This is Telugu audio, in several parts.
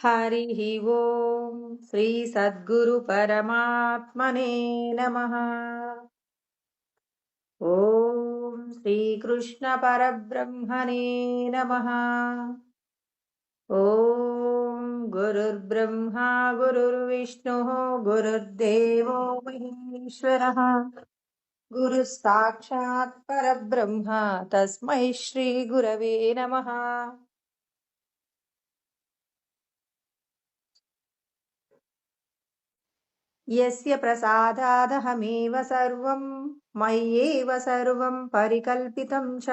हरिः ओम् श्री सद्गुरु परमात्मने नमः। ओम श्रीकृष्ण परब्रह्मणे नमः। ओम गुरुर्ब्रह्मा गुरुर्विष्णुः गुरुर्देवो महेश्वरः गुरुः साक्षात् परब्रह्म तस्मै श्री गुरवे नमः। यस्य प्रसादादहमेव सर्वं मय्येव सर्वं परिकल्पितं च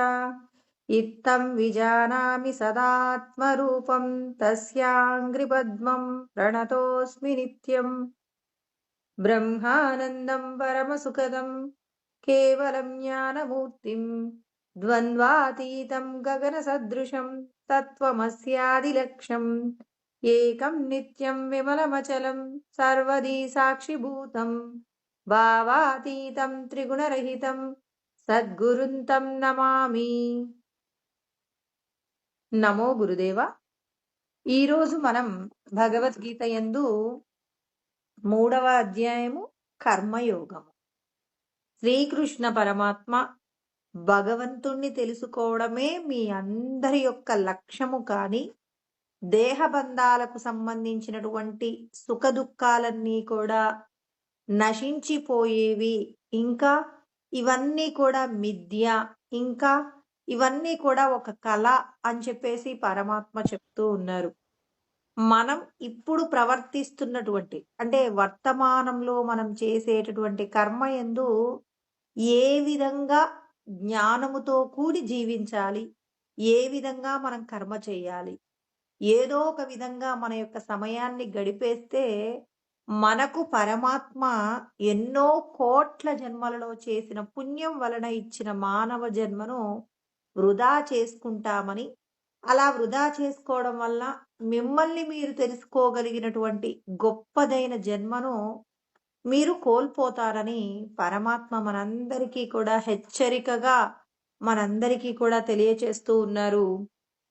इत्थं विजानामि सदात्मरूपं तस्याङ्घ्रिपद्मं प्रणतोऽस्मि नित्यम् ब्रह्मानन्दं परमसुखदं केवलं ज्ञानमूर्तिं द्वन्द्वातीतं गगनसदृशं तत्त्वमस्यादिलक्ष्यम् एकं नित्यं विमलमचलं सर्वदी साक्षिभूतं भावातीतं त्रिगुणरहितं सद्गुरुं तं నమామి. నమో గురుదేవ. ఈరోజు మనం భగవద్గీత యందు 3వ అధ్యాయము కర్మయోగము. శ్రీకృష్ణ పరమాత్మ భగవంతుణ్ణి తెలుసుకోవడమే మీ అందరి యొక్క లక్ష్యము కాని దేహబంధాలకు సంబంధించినటువంటి సుఖ దుఃఖాలన్నీ కూడా నశించిపోయేవి, ఇంకా ఇవన్నీ కూడా మిథ్య, ఇంకా ఇవన్నీ కూడా ఒక కళ అని చెప్పేసి పరమాత్మ చెప్తూ ఉన్నారు. మనం ఇప్పుడు ప్రవర్తిస్తున్నటువంటి అంటే వర్తమానంలో మనం చేసేటటువంటి కర్మ యందు ఏ విధంగా జ్ఞానముతో కూడి జీవించాలి, ఏ విధంగా మనం కర్మ చేయాలి, ఏదో ఒక విధంగా మన యొక్క సమయాన్ని గడిపేస్తే మనకు పరమాత్మ ఎన్నో కోట్ల జన్మలలో చేసిన పుణ్యం వలన ఇచ్చిన మానవ జన్మను వృధా చేసుకుంటామని, అలా వృధా చేసుకోవడం వల్ల మిమ్మల్ని మీరు తెలుసుకోగలిగినటువంటి గొప్పదైన జన్మను మీరు కోల్పోతారని పరమాత్మ మనందరికీ కూడా హెచ్చరికగా మనందరికీ కూడా తెలియచేస్తూ ఉన్నారు.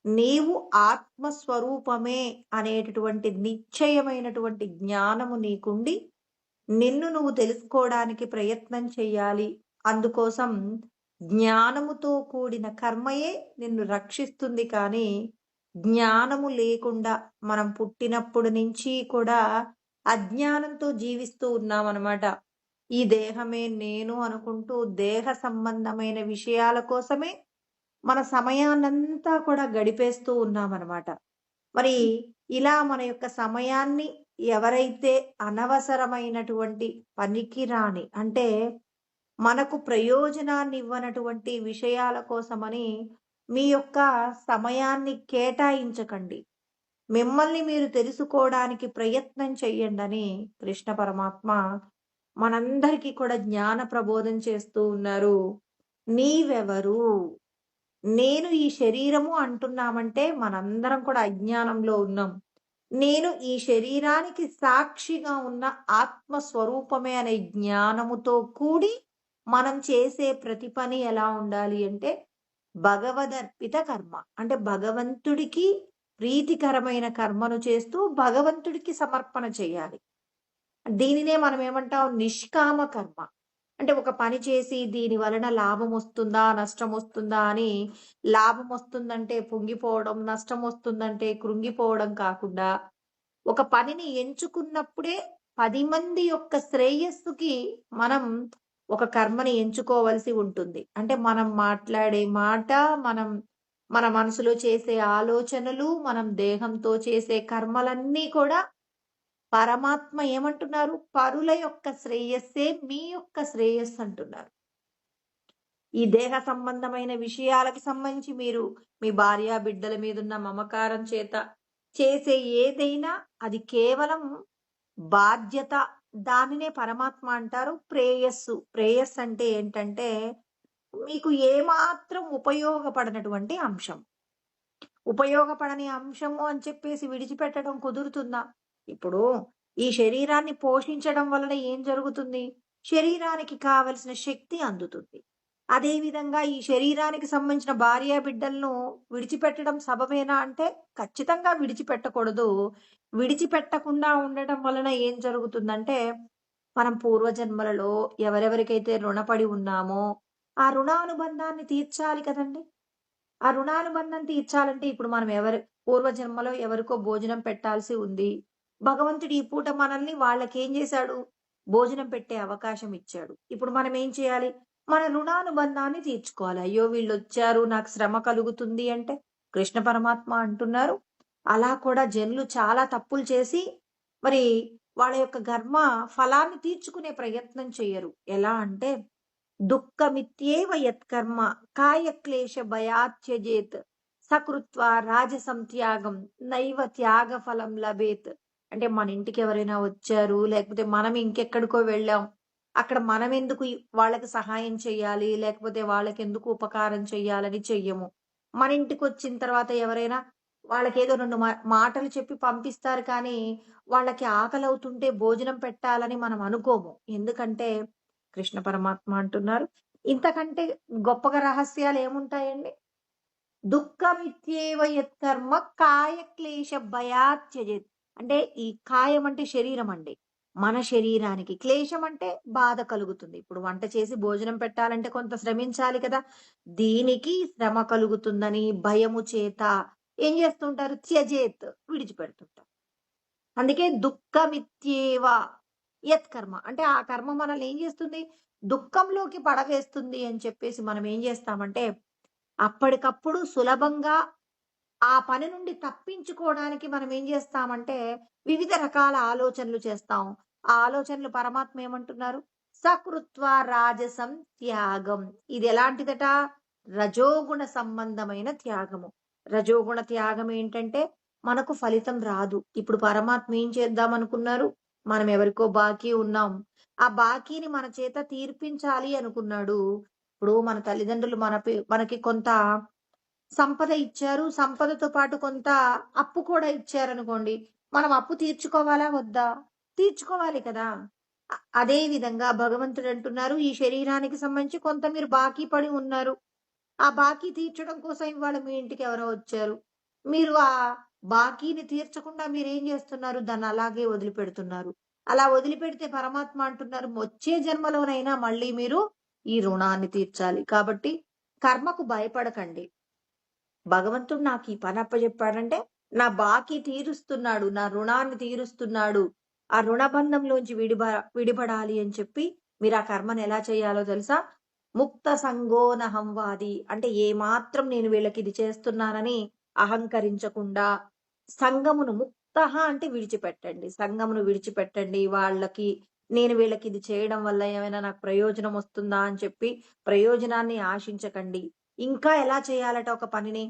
నీవు ఆత్మస్వరూపమే అనేటటువంటి నిశ్చయమైనటువంటి జ్ఞానము నీకుండి నిన్ను నువ్వు తెలుసుకోవడానికి ప్రయత్నం చెయ్యాలి. అందుకోసం జ్ఞానముతో కూడిన కర్మయే నిన్ను రక్షిస్తుంది. కానీ జ్ఞానము లేకుండా మనం పుట్టినప్పుడు నుంచి కూడా అజ్ఞానంతో జీవిస్తూ ఉన్నామన్నమాట. ఈ దేహమే నేను అనుకుంటూ దేహ సంబంధమైన విషయాల కోసమే మన సమయాన్నంతా కూడా గడిపేస్తూ ఉన్నామన్నమాట. మరి ఇలా మన యొక్క సమయాన్ని ఎవరైతే అనవసరమైనటువంటి పనికిరాని అంటే మనకు ప్రయోజనాన్ని ఇవ్వనటువంటి విషయాల కోసమని మీ యొక్క సమయాన్ని కేటాయించకండి. మిమ్మల్ని మీరు తెలుసుకోవడానికి ప్రయత్నం చెయ్యండి అని కృష్ణ పరమాత్మ మనందరికీ కూడా జ్ఞాన ప్రబోధం చేస్తూ ఉన్నారు. నీవెవరు, నేను ఈ శరీరము అంటున్నామంటే మనందరం కూడా అజ్ఞానంలో ఉన్నాం. నేను ఈ శరీరానికి సాక్షిగా ఉన్న ఆత్మస్వరూపమే అనే జ్ఞానముతో కూడి మనం చేసే ప్రతి పని ఎలా ఉండాలి అంటే భగవదర్పిత కర్మ, అంటే భగవంతుడికి ప్రీతికరమైన కర్మను చేస్తూ భగవంతుడికి సమర్పణ చేయాలి. దీనినే మనం ఏమంటాం, నిష్కామ కర్మ. అంటే ఒక పని చేసి దీని వలన లాభం వస్తుందా నష్టం వస్తుందా అని, లాభం వస్తుందంటే పొంగిపోవడం, నష్టం వస్తుందంటే కృంగిపోవడం కాకుండా ఒక పనిని ఎంచుకున్నప్పుడే 10 మంది యొక్క శ్రేయస్సుకి మనం ఒక కర్మని ఎంచుకోవలసి ఉంటుంది. అంటే మనం మాట్లాడే మాట, మన మనసులో చేసే ఆలోచనలు, మనం దేహంతో చేసే కర్మలన్నీ కూడా పరమాత్మ ఏమంటున్నారు, పరుల యొక్క శ్రేయస్సే మీ యొక్క శ్రేయస్సు అంటున్నారు. ఈ దేహ సంబంధమైన విషయాలకు సంబంధించి మీరు మీ భార్య బిడ్డల మీద ఉన్న మమకారం చేత చేసే ఏదైనా అది కేవలం బాధ్యత. దానినే పరమాత్మ అంటారు ప్రేయస్సు. ప్రేయస్సు అంటే ఏంటంటే మీకు ఏమాత్రం ఉపయోగపడనటువంటి అంశం. ఉపయోగపడని అంశము అని చెప్పేసి విడిచిపెట్టడం కుదురుతుందా? ఇప్పుడు ఈ శరీరాన్ని పోషించడం వలన ఏం జరుగుతుంది? శరీరానికి కావలసిన శక్తి అందుతుంది. అదే విధంగా ఈ శరీరానికి సంబంధించిన భార్య బిడ్డలను విడిచిపెట్టడం సబబేనా అంటే ఖచ్చితంగా విడిచిపెట్టకూడదు. విడిచిపెట్టకుండా ఉండటం వలన ఏం జరుగుతుందంటే, మనం పూర్వజన్మలలో ఎవరెవరికైతే రుణపడి ఉన్నామో, ఆ రుణానుబంధాన్ని తీర్చాలి కదండీ! ఆ రుణానుబంధం తీర్చాలంటే ఇప్పుడు మనం పూర్వజన్మలో ఎవరికో భోజనం పెట్టాల్సి ఉంది. భగవంతుడు ఈ పూట మనల్ని వాళ్ళకేం చేశాడు? భోజనం పెట్టే అవకాశం ఇచ్చాడు. ఇప్పుడు మనం ఏం చేయాలి? మన రుణానుబంధాన్ని తీర్చుకోవాలి. అయ్యో! వీళ్ళొచ్చారు నాకు శ్రమ కలుగుతుంది అంటే కృష్ణ పరమాత్మ అంటున్నారు. అలా కూడా జనులు చాలా తప్పులు చేసి మరి వాళ్ళ యొక్క కర్మ ఫలాన్ని తీర్చుకునే ప్రయత్నం చెయ్యరు. ఎలా అంటే దుఃఖమిత్యేవ యత్కర్మ కాయక్లేశ భయాత్ త్యజేత్ సకృత్వా రాజసం త్యాగం నైవ త్యాగ ఫలం లభేత్. అంటే మన ఇంటికి ఎవరైనా వచ్చారు, లేకపోతే మనం ఇంకెక్కడికో వెళ్ళాం. అక్కడ మనం ఎందుకు వాళ్ళకి సహాయం చేయాలి, లేకపోతే వాళ్ళకెందుకు ఉపకారం చేయాలని చెయ్యము. మన ఇంటికొచ్చిన తర్వాత ఎవరైనా వాళ్ళకేదో 2 మాటలు చెప్పి పంపిస్తారు కానీ, వాళ్ళకి ఆకలవుతుంటే భోజనం పెట్టాలని మనం అనుకోము. ఎందుకంటే కృష్ణ పరమాత్మ అంటున్నారు, ఇంతకంటే గొప్పగా రహస్యాలేముంటాయండి? దుఃఖమిత్యేవ యత్కర్మ కాయక్లేశ భయాత్ త్యజేత్. అంటే ఈ కాయం అంటే శరీరం అండి. మన శరీరానికి క్లేశం అంటే బాధ కలుగుతుంది. ఇప్పుడు వంట చేసి భోజనం పెట్టాలంటే కొంత శ్రమించాలి కదా! దీనికి శ్రమ కలుగుతుందని భయము చేత ఏం చేస్తుంటారు? త్యజేత్ విడిచిపెడుతుంటారు. అందుకే దుఃఖమిత్యేవ యత్కర్మ. అంటే ఆ కర్మ మనల్ని ఏం చేస్తుంది? దుఃఖంలోకి పడవేస్తుంది అని చెప్పేసి మనం ఏం చేస్తామంటే, అప్పటికప్పుడు సులభంగా ఆ పని నుండి తప్పించుకోవడానికి మనం ఏం చేస్తామంటే, వివిధ రకాల ఆలోచనలు చేస్తాం. ఆ ఆలోచనలు పరమాత్మ ఏమంటున్నారు? సకృత్వ రాజసం త్యాగం. ఇది ఎలాంటిదట? రజోగుణ సంబంధమైన త్యాగము. రజోగుణ త్యాగం ఏంటంటే, మనకు ఫలితం రాదు. ఇప్పుడు పరమాత్మ ఏం చేద్దామనుకున్నారు? మనం ఎవరికో బాకీ ఉన్నాం. ఆ బాకీని మన చేత తీర్పించాలి అనుకున్నాడు. ఇప్పుడు మన తల్లిదండ్రులు మనకి కొంత సంపద ఇచ్చారు. సంపదతో పాటు కొంత అప్పు కూడా ఇచ్చారనుకోండి. మనం అప్పు తీర్చుకోవాలా? వద్దా? తీర్చుకోవాలి కదా! అదే విధంగా భగవంతుడంటున్నారు, ఈ శరీరానికి సంబంధించి కొంత మీరు బాకీ పడి ఉన్నారు. ఆ బాకీ తీర్చడం కోసం ఇవాళ మీ ఇంటికి ఎవరో వచ్చారు. మీరు ఆ బాకీని తీర్చకుండా మీరేం చేస్తున్నారు? దాన్ని అలాగే వదిలిపెడుతున్నారు. అలా వదిలిపెడితే పరమాత్మ అంటున్నారు, వచ్చే జన్మలోనైనా మళ్ళీ మీరు ఈ రుణాన్ని తీర్చాలి. కాబట్టి కర్మకు భయపడకండి. భగవంతుడు నాకు ఈ పని అప్పజెప్పాడంటే, నా బాకీ తీరుస్తున్నాడు. నా రుణాన్ని తీరుస్తున్నాడు. ఆ రుణబంధంలోంచి విడిపడాలి అని చెప్పి మీరు ఆ కర్మను ఎలా చేయాలో తెలుసా? ముక్త సంగోనహంవాది. అంటే ఏమాత్రం నేను వీళ్ళకి ఇది చేస్తున్నానని అహంకరించకుండా సంగమును అంటే విడిచిపెట్టండి. సంగమును విడిచిపెట్టండి. వాళ్ళకి నేను వీళ్ళకి ఇది చేయడం వల్ల ఏమైనా నాకు ప్రయోజనం వస్తుందా అని చెప్పి ప్రయోజనాన్ని ఆశించకండి. ఇంకా ఎలా చేయాలట ఒక పనిని?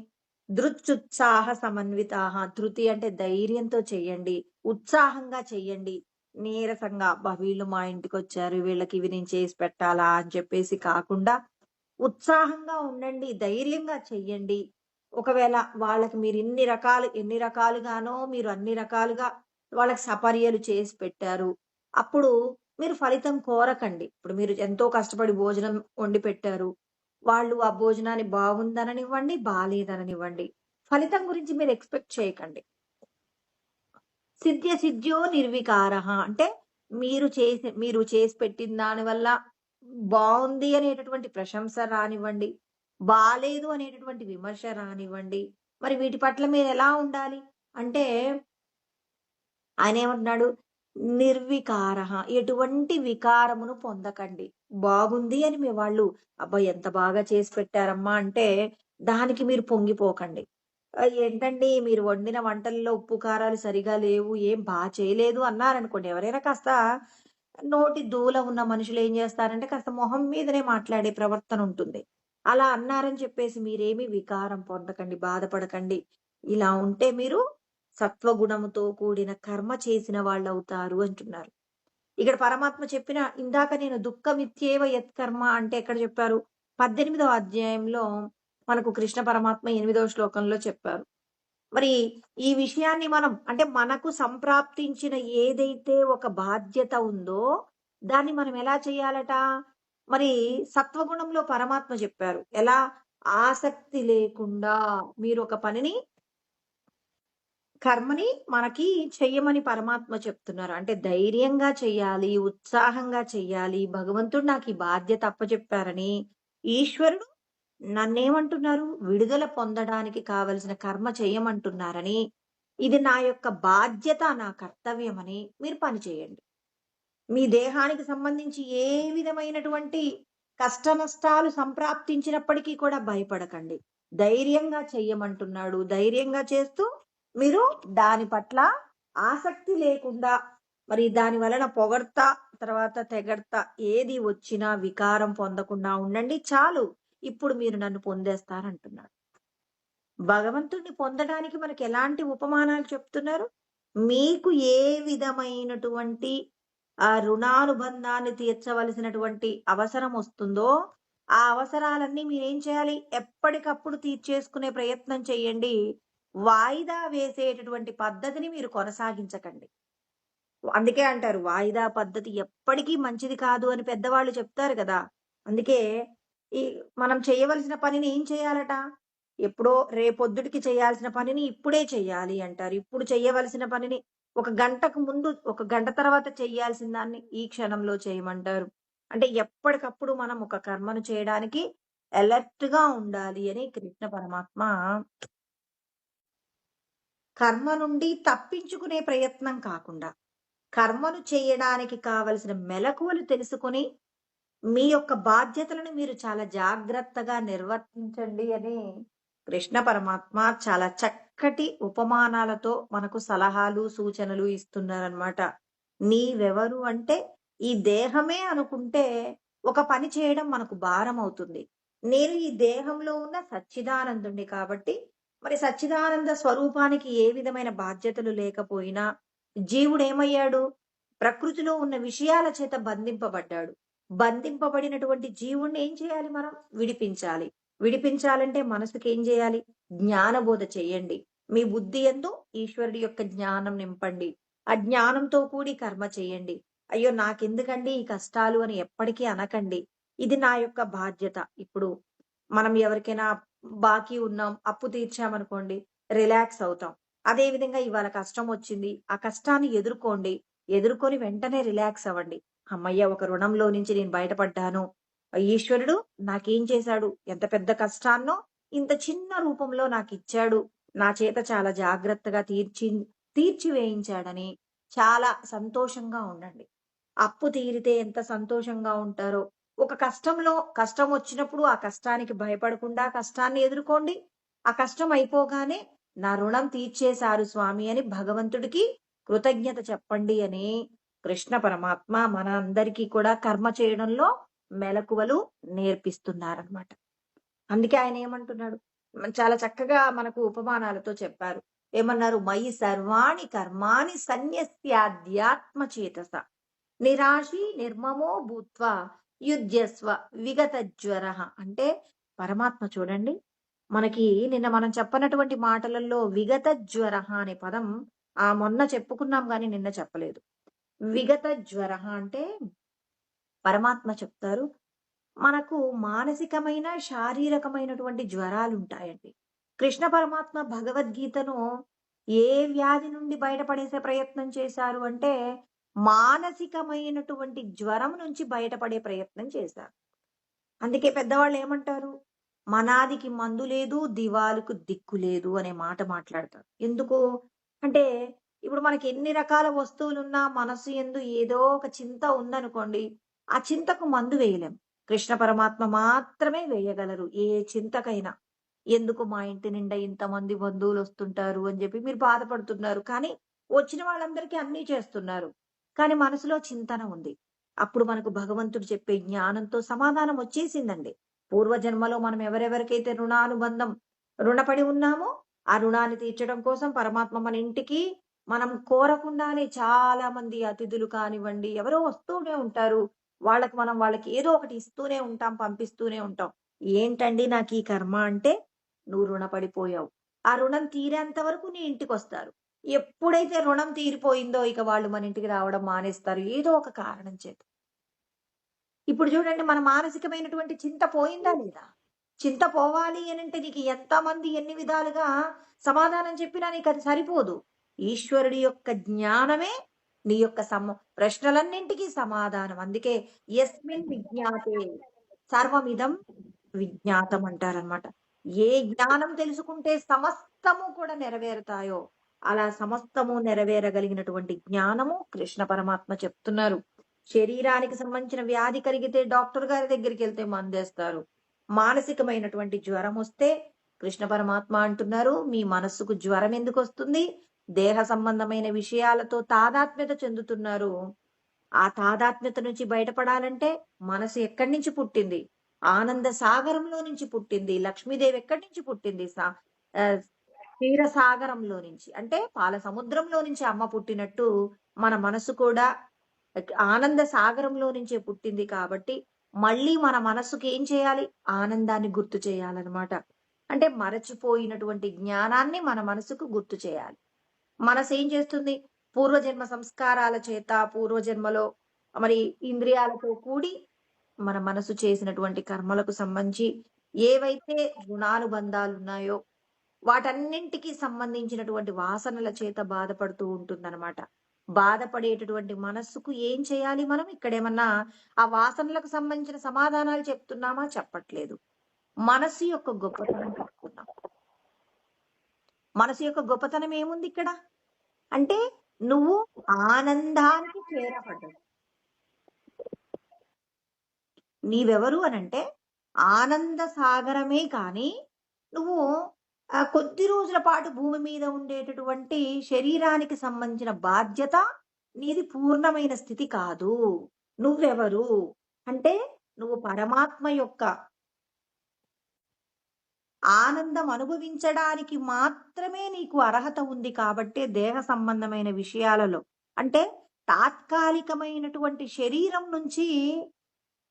దృత్యుత్సాహ సమన్వితాహ. ధృతి అంటే ధైర్యంతో చెయ్యండి. ఉత్సాహంగా చెయ్యండి. నీరసంగా అబ్బా! వీళ్ళు మా ఇంటికొచ్చారు. వీళ్ళకి ఇవి నేను చేసి పెట్టాలా అని చెప్పేసి కాకుండా ఉత్సాహంగా ఉండండి. ధైర్యంగా చెయ్యండి. ఒకవేళ వాళ్ళకి మీరు ఎన్ని రకాలుగానో మీరు అన్ని రకాలుగా వాళ్ళకి సపర్యలు చేసి పెట్టారు. అప్పుడు మీరు ఫలితం కోరకండి. ఇప్పుడు మీరు ఎంతో కష్టపడి భోజనం వండి పెట్టారు. వాళ్ళు ఆ భోజనాన్ని బాగుందననివ్వండి, బాలేదననివ్వండి. ఫలితం గురించి మీరు ఎక్స్‌పెక్ట్ చేయకండి. సిద్ధ్యో నిర్వికారః. అంటే మీరు చేసి పెట్టిన దాని వల్ల బావుంది అనేటటువంటి ప్రశంస రానివ్వండి, బాలేదు అనేటటువంటి విమర్శ రానివ్వండి. మరి వీటి పట్ల మీరెలా ఉండాలి? అంటే ఆయనేమంటున్నాడు? నిర్వికారః. ఎటువంటి వికారమును పొందకండి. బాగుంది అని మీ వాళ్ళు అబ్బా! ఎంత బాగా చేసి పెట్టారమ్మా అంటే దానికి మీరు పొంగిపోకండి. ఏంటండి మీరు వండిన వంటల్లో ఉప్పు, కారాలు సరిగా లేవు, ఏం చేయలేదు అన్నారనుకోండి. ఎవరైనా కాస్త నోటి దూల ఉన్న మనుషులు ఏం చేస్తారంటే కాస్త మొహం మీదనే మాట్లాడే ప్రవర్తన ఉంటుంది. అలా అన్నారని చెప్పేసి మీరేమి వికారం పొందకండి, బాధపడకండి. ఇలా ఉంటే మీరు సత్వగుణముతో కూడిన కర్మ చేసిన వాళ్ళవుతారు అంటున్నారు. ఇక్కడ పరమాత్మ చెప్పిన ఇందాక నేను దుఃఖమిత్యేవ యత్కర్మ అంటే ఎక్కడ చెప్పారు? 18వ అధ్యాయంలో మనకు కృష్ణ పరమాత్మ 8వ శ్లోకంలో చెప్పారు. మరి ఈ విషయాన్ని మనం అంటే మనకు సంప్రాప్తించిన ఏదైతే ఒక బాధ్యత ఉందో, దాన్ని మనం ఎలా చేయాలట? మరి సత్వగుణంలో పరమాత్మ చెప్పారు. ఎలా? ఆసక్తి లేకుండా మీరు ఒక పనిని, కర్మని మనకి చెయ్యమని పరమాత్మ చెప్తున్నారు. అంటే ధైర్యంగా చెయ్యాలి, ఉత్సాహంగా చెయ్యాలి. భగవంతుడు నాకు ఈ బాధ్యత అప్పచెప్పారని ఈశ్వరుడు నన్నేమంటున్నారు? విడుదల పొందడానికి కావలసిన కర్మ చెయ్యమంటున్నారని, ఇది నా యొక్క బాధ్యత, నా కర్తవ్యమని మీరు పని చేయండి. మీ దేహానికి సంబంధించి ఏ విధమైనటువంటి కష్టనష్టాలు సంప్రాప్తించినప్పటికీ కూడా భయపడకండి. ధైర్యంగా చెయ్యమంటున్నాడు. ధైర్యంగా చేస్తూ మీరు దాని పట్ల ఆసక్తి లేకుండా, మరి దాని వలన పొగడ్త, తర్వాత తెగడ్త ఏది వచ్చినా వికారం పొందకుండా ఉండండి. చాలు. ఇప్పుడు మీరు నన్ను పొందేస్తారంటున్నాడు. భగవంతుడిని పొందడానికి మనకి ఎలాంటి ఉపమానాలు చెప్తున్నారు? మీకు ఏ విధమైనటువంటి ఆ రుణానుబంధాన్ని తీర్చవలసినటువంటి అవసరం వస్తుందో, ఆ అవసరాలన్నీ మీరేం చేయాలి? ఎప్పటికప్పుడు తీర్చేసుకునే ప్రయత్నం చేయండి. వాయిదా వేసేటటువంటి పద్ధతిని మీరు కొనసాగించకండి. అందుకే అంటారు వాయిదా పద్ధతి ఎప్పటికీ మంచిది కాదు అని పెద్దవాళ్ళు చెప్తారు కదా! అందుకే ఈ మనం చేయవలసిన పనిని ఏం చేయాలట? ఎప్పుడో రేపొద్దుటికి చేయాల్సిన పనిని ఇప్పుడే చెయ్యాలి అంటారు. ఇప్పుడు చెయ్యవలసిన పనిని ఒక గంటకు ముందు, ఒక గంట తర్వాత చెయ్యాల్సిన దాన్ని ఈ క్షణంలో చేయమంటారు. అంటే ఎప్పటికప్పుడు మనం ఒక కర్మను చేయడానికి అలర్ట్‌గా ఉండాలి అని కృష్ణ పరమాత్మ కర్మ నుండి తప్పించుకునే ప్రయత్నం కాకుండా, కర్మను చేయడానికి కావలసిన మెలకువలు తెలుసుకొని, మీ యొక్క బాధ్యతలను మీరు చాలా జాగ్రత్తగా నిర్వర్తించండి అని కృష్ణ పరమాత్మ చాలా చక్కటి ఉపమానాలతో మనకు సలహాలు, సూచనలు ఇస్తున్నారనమాట. నీవెవరు అంటే ఈ దేహమే అనుకుంటే ఒక పని చేయడం మనకు భారమవుతుంది. నేను ఈ దేహంలో ఉన్న సచ్చిదానందుడిని కాబట్టి, మరి సచ్చిదానంద స్వరూపానికి ఏ విధమైన బాధ్యతలు లేకపోయినా జీవుడేమయ్యాడు? ప్రకృతిలో ఉన్న విషయాల చేత బంధింపబడ్డాడు. బంధింపబడినటువంటి జీవుణ్ణి ఏం చేయాలి మనం? విడిపించాలి. విడిపించాలంటే మనసుకేం జేయాలి? జ్ఞానబోధ చెయ్యండి. మీ బుద్ధి యందు ఈశ్వరుడి యొక్క జ్ఞానం నింపండి. ఆ జ్ఞానంతో కూడి కర్మ చేయండి. అయ్యో! నాకెందుకండి ఈ కష్టాలు అని ఎప్పటికీ అనకండి. ఇది నా యొక్క బాధ్యత. ఇప్పుడు మనం ఎవరికైనా బాకీ ఉన్నాం, అప్పు తీర్చామనుకోండి, రిలాక్స్ అవుతాం. అదే విధంగా ఇవాళ కష్టమొచ్చింది. ఆ కష్టాన్ని ఎదుర్కోండి. ఎదుర్కొని వెంటనే రిలాక్స్ అవ్వండి. హమ్మయ్య! ఒక రుణంలో నుంచి నేను బయటపడ్డాను. ఈశ్వరుడు నాకేం చేశాడు? ఎంత పెద్ద కష్టాన్నో ఇంత చిన్న రూపంలో నాకిచ్చాడు. నా చేత చాలా జాగ్రత్తగా తీర్చివేయించాడని చాలా సంతోషంగా ఉండండి. అప్పు తీరితే ఎంత సంతోషంగా ఉంటారో, ఒక కష్టం వచ్చినప్పుడు ఆ కష్టానికి భయపడకుండా కష్టాన్ని ఎదుర్కోండి. ఆ కష్టం అయిపోగానే నా రుణం తీర్చేశారు స్వామి అని భగవంతుడికి కృతజ్ఞత చెప్పండి అని కృష్ణ పరమాత్మ మన అందరికీ కూడా కర్మ చేయడంలో మెలకువలు నేర్పిస్తున్నారనమాట. అందుకే ఆయన ఏమంటున్నాడు? చాలా చక్కగా మనకు ఉపమానాలతో చెప్పారు. ఏమన్నారు? మయి సర్వాణి కర్మాణి సన్యస్యాధ్యాత్మ చేతస నిరాశి నిర్మమో భూత్వా యుధ్యస్వ విగత జ్వర. అంటే పరమాత్మ చూడండి, మనకి నిన్న మనం చెప్పనటువంటి మాటలలో విగత జ్వర అనే పదం మొన్న చెప్పుకున్నాం గాని నిన్న చెప్పలేదు. విగత జ్వర అంటే పరమాత్మ చెప్తారు, మనకు మానసికమైన, శారీరకమైనటువంటి జ్వరాలుంటాయండి. కృష్ణ పరమాత్మ భగవద్గీతను ఏ వ్యాధి నుండి బయటపడేసే ప్రయత్నం చేశారు అంటే, మానసికమైనటువంటి జ్వరం నుంచి బయటపడే ప్రయత్నం చేశారు. అందుకే పెద్దవాళ్ళు ఏమంటారు? మనాదికి మందు లేదు, దివాలుకు దిక్కు లేదు అనే మాట మాట్లాడతారు. ఎందుకు? అంటే ఇప్పుడు మనకి ఎన్ని రకాల వస్తువులున్నా మనసు యందు ఏదో ఒక చింత ఉందనుకోండి, ఆ చింతకు మందు వేయలేం. కృష్ణ పరమాత్మ మాత్రమే వేయగలరు ఏ చింతకైనా. ఎందుకు మా ఇంటి నిండా ఇంతమంది బంధువులొస్తుంటారు అని జెప్పి మీరు బాధపడుతున్నారు. కానీ వచ్చిన వాళ్ళందరికీ అన్నీ చేస్తున్నారు. కానీ మనసులో చింతన ఉంది. అప్పుడు మనకు భగవంతుడు చెప్పే జ్ఞానంతో సమాధానం వచ్చేసిందండి. పూర్వజన్మలో మనం ఎవరెవరికైతే రుణపడి ఉన్నామో, ఆ రుణాన్ని తీర్చడం కోసం పరమాత్మ మన ఇంటికి మనం కోరకుండానే చాలా మంది అతిథులు కానివ్వండి, ఎవరో వస్తూనే ఉంటారు. వాళ్ళకి ఏదో ఒకటి ఇస్తూనే ఉంటాం, పంపిస్తూనే ఉంటాం. ఏంటండి నాకీ కర్మ అంటే, నువ్వు రుణపడిపోయావు. ఆ రుణం తీరేంత వరకు నీ ఇంటికొస్తారు. ఎప్పుడైతే రుణం తీరిపోయిందో ఇక వాళ్ళు మన ఇంటికి రావడం మానేస్తారు. ఏదో ఒక కారణం చేత. ఇప్పుడు చూడండి, మన మానసికమైనటువంటి చింత పోయిందా లేదా? చింత పోవాలి అనంటే నీకు ఎంతమంది ఎన్ని విధాలుగా సమాధానం చెప్పినా నీకు అది సరిపోదు. ఈశ్వరుడి యొక్క జ్ఞానమే నీ యొక్క ప్రశ్నలన్నింటికీ సమాధానం. అందుకే యస్మిన్ విజ్ఞాతే సర్వమిదం విజ్ఞాతం అంటారనమాట. ఏ జ్ఞానం తెలుసుకుంటే సమస్తము కూడా నెరవేరుతాయో, అలా సమస్తము నెరవేరగలిగినటువంటి జ్ఞానము కృష్ణ పరమాత్మ చెప్తున్నారు. శరీరానికి సంబంధించిన వ్యాధి కలిగితే డాక్టర్ గారి దగ్గరికి వెళ్తే మందేస్తారు. మానసికమైనటువంటి జ్వరం వస్తే కృష్ణ పరమాత్మ అంటున్నారు, మీ మనస్సుకు జ్వరం ఎందుకు వస్తుంది? దేహ సంబంధమైన విషయాలతో తాదాత్మ్యత చెందుతున్నారు. ఆ తాదాత్మ్యత నుంచి బయటపడాలంటే మనసు ఎక్కడి నుంచి పుట్టింది? ఆనంద సాగరంలో నుంచి పుట్టింది. లక్ష్మీదేవి ఎక్కడి నుంచి పుట్టింది? క్షీరసాగరంలో నుంచి, అంటే పాల సముద్రంలో నుంచి అమ్మ పుట్టినట్టు మన మనసు కూడా ఆనంద సాగరంలో నుంచే పుట్టింది. కాబట్టి మళ్ళీ మన మనస్సుకి ఏం చేయాలి? ఆనందాన్ని గుర్తు చేయాలన్నమాట. అంటే మరచిపోయినటువంటి జ్ఞానాన్ని మన మనసుకు గుర్తు చేయాలి. మనసు ఏం చేస్తుంది? పూర్వజన్మ సంస్కారాల చేత, పూర్వజన్మలో మరి ఇంద్రియాలతో కూడి మన మనసు చేసినటువంటి కర్మలకు సంబంధించి ఏవైతే రుణానుబంధాలు ఉన్నాయో వాటన్నింటికి సంబంధించినటువంటి వాసనల చేత బాధపడుతూ ఉంటుందన్నమాట. బాధపడేటటువంటి మనస్సుకు ఏం చేయాలి మనం? ఇక్కడేమన్నా ఆ వాసనలకు సంబంధించిన సమాధానాలు చెప్తున్నామా? చెప్పట్లేదు. మనసు యొక్క గొప్పతనం చెప్తున్నాం. మనసు యొక్క గొప్పతనం ఏముంది ఇక్కడ అంటే, నువ్వు ఆనందానికి చేరపడ్డావు. నీవెవరు అనంటే ఆనంద సాగరమే. కానీ నువ్వు కొద్ది రోజుల పాటు భూమి మీద ఉండేటటువంటి శరీరానికి సంబంధించిన బాధ్యత నీది పూర్ణమైన స్థితి కాదు. నువ్వెవరు అంటే, నువ్వు పరమాత్మ యొక్క ఆనందం అనుభవించడానికి మాత్రమే నీకు అర్హత ఉంది. కాబట్టే దేహ సంబంధమైన విషయాలలో, అంటే తాత్కాలికమైనటువంటి శరీరం నుంచి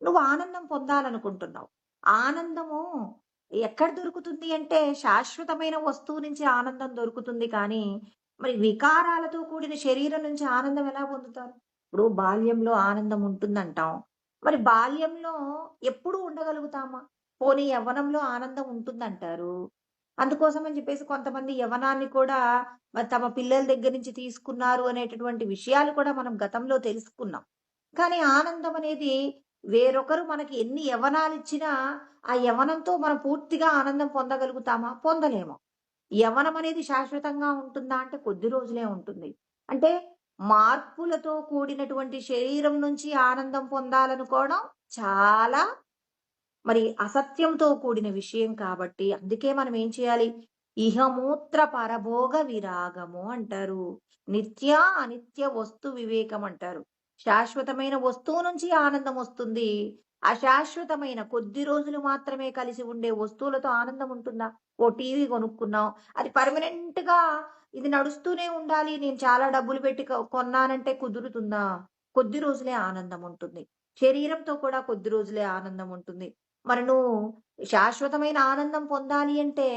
నువ్వు ఆనందం పొందాలనుకుంటున్నావు. ఆనందము ఎక్కడ దొరుకుతుంది అంటే, శాశ్వతమైన వస్తువు నుంచి ఆనందం దొరుకుతుంది. కానీ మరి వికారాలతో కూడిన శరీరం నుంచి ఆనందం ఎలా పొందుతారు? ఇప్పుడు బాల్యంలో ఆనందం ఉంటుందంటాం. మరి బాల్యంలో ఎప్పుడు ఉండగలుగుతామా? పోనీ యవ్వనంలో ఆనందం ఉంటుందంటారు. అందుకోసం అని చెప్పేసి కొంతమంది యవ్వనాన్ని కూడా మరి తమ పిల్లల దగ్గర నుంచి తీసుకున్నారు అనేటటువంటి విషయాలు కూడా మనం గతంలో తెలుసుకున్నాం. కానీ ఆనందం అనేది వేరొకరు మనకి ఎన్ని యవ్వనాలిచ్చినా ఆ యవ్వనంతో మనం పూర్తిగా ఆనందం పొందగలుగుతామా? పొందలేము. యవ్వనం అనేది శాశ్వతంగా ఉంటుందా అంటే కొద్ది రోజులే ఉంటుంది. అంటే మార్పులతో కూడినటువంటి శరీరం నుంచి ఆనందం పొందాలనుకోవడం చాలా మరి అసత్యంతో కూడిన విషయం. కాబట్టి అందుకే మనం ఏం చేయాలి? ఇహమూత్ర పరభోగ విరాగము అంటారు. నిత్య అనిత్య వస్తు వివేకం అంటారు. శాశ్వతమైన వస్తువు నుంచి ఆనందం వస్తుంది. అశాశ్వతమైన కొద్ది రోజులు మాత్రమే కలిసి ఉండే వస్తువులతో ఆనందం ఉంటుందా? ఓ టీవీ కొనుక్కున్నాం, అది పర్మనెంట్ గా ఇది నడుస్తూనే ఉండాలి, నేను చాలా డబ్బులు పెట్టి కొన్నానంటే కుదురుతుందా? కొద్ది రోజులే ఆనందం ఉంటుంది. శరీరంతో కూడా కొద్ది రోజులే ఆనందం ఉంటుంది. మరి నువ్వు శాశ్వతమైన ఆనందం పొందాలి అంటే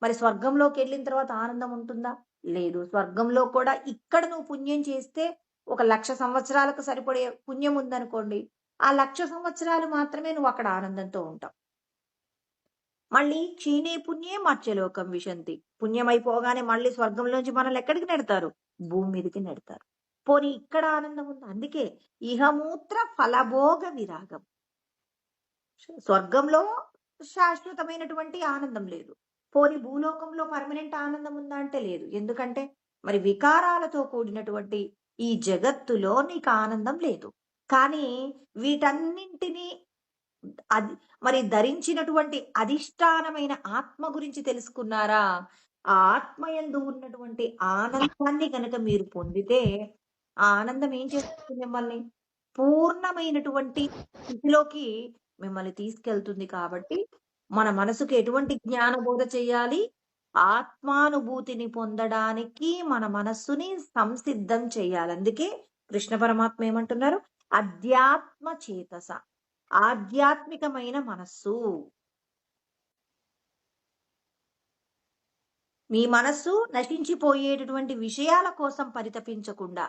మరి స్వర్గంలోకి వెళ్ళిన తర్వాత ఆనందం ఉంటుందా? లేదు. స్వర్గంలో కూడా ఇక్కడ నువ్వు పుణ్యం చేస్తే 1,00,000 సంవత్సరాలకు సరిపడే పుణ్యం ఉందనుకోండి, ఆ 1,00,000 సంవత్సరాలు మాత్రమే నువ్వు అక్కడ ఆనందంతో ఉంటావు. మళ్ళీ క్షీణే పుణ్యే మర్త్యలోకం విశంతి. పుణ్యమైపోగానే మళ్ళీ స్వర్గంలోంచి మనల్ని ఎక్కడికి నెడతారు? భూమి మీదకి నెడతారు. పోనీ ఇక్కడ ఆనందం ఉంది. అందుకే ఇహమూత్ర ఫలభోగ విరాగం. స్వర్గంలో శాశ్వతమైనటువంటి ఆనందం లేదు. పోనీ భూలోకంలో పర్మనెంట్ ఆనందం ఉందా అంటే లేదు. ఎందుకంటే మరి వికారాలతో కూడినటువంటి ఈ జగత్తులో నీకు ఆనందం లేదు. కానీ వీటన్నింటినీ అది మరి ధరించినటువంటి అధిష్టానమైన ఆత్మ గురించి తెలుసుకున్నారా? ఆ ఆత్మయందు ఉన్నటువంటి ఆనందాన్ని గనక మీరు పొందితే, ఆ ఆనందం ఏం చేస్తుంది? మిమ్మల్ని పూర్ణమైనటువంటి స్థితిలోకి మిమ్మల్ని తీసుకెళ్తుంది. కాబట్టి మన మనసుకు ఎటువంటి జ్ఞానబోధ చేయాలి? ఆత్మానుభూతిని పొందడానికి మన మనస్సుని సంసిద్ధం చేయాలి. అందుకే కృష్ణ పరమాత్మ ఏమంటున్నారు? అధ్యాత్మ చేతస, ఆధ్యాత్మికమైన మనస్సు. మీ మనస్సు నశించిపోయేటటువంటి విషయాల కోసం పరితపించకుండా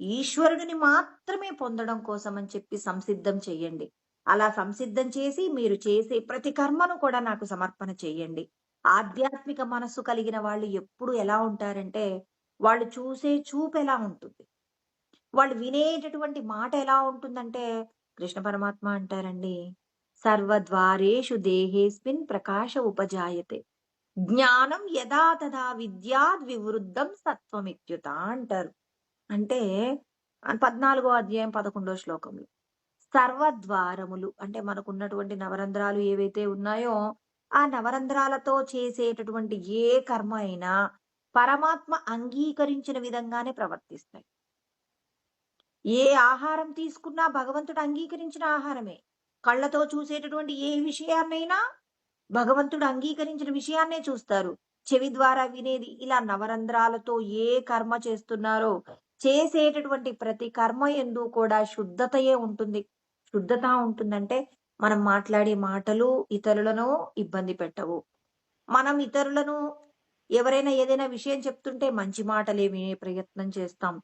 ఈశ్వరుడిని మాత్రమే పొందడం కోసం అని చెప్పి సంసిద్ధం చెయ్యండి. అలా సంసిద్ధం చేసి మీరు చేసే ప్రతి కర్మను కూడా నాకు సమర్పణ చేయండి. ఆధ్యాత్మిక మనస్సు కలిగిన వాళ్ళు ఎప్పుడు ఎలా ఉంటారంటే, వాళ్ళు చూసే చూపు ఎలా ఉంటుంది, వాళ్ళు వినేటటువంటి మాట ఎలా ఉంటుందంటే, కృష్ణ పరమాత్మ అంటారండి, సర్వద్వారేషు దేహేస్మిన్ ప్రకాశ ఉపజాయతే. జ్ఞానం యదా తదా విద్యాద్ వివృద్ధం సత్వమిత్యుత అంటారు. అంటే 14వ అధ్యాయం 11వ శ్లోకంలో. సర్వద్వారములు అంటే మనకున్నటువంటి నవరంధ్రాలు ఏవైతే ఉన్నాయో, ఆ నవరంధ్రాలతో చేసేటటువంటి ఏ కర్మ అయినా పరమాత్మ అంగీకరించిన విధంగానే ప్రవర్తిస్తాయి. ఏ ఆహారం తీసుకున్నా భగవంతుడు అంగీకరించిన ఆహారమే. కళ్ళతో చూసేటటువంటి ఏ విషయాన్నైనా భగవంతుడు అంగీకరించిన విషయాన్నే చూస్తారు. చెవి ద్వారా వినేది ఇలా నవరంధ్రాలతో ఏ కర్మ చేస్తున్నారో, చేసేటటువంటి ప్రతి కర్మ యందు కూడా శుద్ధతయే ఉంటుంది. శుద్ధత ఉంటుందంటే మనం మాట్లాడే మాటలు ఇతరులను ఇబ్బంది పెట్టవు. మనం ఇతరులను ఎవరైనా ఏదైనా విషయం చెప్తుంటే మంచి మాటలే వినే ప్రయత్నం చేస్తాం.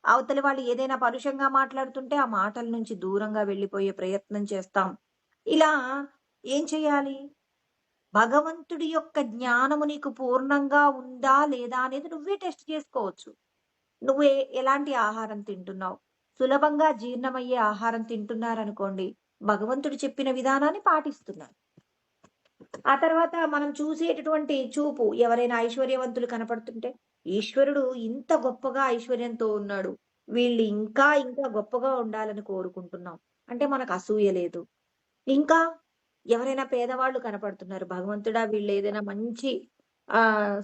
అవతలి వాళ్ళు ఏదైనా పరుషంగా మాట్లాడుతుంటే ఆ మాటల నుంచి దూరంగా వెళ్ళిపోయే ప్రయత్నం చేస్తాం. ఇలా ఏం చేయాలి? భగవంతుడి యొక్క జ్ఞానము నీకు పూర్ణంగా ఉందా లేదా అనేది నువ్వే టెస్ట్ చేసుకోవచ్చు. నువ్వు ఎలాంటి ఆహారం తింటున్నావు? సులభంగా జీర్ణమయ్యే ఆహారం తింటున్నారనుకోండి, భగవంతుడు చెప్పిన విధానాన్ని పాటిస్తున్నారు. ఆ తర్వాత మనం చూసేటటువంటి చూపు ఎవరైనా ఐశ్వర్యవంతులు కనపడుతుంటే, ఈశ్వరుడు ఇంత గొప్పగా ఐశ్వర్యంతో ఉన్నాడు. వీళ్ళు ఇంకా ఇంకా గొప్పగా ఉండాలని కోరుకుంటున్నాం. అంటే మనకు అసూయ లేదు. ఇంకా ఎవరైనా పేదవాళ్ళు కనపడుతున్నారు. భగవంతుడా వీళ్ళేదైనా మంచి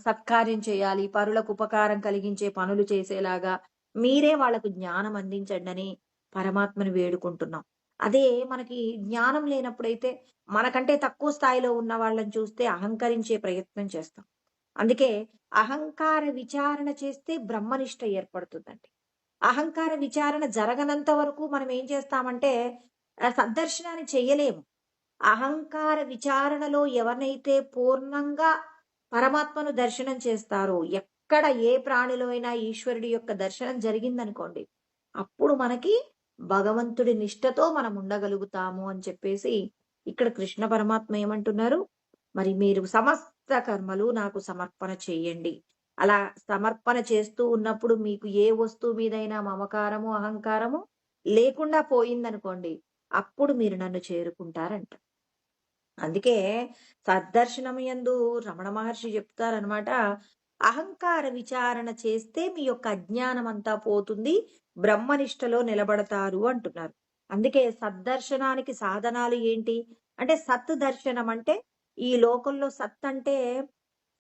సత్కార్యం చేయాలి, పరులకు ఉపకారం కలిగించే పనులు చేసేలాగా మీరే వాళ్ళకు జ్ఞానం అందించండని పరమాత్మని వేడుకుంటున్నాం. అదే మనకి జ్ఞానం లేనప్పుడైతే మనకంటే తక్కువ స్థాయిలో ఉన్న వాళ్ళని చూస్తే అహంకరించే ప్రయత్నం చేస్తాం. అందుకే అహంకార విచారణ చేస్తే బ్రహ్మనిష్ట ఏర్పడుతుందండి. అహంకార విచారణ జరగనంత వరకు మనం ఏం చేస్తామంటే సద్దర్శనాన్ని చెయ్యలేము. అహంకార విచారణలో ఎవరినైతే పూర్ణంగా పరమాత్మను దర్శనం చేస్తారో, ఎక్కడ ఏ ప్రాణిలో అయినా ఈశ్వరుడి యొక్క దర్శనం జరిగిందనుకోండి, అప్పుడు మనకి భగవంతుడి నిష్టతో మనం ఉండగలుగుతాము అని చెప్పేసి ఇక్కడ కృష్ణ పరమాత్మ ఏమంటున్నారు, మరి మీరు సమస్త కర్మలు నాకు సమర్పణ చేయండి. అలా సమర్పణ చేస్తూ ఉన్నప్పుడు మీకు ఏ వస్తువు మీదైనా మమకారము అహంకారము లేకుండా పోయిందనుకోండి, అప్పుడు మీరు నన్ను చేరుకుంటారంట. అందుకే సద్దర్శనం యందు రమణ మహర్షి చెప్తారనమాట, అహంకార విచారణ చేస్తే మీ యొక్క అజ్ఞానం అంతా పోతుంది, బ్రహ్మనిష్టలో నిలబడతారు అంటున్నారు. అందుకే సద్దర్శనానికి సాధనాలు ఏంటి అంటే, సత్ దర్శనం అంటే ఈ లోకంలో సత్ అంటే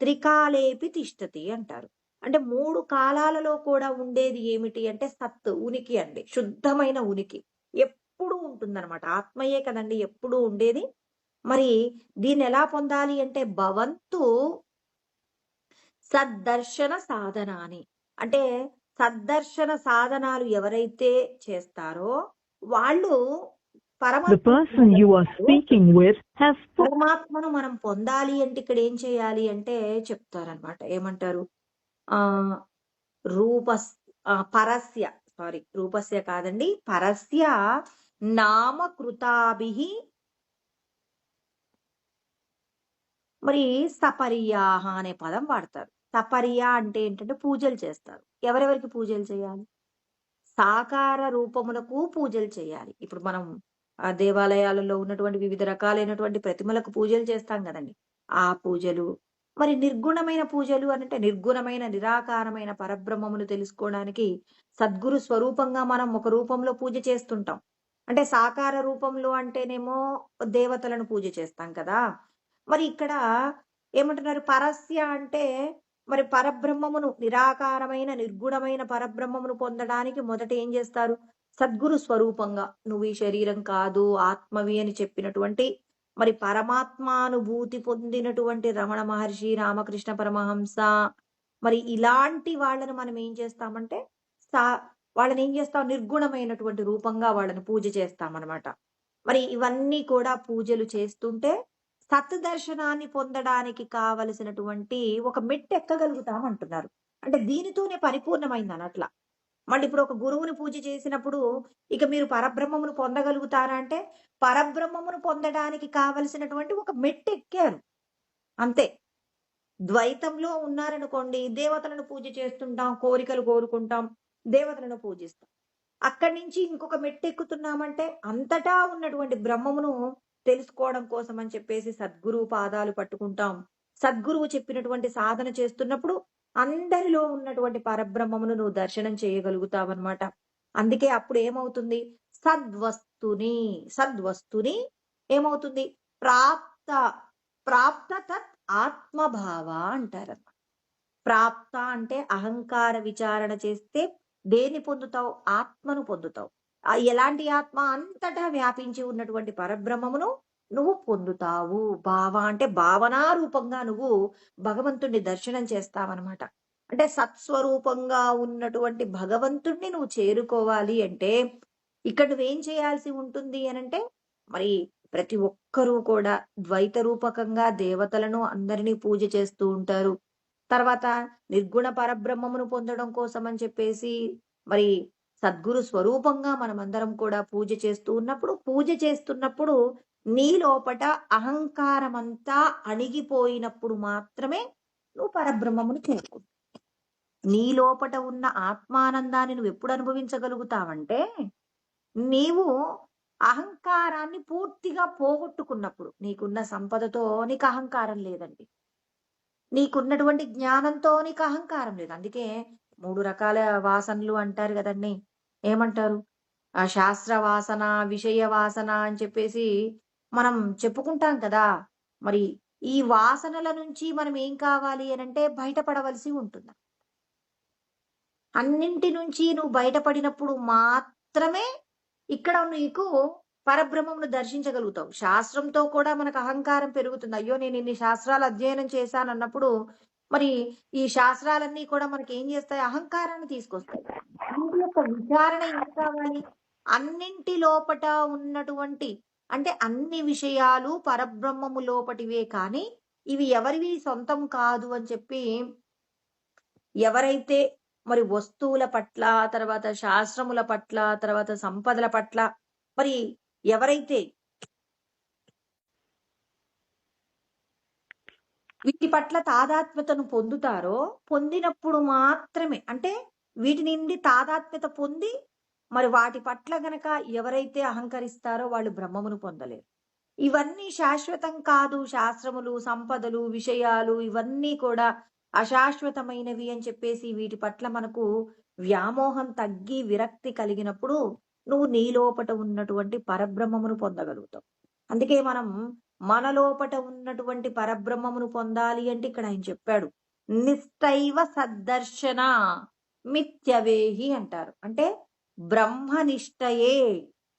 త్రికాలేపి తిష్టతి అంటారు. అంటే 3 కాలాలలో కూడా ఉండేది ఏమిటి అంటే సత్ ఉనికి అండి. శుద్ధమైన ఉనికి ఎప్పుడూ ఉంటుందన్నమాట. ఆత్మయే కదండి ఎప్పుడూ ఉండేది. మరి దీన్నెలా పొందాలి అంటే భవంతు సద్దర్శన సాధనాని. అంటే సద్దర్శన సాధనాలు ఎవరైతే చేస్తారో వాళ్ళు The person you are speaking with has పరమాత్మను మనం పొందాలి అంటే ఇక్కడ ఏం చేయాలి అంటే చెప్తారనమాట. ఏమంటారు? ఆ రూపస్ పరస్య రూపస్య కాదండి. పరస్య నామకృతాభిః మరి సపర్యాహ అనే పదం వాడతారు. సపర్య అంటే ఏంటంటే పూజలు చేస్తారు. ఎవరెవరికి పూజలు చేయాలి? సాకార రూపములకు పూజలు చేయాలి. ఇప్పుడు మనం దేవాలయాలలో ఉన్నటువంటి వివిధ రకాలైనటువంటి ప్రతిమలకు పూజలు చేస్తాం కదండి. ఆ పూజలు, మరి నిర్గుణమైన పూజలు అనంటే నిర్గుణమైన నిరాకారమైన పరబ్రహ్మమును తెలుసుకోవడానికి సద్గురు స్వరూపంగా మనం ఒక రూపంలో పూజ చేస్తుంటాం. అంటే సాకార రూపంలో అంటేనేమో దేవతలను పూజ చేస్తాం కదా. మరి ఇక్కడ ఏమంటున్నారు? పరస్య అంటే మరి పరబ్రహ్మమును నిరాకారమైన నిర్గుణమైన పరబ్రహ్మమును పొందడానికి మొదట ఏం చేస్తారు? సద్గురు స్వరూపంగా నువ్వు ఈ శరీరం కాదు ఆత్మవి అని చెప్పినటువంటి మరి పరమాత్మానుభూతి పొందినటువంటి రమణ మహర్షి, రామకృష్ణ పరమహంస, మరి ఇలాంటి వాళ్ళను మనం ఏం చేస్తామంటే వాళ్ళని ఏం చేస్తాం? నిర్గుణమైనటువంటి రూపంగా వాళ్ళని పూజ చేస్తామన్నమాట. మరి ఇవన్నీ కూడా పూజలు చేస్తుంటే సత్ దర్శనాన్ని పొందడానికి కావలసినటువంటి ఒక మెట్టు ఎక్కగలుగుతాం అంటున్నారు. అంటే దీనితోనే పరిపూర్ణమైంది అనట్లా. మళ్ళీ ఇప్పుడు ఒక గురువుని పూజ చేసినప్పుడు ఇక మీరు పరబ్రహ్మమును పొందగలుగుతారా అంటే, పరబ్రహ్మమును పొందడానికి కావలసినటువంటి ఒక మెట్టు ఎక్కారు అంతే. ద్వైతంలో ఉన్నారనుకోండి, దేవతలను పూజ చేస్తుంటాం, కోరికలు కోరుకుంటాం, దేవతలను పూజిస్తాం. అక్కడి నుంచి ఇంకొక మెట్టెక్కుతున్నామంటే, అంతటా ఉన్నటువంటి బ్రహ్మమును తెలుసుకోవడం కోసం అని చెప్పేసి సద్గురువు పాదాలు పట్టుకుంటాం. సద్గురువు చెప్పినటువంటి సాధన చేస్తున్నప్పుడు, అందరిలో ఉన్నటువంటి పరబ్రహ్మమును నువ్వు దర్శనం చేయగలుగుతావన్నమాట. అందుకే అప్పుడు ఏమవుతుంది? సద్వస్తుని, సద్వస్తుని ఏమవుతుంది? ప్రాప్త, ప్రాప్త తత్ ఆత్మభావ అంటారన్నమాట. ప్రాప్త అంటే అహంకార విచారణ చేస్తే దేన్ని పొందుతావు? ఆత్మను పొందుతావు. ఎలాంటి ఆత్మ? అంతటా వ్యాపించి ఉన్నటువంటి పరబ్రహ్మమును నువ్వు పొందుతావు. భావ అంటే భావనా రూపంగా నువ్వు భగవంతుణ్ణి దర్శనం చేస్తావన్నమాట. అంటే సత్స్వరూపంగా ఉన్నటువంటి భగవంతుణ్ణి నువ్వు చేరుకోవాలి అంటే ఇక్కడ నువ్వేం చేయాల్సి ఉంటుంది అనంటే, మరి ప్రతి ఒక్కరూ కూడా ద్వైత రూపకంగా దేవతలను అందరినీ పూజ చేస్తూ ఉంటారు. తర్వాత నిర్గుణ పరబ్రహ్మమును పొందడం కోసం అని చెప్పేసి మరి సద్గురు స్వరూపంగా మనమందరం కూడా పూజ చేస్తూ ఉన్నప్పుడు, పూజ చేస్తున్నప్పుడు నీ లోపట అహంకారమంతా అణిగిపోయినప్పుడు మాత్రమే నువ్వు పరబ్రహ్మమును చేరుకుంటావు. నీ లోపట ఉన్న ఆత్మానందాన్ని నువ్వు ఎప్పుడు అనుభవించగలుగుతావంటే, నీవు అహంకారాన్ని పూర్తిగా పోగొట్టుకున్నప్పుడు. నీకున్న సంపదతో నీకు అహంకారం లేదండి. నీకున్నటువంటి జ్ఞానంతో నీకు అహంకారం లేదు. అందుకే 3 రకాల వాసనలు అంటారు గదండీ! ఏమంటారు? శాస్త్ర వాసన, విషయ వాసన అని చెప్పేసి మనం చెప్పుకుంటాం కదా! మరి ఈ వాసనల నుంచి మనం ఏం కావాలి అనంటే బయటపడవలసి ఉంటుంది. అన్నింటి నుంచి నువ్వు బయటపడినప్పుడు మాత్రమే ఇక్కడ నీకు పరబ్రహ్మమును దర్శించగలుగుతావు. శాస్త్రంతో కూడా మనకు అహంకారం పెరుగుతుంది. అయ్యో! నేను ఇన్ని శాస్త్రాలు అధ్యయనం చేశానన్నప్పుడు, మరి ఈ శాస్త్రాలన్నీ కూడా మనకేం చేస్తాయి? అహంకారాన్ని తీసుకొస్తాయి. వీటి యొక్క విచారణ ఏం కావాలి? అన్నింటి లోపట ఉన్నటువంటి అంటే అన్ని విషయాలు పరబ్రహ్మము లోపటివే కానీ, ఇవి ఎవరివి సొంతం కాదు అని చెప్పి ఎవరైతే మరి వస్తువుల పట్ల, తర్వాత శాస్త్రముల పట్ల, తర్వాత సంపదల పట్ల మరి ఎవరైతే వీటి పట్ల తాదాత్మ్యతను పొందుతారో, పొందినప్పుడు మాత్రమే అంటే వీటి నుండి తాదాత్మ్యత పొంది మరి వాటి పట్ల గనక ఎవరైతే అహంకరిస్తారో వాళ్ళు బ్రహ్మమును పొందలేరు. ఇవన్నీ శాశ్వతం కాదు. శాస్త్రములు, సంపదలు, విషయాలు ఇవన్నీ కూడా అశాశ్వతమైనవి అని చెప్పేసి వీటి పట్ల మనకు వ్యామోహం తగ్గి విరక్తి కలిగినప్పుడు నువ్వు నీ లోపట ఉన్నటువంటి పరబ్రహ్మమును పొందగలుగుతావు. అందుకే మనం మన లోపట ఉన్నటువంటి పరబ్రహ్మమును పొందాలి అంటే ఇక్కడ ఆయన చెప్పాడు. నిష్టైవ సద్దర్శన మిథ్యవేహి అంటారు. అంటే బ్రహ్మనిష్టయే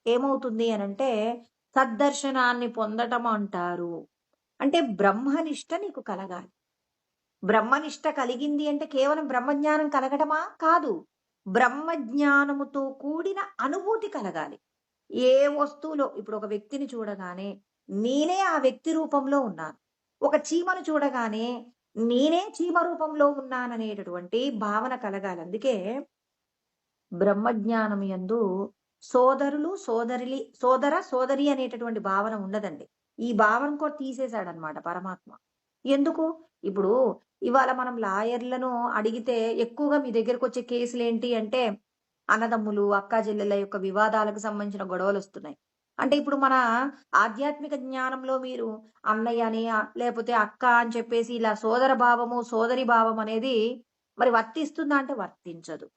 ఏమవుతుంది అనంటే సద్దర్శనాన్ని పొందటం అంటారు. అంటే బ్రహ్మనిష్ట నీకు కలగాలి. బ్రహ్మనిష్ట కలిగింది అంటే కేవలం బ్రహ్మజ్ఞానం కలగటమా? కాదు. బ్రహ్మజ్ఞానముతో కూడిన అనుభూతి కలగాలి. ఏ వస్తువులో ఇప్పుడు ఒక వ్యక్తిని చూడగానే నేనే ఆ వ్యక్తి రూపంలో ఉన్నాను. ఒక చీమను చూడగానే నేనే చీమ రూపంలో ఉన్నాననేటటువంటి భావన కలగాలి. అందుకే బ్రహ్మజ్ఞానం యందు సోదరులు, సోదర, సోదరి అనేటటువంటి భావన ఉండదండి. ఈ భావన కూడా తీసేశాడనమాట పరమాత్మ. ఎందుకు? ఇప్పుడు ఇవాళ మనం లాయర్‌లను అడిగితే ఎక్కువగా మీ దగ్గరకొచ్చే కేసులేంటి అంటే, అన్నదమ్ములు, అక్కా చెల్లెల యొక్క వివాదాలకు సంబంధించిన గొడవలొస్తున్నాయి. అంటే ఇప్పుడు మన ఆధ్యాత్మిక జ్ఞానంలో మీరు అన్నయ్య అని, లేపోతే అక్క అని చెప్పేసి ఇలా సోదర భావము, సోదరి భావం అనేది మరి వర్తిస్తుందా అంటే వర్తించదు.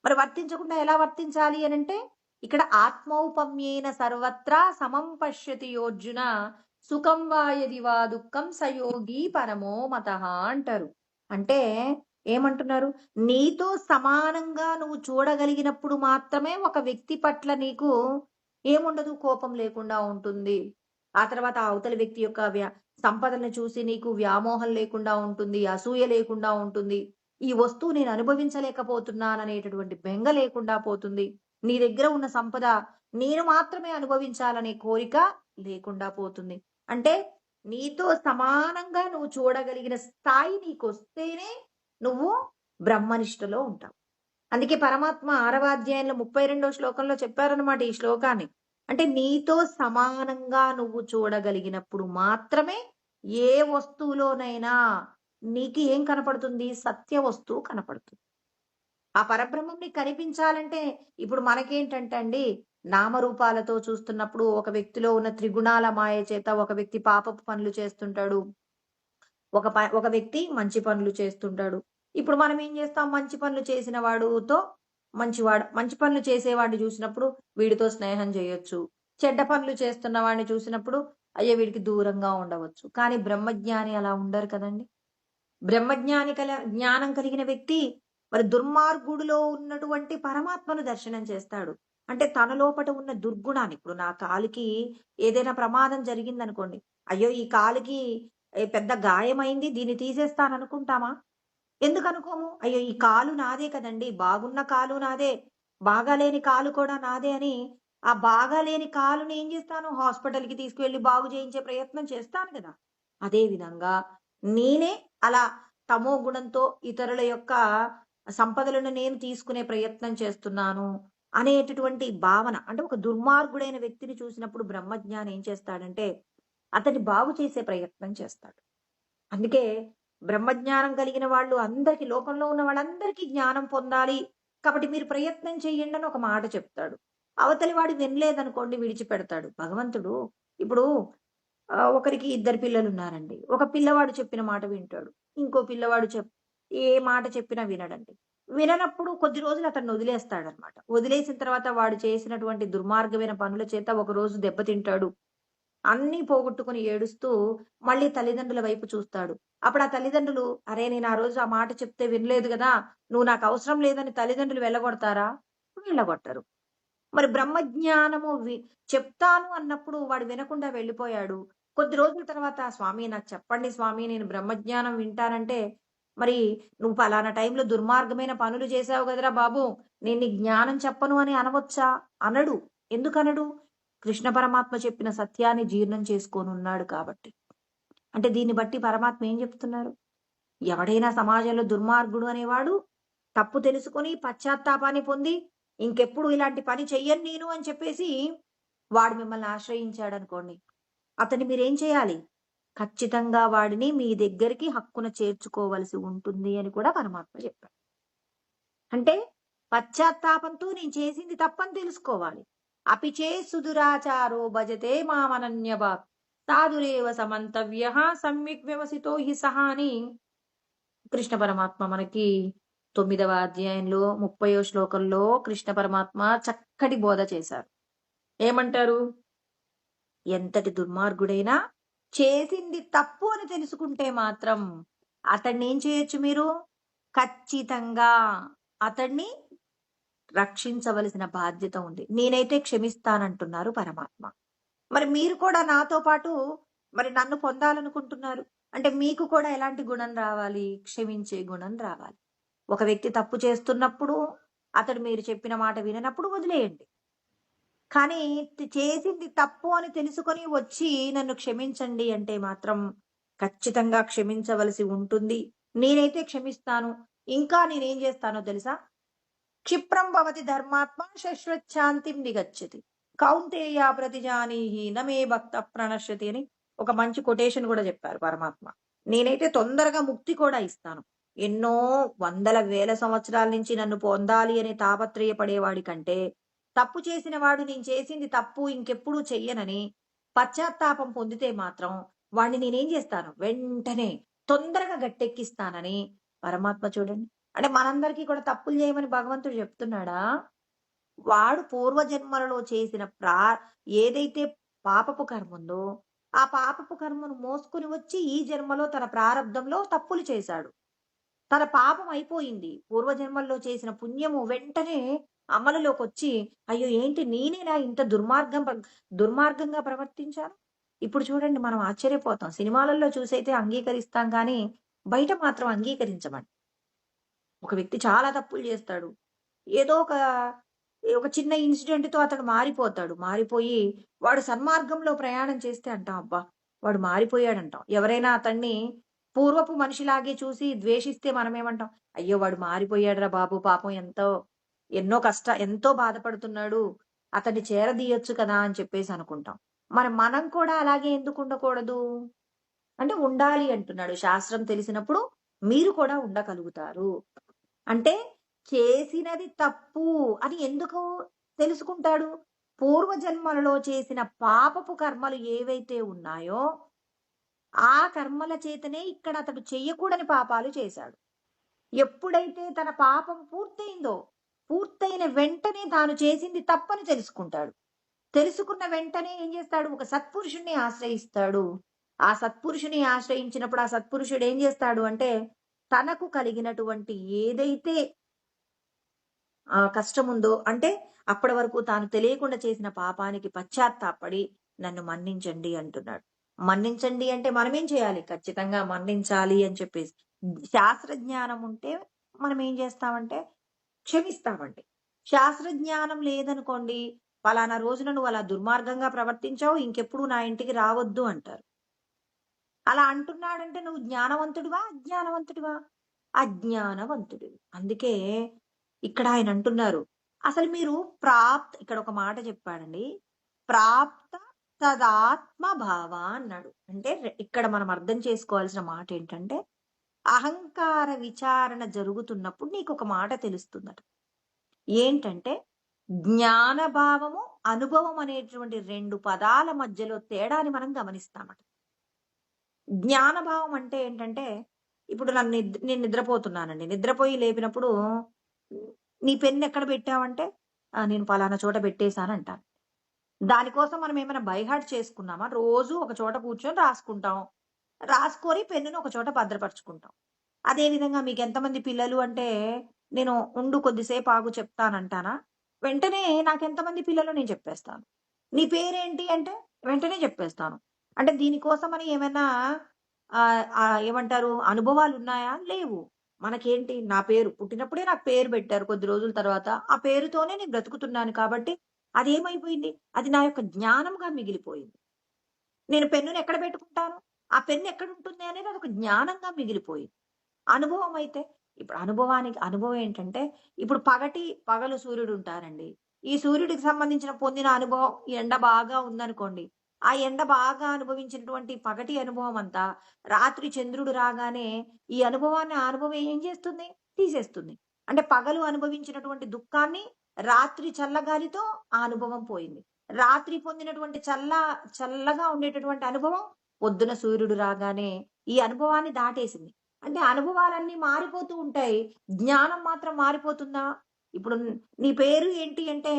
మరి వర్తించకుండా ఎలా వర్తించాలి అనంటే, ఇక్కడ ఆత్మౌపమ్యేన సర్వత్రా సమం పశ్యతి యోర్జున సుఖం వా యది వా దుఃఖం సయోగి పరమో మతః అంటారు. అంటే ఏమంటున్నారు? నీతో సమానంగా నువ్వు చూడగలిగినప్పుడు మాత్రమే ఒక వ్యక్తి పట్ల నీకు ఏముండదు? కోపం లేకుండా ఉంటుంది. ఆ తర్వాత అవతలి వ్యక్తి యొక్క సంపదను చూసి నీకు వ్యామోహం లేకుండా ఉంటుంది. అసూయ లేకుండా ఉంటుంది. ఈ వస్తువు నేను అనుభవించలేకపోతున్నాననేటటువంటి బెంగ లేకుండా పోతుంది. నీ దగ్గర ఉన్న సంపద నేను మాత్రమే అనుభవించాలనే కోరిక లేకుండా పోతుంది. అంటే నీతో సమానంగా నువ్వు చూడగలిగిన స్థాయి నీకొస్తేనే నువ్వు బ్రహ్మనిష్టలో ఉంటావు. అందుకే పరమాత్మ 6వ అధ్యాయంలో 32వ శ్లోకంలో చెప్పారనమాట ఈ శ్లోకాన్ని. అంటే నీతో సమానంగా నువ్వు చూడగలిగినప్పుడు మాత్రమే ఏ వస్తువులోనైనా నీకు ఏం కనపడుతుంది? సత్య వస్తువు కనపడుతుంది. ఆ పరబ్రహ్మం నీకు కనిపించాలంటే ఇప్పుడు మనకేంటంటే అండి, నామరూపాలతో చూస్తున్నప్పుడు ఒక వ్యక్తిలో ఉన్న త్రిగుణాల మాయ చేత ఒక వ్యక్తి పాపపు పనులు చేస్తుంటాడు. ఒక వ్యక్తి మంచి పనులు చేస్తుంటాడు. ఇప్పుడు మనం ఏం చేస్తాం? మంచి పనులు చేసిన వాడుతో మంచి పనులు చేసేవాడిని చూసినప్పుడు వీడితో స్నేహం చేయొచ్చు. చెడ్డ పనులు చేస్తున్న వాడిని చూసినప్పుడు అయ్యో! వీడికి దూరంగా ఉండవచ్చు. కానీ బ్రహ్మజ్ఞాని అలా ఉండరు కదండీ! జ్ఞానం కలిగిన వ్యక్తి మరి దుర్మార్గుడిలో ఉన్నటువంటి పరమాత్మను దర్శనం చేస్తాడు. అంటే తన లోపట ఉన్న దుర్గుణాన్ని ఇప్పుడు నా కాలికి ఏదైనా ప్రమాదం జరిగిందనుకోండి. అయ్యో! ఈ కాలికి పెద్ద గాయమైంది దీన్ని తీసేస్తాననుకుంటామా? ఎందుకనుకోము? అయ్యో! ఈ కాలు నాదే కదండీ! బాగున్న కాలు నాదే. బాగాలేని కాలు కూడా నాదే అని ఆ బాగాలేని కాలుని ఏం చేస్తాను? హాస్పిటల్‌కి తీసుకువెళ్ళి బాగు చేయించే ప్రయత్నం చేస్తాను కదా! అదే విధంగా నేనే అలా తమో గుణంతో ఇతరుల యొక్క సంపదలను నేను తీసుకునే ప్రయత్నం చేస్తున్నాను అనేటటువంటి భావన. అంటే ఒక దుర్మార్గుడైన వ్యక్తిని చూసినప్పుడు బ్రహ్మజ్ఞాని ఏం చేస్తాడంటే అతన్ని బాగు చేసే ప్రయత్నం చేస్తాడు. అందుకే బ్రహ్మజ్ఞానం కలిగిన వాళ్ళు అందరికి లోకంలో ఉన్న వాళ్ళందరికీ జ్ఞానం పొందాలి. కాబట్టి మీరు ప్రయత్నం చేయండి అని ఒక మాట చెప్తాడు. అవతలి వాడు వినలేదనుకోండి విడిచిపెడతాడు. భగవంతుడు ఇప్పుడు ఒకరికి ఇద్దరు పిల్లలున్నారండి. ఒక పిల్లవాడు చెప్పిన మాట వింటాడు. ఇంకో పిల్లవాడు ఏ మాట చెప్పినా వినడండి. విననప్పుడు కొద్ది రోజులు అతన్ని వదిలేస్తాడనమాట. వదిలేసిన తర్వాత వాడు చేసినటువంటి దుర్మార్గమైన పనుల చేత ఒకరోజు దెబ్బతింటాడు. అన్నీ పోగొట్టుకొని ఏడుస్తూ మళ్ళీ తల్లిదండ్రుల వైపు చూస్తాడు. అప్పుడు ఆ తల్లిదండ్రులు, "అరే! నేను ఆ రోజు ఆ మాట చెప్తే వినలేదు గదా! నువ్వు నాకు అవసరం లేదని" తల్లిదండ్రులు వెళ్ళగొడతారా? వెళ్ళగొట్టరు. మరి బ్రహ్మజ్ఞానము చెప్తాను అన్నప్పుడు వాడు వినకుండా వెళ్ళిపోయాడు. కొద్ది రోజుల తర్వాత, "స్వామి నాకు చెప్పండి స్వామి నేను బ్రహ్మజ్ఞానం వింటానంటే" మరి "నువ్వు పలానా టైంలో దుర్మార్గమైన పనులు చేశావు గదరా బాబు! నేను నీకు జ్ఞానం చెప్పను" అని అనవచ్చా? అనడు. ఎందుకనడు? కృష్ణ పరమాత్మ చెప్పిన సత్యాన్ని జీర్ణం చేసుకోనున్నాడు కాబట్టి. అంటే దీన్ని బట్టి పరమాత్మ ఏం చెప్తున్నారు? ఎవడైనా సమాజంలో దుర్మార్గుడు అనేవాడు తప్పు తెలుసుకొని పశ్చాత్తాపాన్ని పొంది ఇంకెప్పుడు ఇలాంటి పని చెయ్యను నేను అని చెప్పేసి వాడు మిమ్మల్ని ఆశ్రయించాడనుకోండి. అతన్ని మీరేం చేయాలి? ఖచ్చితంగా వాడిని మీ దగ్గరికి హక్కున చేర్చుకోవలసి ఉంటుంది అని కూడా పరమాత్మ చెప్పాడు. అంటే పశ్చాత్తాపంతో నేను చేసింది తప్పని తెలుసుకోవాలి. అపిచే సుదురాచారో భజతే మామనన్యభాక్ సాధురేవ సమంతవ్యః సమ్యక్ వ్యవసితో హి సహ అని కృష్ణ పరమాత్మ మనకి 9వ అధ్యాయంలో 30వ శ్లోకంలో కృష్ణ పరమాత్మ చక్కటి బోధ చేశారు. ఏమంటారు? ఎంతటి దుర్మార్గుడైనా చేసింది తప్పు అని తెలుసుకుంటే మాత్రం అతన్నేం చేయొచ్చు మీరు? ఖచ్చితంగా అతన్ని రక్షించవలసిన బాధ్యత ఉంది. నేనైతే క్షమిస్తానంటున్నారు పరమాత్మ. మరి మీరు కూడా నాతో పాటు మరి నన్ను పొందాలనుకుంటున్నారు. అంటే మీకు కూడా ఎలాంటి గుణం రావాలి? క్షమించే గుణం రావాలి. ఒక వ్యక్తి తప్పు చేస్తున్నప్పుడు అతడు మీరు చెప్పిన మాట విననప్పుడు వదిలేయండి. కానీ చేసింది తప్పు అని తెలుసుకొని వచ్చి నన్ను క్షమించండి అంటే మాత్రం ఖచ్చితంగా క్షమించవలసి ఉంటుంది. నేనైతే క్షమిస్తాను. ఇంకా నేనేం చేస్తానో తెలుసా? క్షిప్రం భవతి ధర్మాత్మ శశ్వచ్ఛాంతిం నిగచ్చతి. కౌంతేయ ప్రతిజానీహి నమే భక్త ప్రణశ్యతి అని ఒక మంచి కొటేషన్ కూడా చెప్పారు పరమాత్మ. నేనైతే తొందరగా ముక్తి కూడా ఇస్తాను. ఎన్నో వందల వేల సంవత్సరాల నుంచి నన్ను పొందాలి అనే తాపత్రయపడేవాడి కంటే తప్పు చేసిన వాడు నేను చేసింది తప్పు ఇంకెప్పుడు చెయ్యనని పశ్చాత్తాపం పొందితే మాత్రం వాడిని నేనేం చేస్తాను? వెంటనే తొందరగా గట్టెక్కిస్తానని పరమాత్మ చూడండి. అంటే మనందరికీ కూడా తప్పులు చేయమని భగవంతుడు చెప్తున్నాడా? వాడు పూర్వజన్మలలో చేసిన ఏదైతే పాపపు కర్మ ఉందో, ఆ పాపపు కర్మను మోసుకొని వచ్చి ఈ జన్మలో తన ప్రారబ్ధంలో తప్పులు చేశాడు. తన పాపం అయిపోయింది. పూర్వజన్మల్లో చేసిన పుణ్యము వెంటనే అమలులోకొచ్చి, అయ్యో! ఏంటి నేనేనా ఇంత దుర్మార్గంగా ప్రవర్తించాను? ఇప్పుడు చూడండి మనం ఆశ్చర్యపోతాం. సినిమాలలో చూసైతే అంగీకరిస్తాం కానీ, బయట మాత్రం అంగీకరించమండి. ఒక వ్యక్తి చాలా తప్పులు చేస్తాడు. ఏదో ఒక చిన్న ఇన్సిడెంట్‌తో అతడు మారిపోతాడు. మారిపోయి వాడు సన్మార్గంలో ప్రయాణం చేస్తే అంటాం, అబ్బా! వాడు మారిపోయాడంటాం. ఎవరైనా అతన్ని పూర్వపు మనిషిలాగే చూసి ద్వేషిస్తే మనమేమంటాం? అయ్యో! వాడు మారిపోయాడురా బాబు పాపం ఎంతో బాధపడుతున్నాడు. అతన్ని చేరదీయొచ్చు కదా! అని చెప్పేసి అనుకుంటాం. మరి మనం కూడా అలాగే ఎందుకు ఉండకూడదు? అంటే ఉండాలి అంటున్నాడు. శాస్త్రం తెలిసినప్పుడు మీరు కూడా ఉండగలుగుతారు. అంటే చేసినది తప్పు అని ఎందుకు తెలుసుకుంటాడు? పూర్వజన్మలలో చేసిన పాపపు కర్మలు ఏవైతే ఉన్నాయో, ఆ కర్మల చేతనే ఇక్కడ అతడు చెయ్యకూడని పాపాలు చేశాడు. ఎప్పుడైతే తన పాపం పూర్తయిందో, పూర్తయిన వెంటనే తాను చేసింది తప్పని తెలుసుకుంటాడు. తెలుసుకున్న వెంటనే ఏం చేస్తాడు? ఒక సత్పురుషుడిని ఆశ్రయిస్తాడు. ఆ సత్పురుషుని ఆశ్రయించినప్పుడు ఆ సత్పురుషుడు ఏం చేస్తాడు అంటే, తనకు కలిగినటువంటి ఏదైతే కష్టముందో అంటే అప్పటి వరకు తాను తెలియకుండా చేసిన పాపానికి పశ్చాత్తాపడి నన్ను మన్నించండి అంటున్నాడు. మన్నించండి అంటే మనమేం చేయాలి? ఖచ్చితంగా మన్నించాలి అని చెప్పేసి. శాస్త్ర జ్ఞానం ఉంటే మనం ఏం చేస్తామంటే క్షమిస్తామండి. శాస్త్ర జ్ఞానం లేదనుకోండి, పలానా రోజున నువ్వు అలా దుర్మార్గంగా ప్రవర్తించావు, ఇంకెప్పుడు నా ఇంటికి రావద్దు అంటారు. అలా అంటున్నాడంటే నువ్వు జ్ఞానవంతుడివా? అజ్ఞానవంతుడివా? అజ్ఞానవంతుడివి. అందుకే ఇక్కడ ఆయన అంటున్నారు. అసలు మీరు ఇక్కడ ఒక మాట చెప్పాడండి. ప్రాప్త తదాత్మ భావ అన్నాడు. అంటే ఇక్కడ మనం అర్థం చేసుకోవాల్సిన మాట ఏంటంటే, అహంకార విచారణ జరుగుతున్నప్పుడు నీకొక మాట తెలుస్తుందట. ఏంటంటే, జ్ఞాన భావము, అనుభవం అనేటువంటి 2 పదాల మధ్యలో తేడాని మనం గమనిస్తామట. జ్ఞానభావం అంటే ఏంటంటే, ఇప్పుడు నేను నిద్రపోతున్నానండి. నిద్రపోయి లేపినప్పుడు, "నీ పెన్నెక్కడ పెట్టావంటే," నేను పలానా చోట పెట్టేశానంటాను. దానికోసం మనం ఏమైనా బై హార్ట్ చేసుకున్నామా? రోజు ఒక చోట కూర్చొని రాసుకుంటాం. రాసుకొని పెన్నుని ఒక చోట భద్రపరుచుకుంటాం. అదే విధంగా మీకెంతమంది పిల్లలు అంటే, నేను ఉండు కొద్దిసేపు ఆగు చెప్తానంటానా? వెంటనే నాకెంతమంది పిల్లలో నేను చెప్పేస్తాను. నీ పేరేంటి అంటే, వెంటనే చెప్పేస్తాను. అంటే దీనికోసమని ఏమైనా ఏమంటారు అనుభవాలున్నాయా? లేవు. మనకేంటి నా పేరు పుట్టినప్పుడే నాకు పేరు పెట్టారు కొద్ది రోజుల తర్వాత. ఆ పేరుతోనే నేను బ్రతుకుతున్నాను కాబట్టి అదేమైపోయింది? అది నా యొక్క జ్ఞానంగా మిగిలిపోయింది. నేను పెన్నుని ఎక్కడ పెట్టుకుంటాను? ఆ పెన్ను ఎక్కడుంటుంది అనేది అదొక జ్ఞానంగా మిగిలిపోయింది. అనుభవం అయితే ఇప్పుడు అనుభవం ఏంటంటే, ఇప్పుడు పగలు సూర్యుడుంటారండి. ఈ సూర్యుడికి సంబంధించిన పొందిన అనుభవం ఈ ఎండ బాగా ఉందనుకోండి. ఆ ఎండ బాగా అనుభవించినటువంటి పగటి అనుభవం అంతా రాత్రి చంద్రుడు రాగానే ఈ అనుభవాన్ని ఆ అనుభవం ఏం చేస్తుంది? తీసేస్తుంది. అంటే పగలు అనుభవించినటువంటి దుఃఖాన్ని రాత్రి చల్లగాలితో ఆ అనుభవం పోయింది. రాత్రి పొందినటువంటి చల్లగా ఉండేటటువంటి అనుభవం పొద్దున సూర్యుడు రాగానే ఈ అనుభవాన్ని దాటేసింది. అంటే అనుభవాలన్నీ మారిపోతూ ఉంటాయి. జ్ఞానం మాత్రం మారిపోతుందా? ఇప్పుడు నీ పేరు ఏంటి అంటే,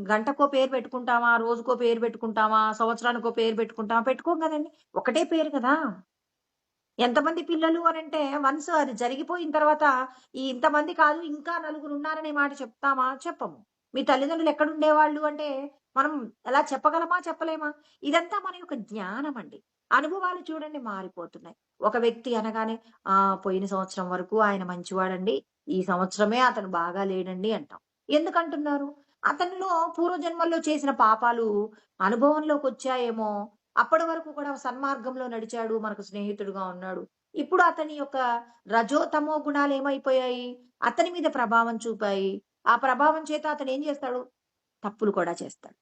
గంటకో పేరు పెట్టుకుంటామా? రోజుకో పేరు పెట్టుకుంటామా? సంవత్సరానికో పేరు పెట్టుకుంటామా? పెట్టుకోం గదండీ. ఒకటే పేరు కదా! ఎంతమంది పిల్లలు అనంటే వన్స్ అది జరిగిపోయిన తర్వాత ఈ ఇంతమంది కాదు ఇంకా నలుగురున్నారనే మాట చెప్తామా? చెప్పము. మీ తల్లిదండ్రులు ఎక్కడుండేవాళ్ళు అంటే మనం ఎలా చెప్పగలమా? చెప్పలేమా? ఇదంతా మన యొక్క జ్ఞానమండి. అనుభవాలు చూడండి మారిపోతున్నాయి. ఒక వ్యక్తి అనగానే పోయిన సంవత్సరం వరకు ఆయన మంచివాడండి. ఈ సంవత్సరమే అతను బాగా లేడండి అంటాం. ఎందుకంటున్నారు? అతనిలో పూర్వజన్మల్లో చేసిన పాపాలు అనుభవంలోకొచ్చాయేమో! అప్పటి వరకు కూడా సన్మార్గంలో నడిచాడు. మనకు స్నేహితుడుగా ఉన్నాడు. ఇప్పుడు అతని యొక్క రజో, తమో గుణాలేమైపోయాయి? అతని మీద ప్రభావం చూపాయి. ఆ ప్రభావం చేత అతనేం చేస్తాడు? తప్పులు కూడా చేస్తాడు.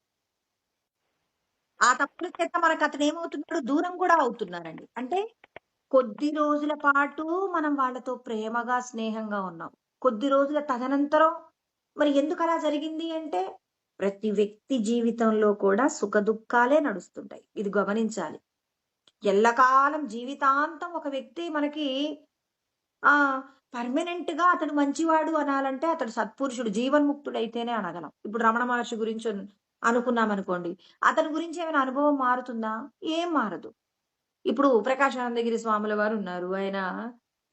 ఆ తప్పుల చేత మనకతనేమవుతున్నాడు? దూరం కూడా అవుతున్నారండి. అంటే కొద్ది రోజుల పాటు మనం వాళ్ళతో ప్రేమగా, స్నేహంగా ఉన్నాం. కొద్ది రోజుల తదనంతరం మరి ఎందుకలా జరిగింది అంటే, ప్రతి వ్యక్తి జీవితంలో కూడా సుఖదుఖాలే నడుస్తుంటాయి. ఇది గమనించాలి. ఎల్లకాలం జీవితాంతం ఒక వ్యక్తి మనకి పర్మనెంట్‌గా అతడు మంచివాడు అనాలంటే అతడు సత్పురుషుడు, జీవన్ముక్తుడైతేనే అనగలం. ఇప్పుడు రమణ మహర్షి గురించి అనుకున్నామనుకోండి. అతని గురించి ఏమైనా అనుభవం మారుతుందా? ఏం మారదు. ఇప్పుడు ప్రకాశానందగిరి స్వాముల వారున్నారు. ఆయన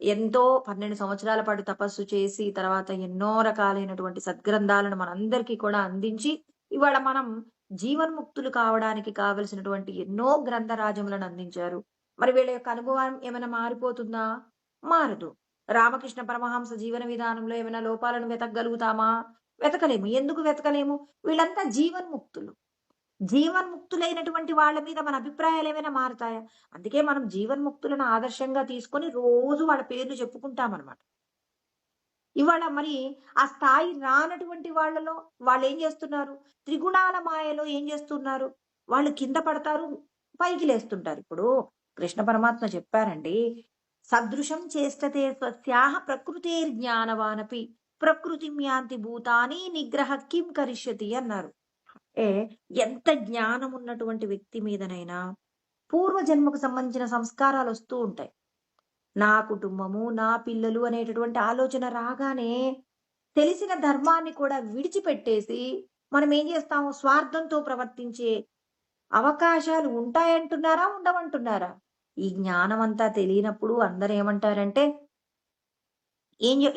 ఎంతో 12 సంవత్సరాల పాటు తపస్సు చేసి, తర్వాత ఎన్నో రకాలైనటువంటి సద్గ్రంథాలను మనందరికీ కూడా అందించి, ఇవాళ మనం జీవన్ముక్తులు కావడానికి కావలసినటువంటి ఎన్నో గ్రంథరాజములను అందించారు. మరి వీళ్ళ యొక్క అనుభవం ఏమైనా మారిపోతుందా? మారదు. రామకృష్ణ పరమహంస జీవన విధానంలో ఏమైనా లోపాలను వెతకగలుగుతామా? వెతకలేము. ఎందుకు వెతకలేము? వీళ్ళంతా జీవన్ముక్తులు. జీవన్ముక్తులైనటువంటి వాళ్ళ మీద మన అభిప్రాయాలు ఏమైనా మారుతాయా? అందుకే మనం జీవన్ముక్తులను ఆదర్శంగా తీసుకొని రోజు వాళ్ళ పేర్లు చెప్పుకుంటామనమాట. ఇవాళ మరి ఆ స్థాయి రానటువంటి వాళ్ళలో వాళ్ళేం జేస్తున్నారు? త్రిగుణాల మాయలో ఏం జేస్తున్నారు? వాళ్ళు కింద పడతారు, పైకి లేస్తుంటారు. ఇప్పుడు కృష్ణ పరమాత్మ చెప్పారండి. సదృశం చేష్టతే స్వస్యాహ ప్రకృతేర్జ్ఞానవానపి ప్రకృతిం యాంతి భూతాని నిగ్రహ కిం కరిష్యతి అన్నారు. ఏ ఎంత జ్ఞానం ఉన్నటువంటి వ్యక్తి మీదనైనా పూర్వజన్మకు సంబంధించిన సంస్కారాలొస్తూ ఉంటాయి. నా కుటుంబము, నా పిల్లలు అనేటటువంటి ఆలోచన రాగానే తెలిసిన ధర్మాన్ని కూడా విడిచిపెట్టేసి మనం ఏం చేస్తాము? స్వార్థంతో ప్రవర్తించే అవకాశాలు ఉంటాయంటున్నారా? ఉండవంటున్నారా? ఈ జ్ఞానం అంతా తెలియనప్పుడు అందరూ ఏమంటారంటే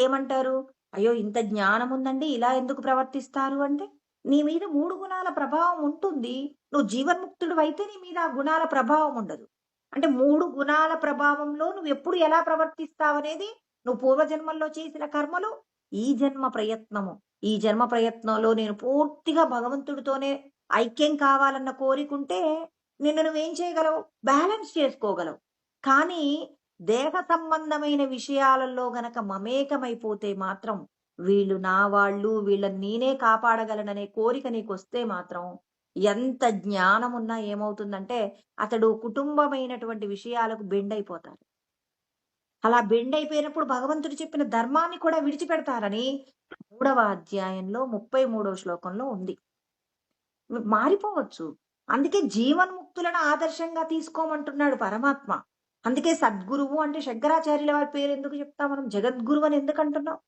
ఏమంటారు? అయ్యో! ఇంత జ్ఞానం ఉందండి. ఇలా ఎందుకు ప్రవర్తిస్తారు అంటే, నీ మీద 3 గుణాల ప్రభావం ఉంటుంది. నువ్వు జీవన్ముక్తుడివైతే నీ మీద ఆ గుణాల ప్రభావం ఉండదు. అంటే 3 గుణాల ప్రభావంలో నువ్వెప్పుడు ఎలా ప్రవర్తిస్తావనేది నువ్వు పూర్వజన్మల్లో చేసిన కర్మలు, ఈ జన్మ ప్రయత్నము. ఈ జన్మ ప్రయత్నంలో నేను పూర్తిగా భగవంతుడితోనే ఐక్యం కావాలన్న కోరికుంటే నిన్ను నువ్వేం చేయగలవు? బ్యాలెన్స్ చేసుకోగలవు. కానీ దేహ సంబంధమైన విషయాలలో గనక మమేకమైపోతే మాత్రం వీళ్ళు నా వాళ్ళు, వీళ్ళని నేనే కాపాడగలననే కోరిక నీకొస్తే మాత్రం ఎంత జ్ఞానమున్నా ఏమవుతుందంటే అతడు కుటుంబమైనటువంటి విషయాలకు బెండైపోతారు. అలా బెండైపోయినప్పుడు భగవంతుడు చెప్పిన ధర్మాన్ని కూడా విడిచిపెడతారని 3వ అధ్యాయంలో 33వ శ్లోకంలో ఉంది. మారిపోవచ్చు. అందుకే జీవన్ముక్తులను ఆదర్శంగా తీసుకోమంటున్నాడు పరమాత్మ. అందుకే సద్గురువు అంటే శంకరాచార్యుల వారి పేరు ఎందుకు చెప్తాం మనం? జగద్గురువు అని ఎందుకు అంటున్నాం?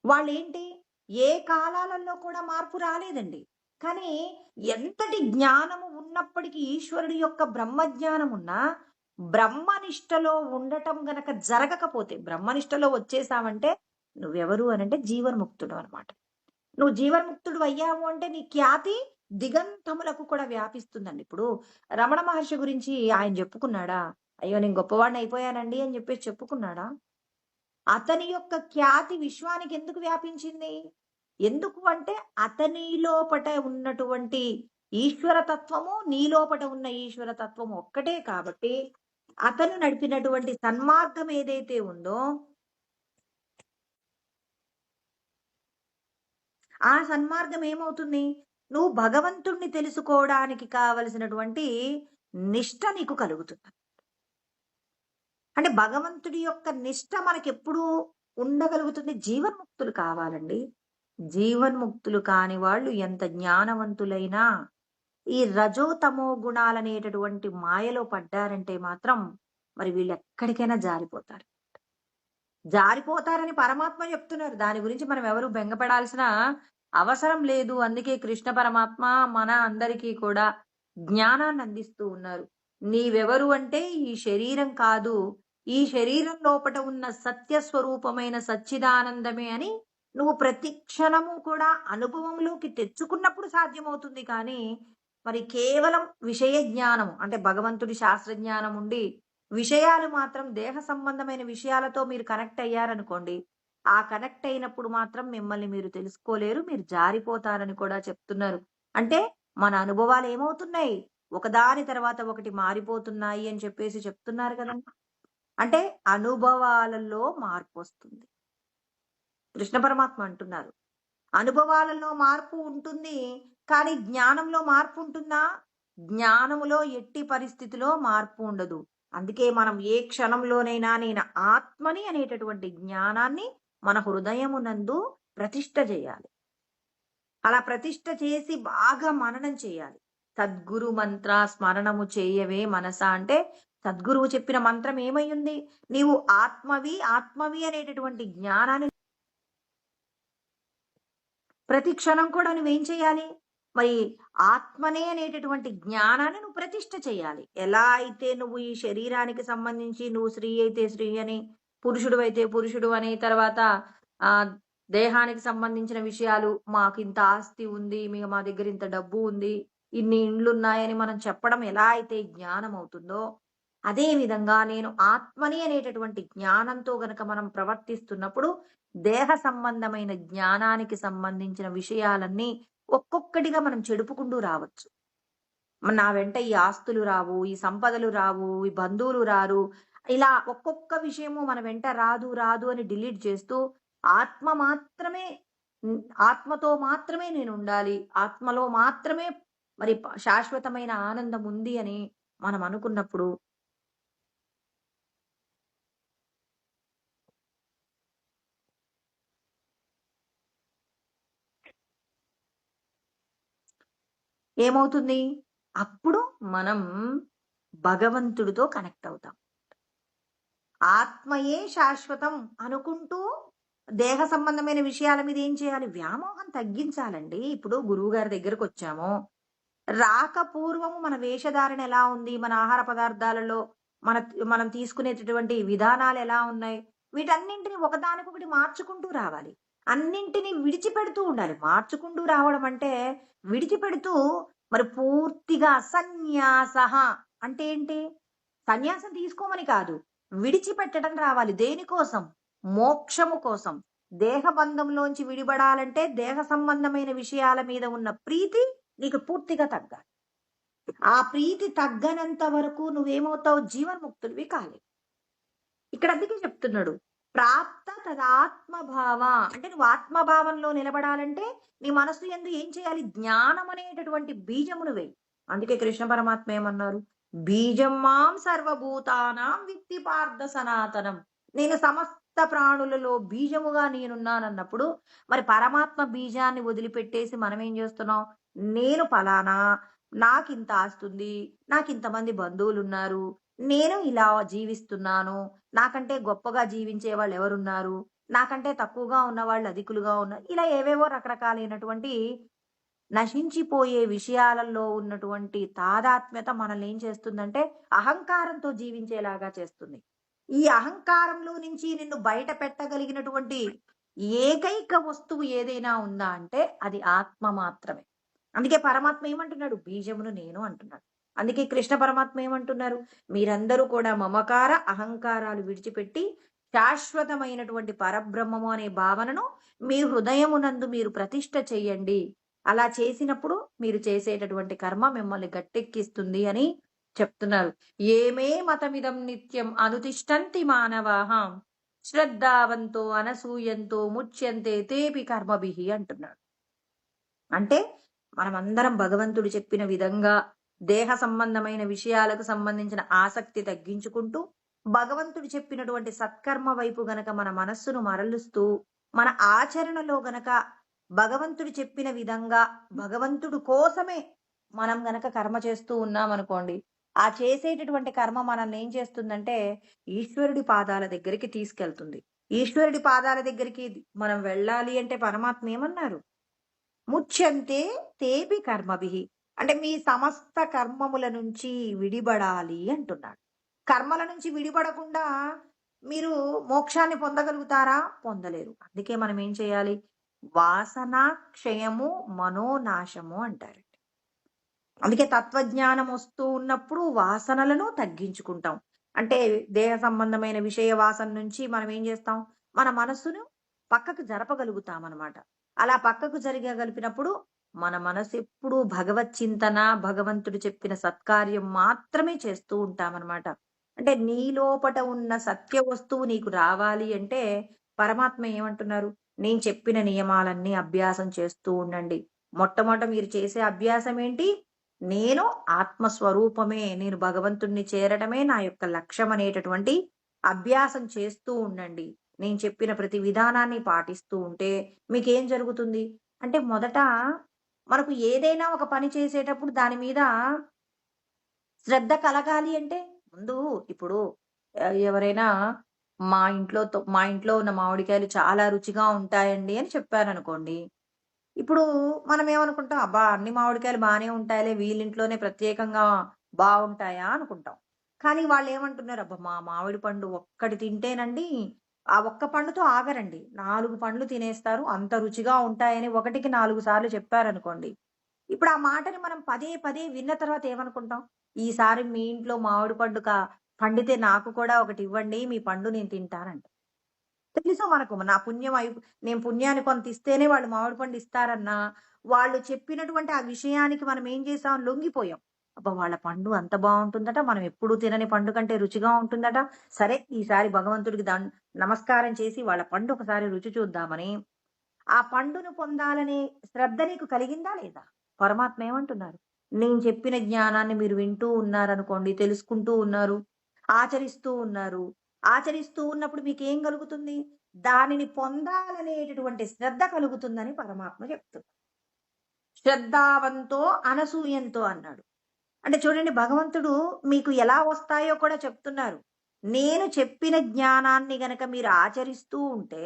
వాళ్ళేంటి? ఏ కాలాలలో కూడా మార్పు రాలేదండి. కానీ ఎంతటి జ్ఞానము ఉన్నప్పటికీ ఈశ్వరుడి యొక్క బ్రహ్మజ్ఞానం ఉన్నా, బ్రహ్మనిష్టలో ఉండటం గనక జరగకపోతే, బ్రహ్మనిష్టలో వచ్చేసావంటే నువ్వెవరు అనంటే జీవన్ముక్తుడు అనమాట. నువ్వు జీవన్ముక్తుడు అయ్యావు అంటే నీ ఖ్యాతి దిగంతములకు కూడా వ్యాపిస్తుందండి. ఇప్పుడు రమణ మహర్షి గురించి ఆయన చెప్పుకున్నాడా? అయ్యో! నేను గొప్పవాడిని అయిపోయానండి అని చెప్పేసి చెప్పుకున్నాడా? అతని యొక్క ఖ్యాతి విశ్వానికి ఎందుకు వ్యాపించింది? ఎందుకు అంటే అతని లోపట ఉన్నటువంటి ఈశ్వర తత్వము, నీ లోపట ఉన్న ఈశ్వర తత్వము ఒక్కటే కాబట్టి, అతను నడిపినటువంటి సన్మార్గం ఏదైతే ఉందో, ఆ సన్మార్గం ఏమవుతుంది? నువ్వు భగవంతుడిని తెలుసుకోవడానికి కావలసినటువంటి నిష్ట నీకు కలుగుతుంది. అంటే భగవంతుడి యొక్క నిష్ట మనకెప్పుడు ఉండగలుగుతుంది? జీవన్ముక్తులు కావాలండి. జీవన్ముక్తులు కాని వాళ్ళు ఎంత జ్ఞానవంతులైనా ఈ రజో తమో గుణాలనేటటువంటి మాయలో పడ్డారంటే మాత్రం మరి వీళ్ళెక్కడికైనా జారిపోతారు. జారిపోతారని పరమాత్మ చెప్తున్నారు. దాని గురించి మనం ఎవరు బెంగపడాల్సిన అవసరం లేదు. అందుకే కృష్ణ పరమాత్మ మన అందరికీ కూడా జ్ఞానాన్ని అందిస్తూ ఉన్నారు. నీవెవరు అంటే ఈ శరీరం కాదు. ఈ శరీరం లోపట ఉన్న సత్య స్వరూపమైన సచ్చిదానందమే అని నువ్వు ప్రతి క్షణము కూడా అనుభవంలోకి తెచ్చుకున్నప్పుడు సాధ్యమవుతుంది. కానీ మరి కేవలం విషయ జ్ఞానము అంటే భగవంతుడి శాస్త్ర జ్ఞానం ఉండి విషయాలు మాత్రం దేహ సంబంధమైన విషయాలతో మీరు కనెక్ట్ అయ్యారనుకోండి. ఆ కనెక్ట్ అయినప్పుడు మాత్రం మిమ్మల్ని మీరు తెలుసుకోలేరు. మీరు జారిపోతారని కూడా చెప్తున్నారు. అంటే మన అనుభవాలు ఏమవుతున్నాయి? ఒకదాని తర్వాత ఒకటి మారిపోతున్నాయి అని చెప్పేసి చెప్తున్నారు కదండి. అంటే అనుభవాలలో మార్పొస్తుంది. కృష్ణ పరమాత్మ అంటున్నారు. అనుభవాలలో మార్పు ఉంటుంది. కానీ జ్ఞానంలో మార్పు ఉంటుందా? జ్ఞానములో ఎట్టి పరిస్థితిలో మార్పు ఉండదు. అందుకే మనం ఏ క్షణంలోనైనా నేను ఆత్మని అనేటటువంటి జ్ఞానాన్ని మన హృదయమునందు ప్రతిష్ఠ చేయాలి. అలా ప్రతిష్ఠ చేసి బాగా మననం చేయాలి. సద్గురు మంత్ర స్మరణము చేయవే మనసా అంటే సద్గురువు చెప్పిన మంత్రం ఏమయ్యింది? నీవు ఆత్మవి ఆత్మవి అనేటటువంటి జ్ఞానాన్ని ప్రతి క్షణం కూడా నువ్వేం చేయాలి? మరి ఆత్మనే అనేటటువంటి జ్ఞానాన్ని నువ్వు ప్రతిష్ఠ చేయాలి. ఎలా అయితే నువ్వు ఈ శరీరానికి సంబంధించి నువ్వు స్త్రీ అయితే స్త్రీ అని, పురుషుడు అయితే పురుషుడు అని, తర్వాత దేహానికి సంబంధించిన విషయాలు మాకింత ఆస్తి ఉంది, మా దగ్గర ఇంత డబ్బు ఉంది, ఇన్ని ఇండ్లున్నాయని మనం చెప్పడం ఎలా అయితే జ్ఞానం అవుతుందో, అదే విధంగా నేను ఆత్మని అనేటటువంటి జ్ఞానంతో గనక మనం ప్రవర్తిస్తున్నప్పుడు దేహ సంబంధమైన జ్ఞానానికి సంబంధించిన విషయాలన్నీ ఒక్కొక్కటిగా మనం చెడుపుకుంటూ రావచ్చు. నా వెంట ఈ ఆస్తులు రావు, ఈ సంపదలు రావు, ఈ బంధువులు రారు. ఇలా ఒక్కొక్క విషయము మన వెంట రాదు, రాదు అని డిలీట్ చేస్తూ ఆత్మ మాత్రమే హ్మ్. ఆత్మతో మాత్రమే నేనుండాలి. ఆత్మలో మాత్రమే మరి శాశ్వతమైన ఆనందం ఉంది అని మనం అనుకున్నప్పుడు ఏమవుతుంది? అప్పుడు మనం భగవంతుడితో కనెక్ట్ అవుతాం. ఆత్మయే శాశ్వతం అనుకుంటూ దేహ సంబంధమైన విషయాల మీద ఏం చేయాలి? వ్యామోహం తగ్గించాలండి. ఇప్పుడు గురువుగారి దగ్గరకొచ్చాము. రాక పూర్వము మన వేషధారణ ఎలా ఉంది? మన ఆహార పదార్థాలలో మన మనం తీసుకునేటటువంటి విధానాలు ఎలా ఉన్నాయి? వీటన్నింటిని ఒకదానికొకటి మార్చుకుంటూ రావాలి. అన్నింటిని విడిచిపెడుతూ ఉండాలి. మార్చుకుంటూ రావడం అంటే విడిచిపెడుతూ మరి పూర్తిగా సన్యాసః అంటే ఏంటి? సన్యాసం తీసుకోమని కాదు. విడిచిపెట్టడం రావాలి. దేనికోసం? మోక్షము కోసం. దేహ బంధంలోంచి విడిబడాలంటే దేహ సంబంధమైన విషయాల మీద ఉన్న ప్రీతి నీకు పూర్తిగా తగ్గాలి. ఆ ప్రీతి తగ్గనంత వరకు నువ్వేమవుతావు? జీవన్ముక్తుడివి కాలేవు. ఇక్కడ అందుకే చెప్తున్నాడు. ప్రాప్త తదాత్మభావ అంటే నువ్వు ఆత్మభావంలో నిలబడాలంటే నీ మనస్సు యందు ఏం చేయాలి? జ్ఞానం అనేటటువంటి బీజమును వేయి. అందుకే కృష్ణ పరమాత్మ ఏమన్నారు? బీజం మాం సర్వభూతానాం విత్తి పార్థ సనాతనం. నేను సమస్త ప్రాణులలో బీజముగా నేనున్నానన్నప్పుడు మరి పరమాత్మ బీజాన్ని వదిలిపెట్టేసి మనం ఏం చేస్తున్నాం? నేను ఫలానా, నాకింత ఆస్తుంది, నాకింతమంది బంధువులున్నారు, నేను ఇలా జీవిస్తున్నాను, నాకంటే గొప్పగా జీవించే వాళ్ళు ఎవరున్నారు, నాకంటే తక్కువగా ఉన్న వాళ్ళు అధికులుగా ఉన్నారు. ఇలా ఏవేవో రకరకాలైనటువంటి నశించిపోయే విషయాలలో ఉన్నటువంటి తాదాత్మ్యత మనల్ని ఏం చేస్తుందంటే అహంకారంతో జీవించేలాగా చేస్తుంది. ఈ అహంకారంలో నుంచి నిన్ను బయట పెట్టగలిగినటువంటి ఏకైక వస్తువు ఏదైనా ఉందా అంటే అది ఆత్మ మాత్రమే. అందుకే పరమాత్మ ఏమంటున్నాడు? బీజమును నేను అంటున్నాడు. అందుకే కృష్ణ పరమాత్మ ఏమంటున్నారు? మీరందరూ కూడా మమకార అహంకారాలు విడిచిపెట్టి శాశ్వతమైనటువంటి పరబ్రహ్మము అనే భావనను మీ హృదయమునందు మీరు ప్రతిష్ఠ చెయ్యండి. అలా చేసినప్పుడు మీరు చేసేటటువంటి కర్మ మిమ్మల్ని గట్టెక్కిస్తుంది అని చెప్తున్నారు. ఏమే మతమిదం నిత్యం అనుతిష్టంతి మానవాః శ్రద్ధావంతో అనసూయంతో ముచ్యంతే తేపి కర్మభిః అంటున్నాడు. అంటే మనమందరం భగవంతుడు చెప్పిన విధంగా దేహ సంబంధమైన విషయాలకు సంబంధించిన ఆసక్తి తగ్గించుకుంటూ భగవంతుడు చెప్పినటువంటి సత్కర్మ వైపు గనక మన మనస్సును మరలుస్తూ మన ఆచరణలో గనక భగవంతుడు చెప్పిన విధంగా భగవంతుడు కోసమే మనం గనక కర్మ చేస్తూ ఉన్నామనుకోండి, ఆ చేసేటటువంటి కర్మ మనల్ని ఏం చేస్తుందంటే ఈశ్వరుడి పాదాల దగ్గరికి తీసుకెళ్తుంది. ఈశ్వరుడి పాదాల దగ్గరికి మనం వెళ్ళాలి అంటే పరమాత్మ ఏమన్నారు? ముచ్యంతే తేపి కర్మభిః అంటే మీ సమస్త కర్మముల నుంచి విడిబడాలి అంటున్నాడు. కర్మల నుంచి విడిపడకుండా మీరు మోక్షాన్ని పొందగలుగుతారా? పొందలేరు. అందుకే మనం ఏం చేయాలి? వాసనా క్షయము మనోనాశము అంటారండి. అందుకే తత్వజ్ఞానం వస్తూ ఉన్నప్పుడు వాసనలను తగ్గించుకుంటాం. అంటే దేహ సంబంధమైన విషయ వాసన నుంచి మనం ఏం చేస్తాం? మన మనస్సును పక్కకు జరపగలుగుతామనమాట. అలా పక్కకు జరగగలిపినప్పుడు మన మనసు ఎప్పుడూ భగవత్ చింతన, భగవంతుడు చెప్పిన సత్కార్యం మాత్రమే చేస్తూ ఉంటామనమాట. అంటే నీ లోపట ఉన్న సత్య వస్తువు నీకు రావాలి అంటే పరమాత్మ ఏమంటున్నారు? నేను చెప్పిన నియమాలన్నీ అభ్యాసం చేస్తూ ఉండండి. మొట్టమొదట మీరు చేసే అభ్యాసం ఏంటి? నేను ఆత్మస్వరూపమే, నేను భగవంతుణ్ణి చేరటమే నా యొక్క లక్ష్యం అనేటటువంటి అభ్యాసం చేస్తూ ఉండండి. నేను చెప్పిన ప్రతి విధానాన్ని పాటిస్తూ ఉంటే మీకేం జరుగుతుంది? అంటే మొదట మనకు ఏదైనా ఒక పని చేసేటప్పుడు దాని మీద శ్రద్ధ కలగాలి అంటే ముందు ఇప్పుడు ఎవరైనా మా ఇంట్లో ఉన్న మామిడికాయలు చాలా రుచిగా ఉంటాయండి అని చెప్పారనుకోండి. ఇప్పుడు మనం ఏమనుకుంటాం? అబ్బా! అన్ని మామిడికాయలు బానే ఉంటాయిలే వీళ్ళింట్లోనే ప్రత్యేకంగా బావుంటాయా అనుకుంటాం. కానీ వాళ్ళేమంటున్నారు? అబ్బా! మా మామిడి పండు ఒక్కటి తింటేనండి ఆ ఒక్క పండుతో ఆగరండి. 4 పండ్లు తినేస్తారు. అంత రుచిగా ఉంటాయని ఒకటికి 4 సార్లు చెప్పారనుకోండి. ఇప్పుడు ఆ మాటని మనం పదే పదే విన్న తర్వాత ఏమనుకుంటాం? ఈసారి మీ ఇంట్లో మామిడి పండు పండితే నాకు కూడా ఒకటివ్వండి. మీ పండు నేను తింటానంటాం. తెలుసు మనకు నా పుణ్యం నేను పుణ్యాన్ని కొంత ఇస్తేనే వాళ్ళు మామిడి పండు ఇస్తారన్నా, వాళ్ళు చెప్పినటువంటి ఆ విషయానికి మనం ఏం చేసాం? లొంగిపోయాం. అబ్బా! వాళ్ళ పండు అంత బావుంటుందట. మనం ఎప్పుడూ తినని పండు కంటే రుచిగా ఉంటుందట. సరే ఈసారి భగవంతుడికి నమస్కారం చేసి వాళ్ళ పండు ఒకసారి రుచి చూద్దామని, ఆ పండును పొందాలనే శ్రద్ధ నీకు కలిగిందా లేదా? పరమాత్మ ఏమంటున్నారు? నేను చెప్పిన జ్ఞానాన్ని మీరు వింటూ ఉన్నారనుకోండి, తెలుసుకుంటూ ఉన్నారు, ఆచరిస్తూ ఉన్నారు. ఆచరిస్తూ ఉన్నప్పుడు మీకేం కలుగుతుంది? దానిని పొందాలనేటటువంటి శ్రద్ధ కలుగుతుందని పరమాత్మ చెప్తున్నారు. శ్రద్ధావంతో అనసూయంతో అన్నాడు. అంటే చూడండి భగవంతుడు మీకు ఎలా వస్తాయో కూడా చెప్తున్నారు. నేను చెప్పిన జ్ఞానాన్ని గనక మీరు ఆచరిస్తూ ఉంటే,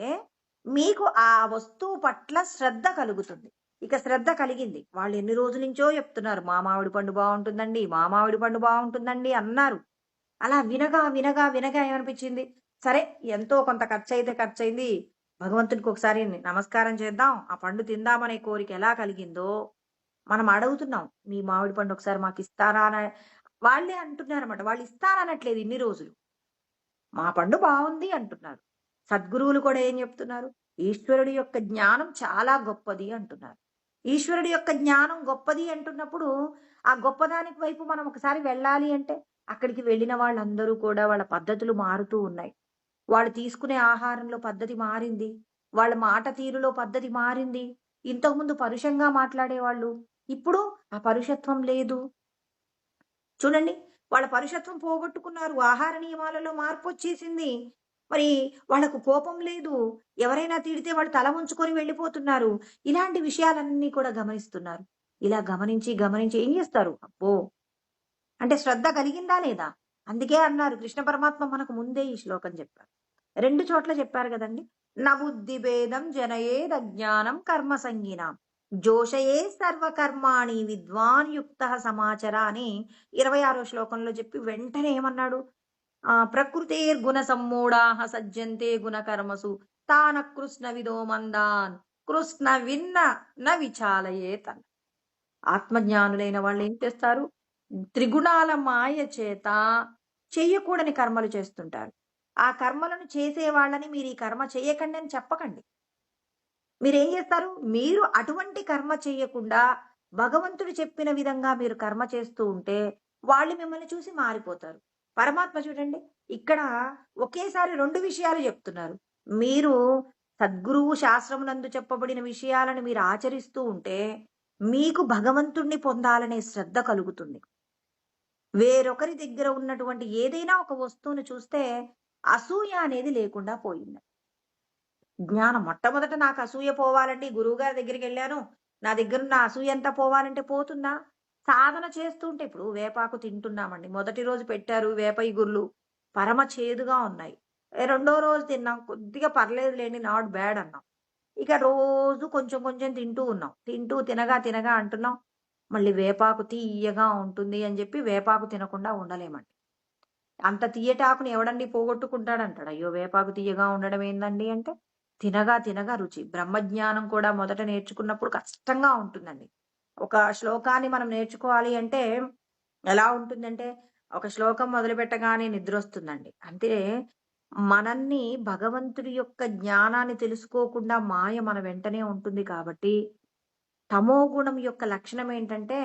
మీకు ఆ వస్తువు పట్ల శ్రద్ధ కలుగుతుంది. ఇక శ్రద్ధ కలిగింది. వాళ్ళు ఎన్ని రోజుల నుంచో చెప్తున్నారు. మా మామిడి పండు బావుంటుందండి, మా మామిడి పండు బావుంటుందండి అన్నారు. అలా వినగా, వినగా, వినగా ఏమనిపించింది, సరే ఎంతో కొంత ఖర్చయితే ఖర్చయింది. భగవంతుడికి ఒకసారి నమస్కారం చేద్దాం. ఆ పండు తిందామనే కోరిక ఎలా కలిగిందో, మనం అడుగుతున్నాం. మీ మామిడి పండు ఒకసారి మాకిస్తారా వాళ్ళే అంటున్నారన్నమాట. వాళ్ళు ఇస్తాననట్లేదు ఇన్ని రోజులు. మా పండు బావుంది అంటున్నారు. సద్గురువులు కూడా ఏం చెప్తున్నారు? ఈశ్వరుడి యొక్క జ్ఞానం చాలా గొప్పది అంటున్నారు. ఈశ్వరుడి యొక్క జ్ఞానం గొప్పది అంటున్నప్పుడు, ఆ గొప్పదానికి వైపు మనం ఒకసారి వెళ్ళాలి అంటే, అక్కడికి వెళ్ళిన వాళ్ళందరూ కూడా వాళ్ళ పద్ధతులు మారుతూ ఉన్నాయి. వాళ్ళు తీసుకునే ఆహారంలో పద్ధతి మారింది. వాళ్ళ మాట తీరులో పద్ధతి మారింది. ఇంతకుముందు పరుషంగా మాట్లాడేవాళ్ళు. ఇప్పుడు ఆ పరుషత్వం లేదు. చూడండి. వాళ్ళ పరుషత్వం పోగొట్టుకున్నారు. ఆహార నియమాలలో మార్పొచ్చేసింది. మరి వాళ్ళకు కోపం లేదు. ఎవరైనా తిడితే వాళ్ళు తల వంచుకొని వెళ్ళిపోతున్నారు. ఇలాంటి విషయాలన్నీ కూడా గమనిస్తున్నారు. ఇలా గమనించి, గమనించి ఏం చేస్తారు? అబ్బో! అంటే శ్రద్ధ కలిగిందా లేదా? అందుకే అన్నారు కృష్ణ పరమాత్మ మనకు ముందే ఈ శ్లోకం చెప్పారు. 2 చోట్ల చెప్పారు గదండీ! "న బుద్ధి భేదం జనయేదజ్ఞానం కర్మ సంగినాం. జోషయే సర్వకర్మాణి విద్వాన్ యుక్తః సమాచర" అని 26వ శ్లోకంలో చెప్పి వెంటనే ఏమన్నాడు? "ప్రకృతేర్గుణ సమ్మూఢాః సజ్జంతే గుణకర్మసు తాన కృష్ణవిదో మందాన్ కృష్ణ విన్న న విచాలయేత్" అన్నారు. ఆత్మజ్ఞానులైన వాళ్ళేం చేస్తారు? త్రిగుణాల మాయ చేత చెయ్యకూడని కర్మలు చేస్తుంటారు. ఆ కర్మలను చేసే వాళ్ళని మీరు ఈ కర్మ చెయ్యకండి అని చెప్పకండి. మీరేం చేస్తారు? మీరు అటువంటి కర్మ చెయ్యకుండా భగవంతుడు చెప్పిన విధంగా మీరు కర్మ చేస్తూ ఉంటే వాళ్ళు మిమ్మల్ని చూసి మారిపోతారు. పరమాత్మ చూడండి ఇక్కడ ఒకేసారి 2 విషయాలు చెప్తున్నారు. మీరు సద్గురువు శాస్త్రమునందు చెప్పబడిన విషయాలను మీరు ఆచరిస్తూ ఉంటే మీకు భగవంతుణ్ణి పొందాలనే శ్రద్ధ కలుగుతుంది. వేరొకరి దగ్గర ఉన్నటువంటి ఏదైనా ఒక వస్తువును చూస్తే అసూయ అనేది లేకుండా పోయింది. జ్ఞానం మొట్టమొదట నాకు అసూయ పోవాలండి. గురువుగారి దగ్గరికెళ్ళాను. నా దగ్గరున్న అసూయ అంతా పోవాలంటే పోతుందా? సాధన చేస్తూ ఉంటే ఇప్పుడు వేపాకు తింటున్నామండి. మొదటి రోజు పెట్టారు వేప ఇగుర్లు. పరమ చేదుగా ఉన్నాయి. రెండో రోజు తిన్నాం. కొద్దిగా పర్లేదులెండి నాట్ బ్యాడ్ అన్నాం. ఇక రోజు కొంచెం కొంచెం తింటూ ఉన్నాం. తింటూ తినగా తినగా అంటున్నాం. మళ్ళీ వేపాకు తియ్యగా ఉంటుంది అని జెప్పి వేపాకు తినకుండా ఉండలేమండి. అంత తియ్యటాకుని ఎవడండి పోగొట్టుకుంటాడంటాడు. అయ్యో! వేపాకు తియ్యగా ఉండడం ఏందండి అంటే, తినగా తినగా రుచి. బ్రహ్మజ్ఞానం కూడా మొదట నేర్చుకున్నప్పుడు కష్టంగా ఉంటుందండి. ఒక శ్లోకాన్ని మనం నేర్చుకోవాలి అంటే ఎలా ఉంటుందంటే, ఒక శ్లోకం మొదలుపెట్టగానే నిద్రొస్తుందండి. అంటే మనల్ని భగవంతుడి యొక్క జ్ఞానాన్ని తెలుసుకోకుండా మాయ మన వెంటనే ఉంటుంది కాబట్టి, తమోగుణం యొక్క లక్షణం ఏంటంటే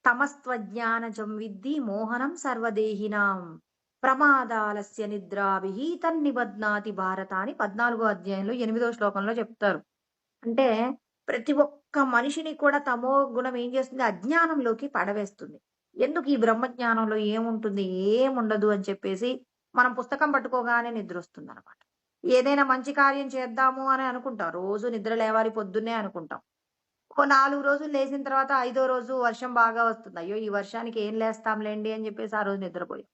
తమస్త్వజ్ఞానజం విద్ధి మోహనం సర్వదేహినాం ప్రమాదాలస్య నిద్రాభిః తన్నిబధ్నాతి భారత అని 14వ అధ్యాయంలో 8వ శ్లోకంలో చెప్తారు. అంటే ప్రతి ఒక్క మనిషిని కూడా తమో గుణం ఏం చేస్తుంది? అజ్ఞానంలోకి పడవేస్తుంది. ఎందుకు ఈ బ్రహ్మజ్ఞానంలో ఏముంటుంది? ఏముండదు అని చెప్పేసి మనం పుస్తకం పట్టుకోగానే నిద్రొస్తుందనమాట. ఏదైనా మంచి కార్యం చేద్దాము అని అనుకుంటాం. రోజు నిద్ర లేవాలి పొద్దున్నే అనుకుంటాం. ఓ 4 రోజులు లేసిన తర్వాత ఐదో రోజు వర్షం బాగా వస్తుంది. అయ్యో! ఈ వర్షానికి ఏం లేస్తాంలెండి అని చెప్పేసి ఆ రోజు నిద్రపోయాం.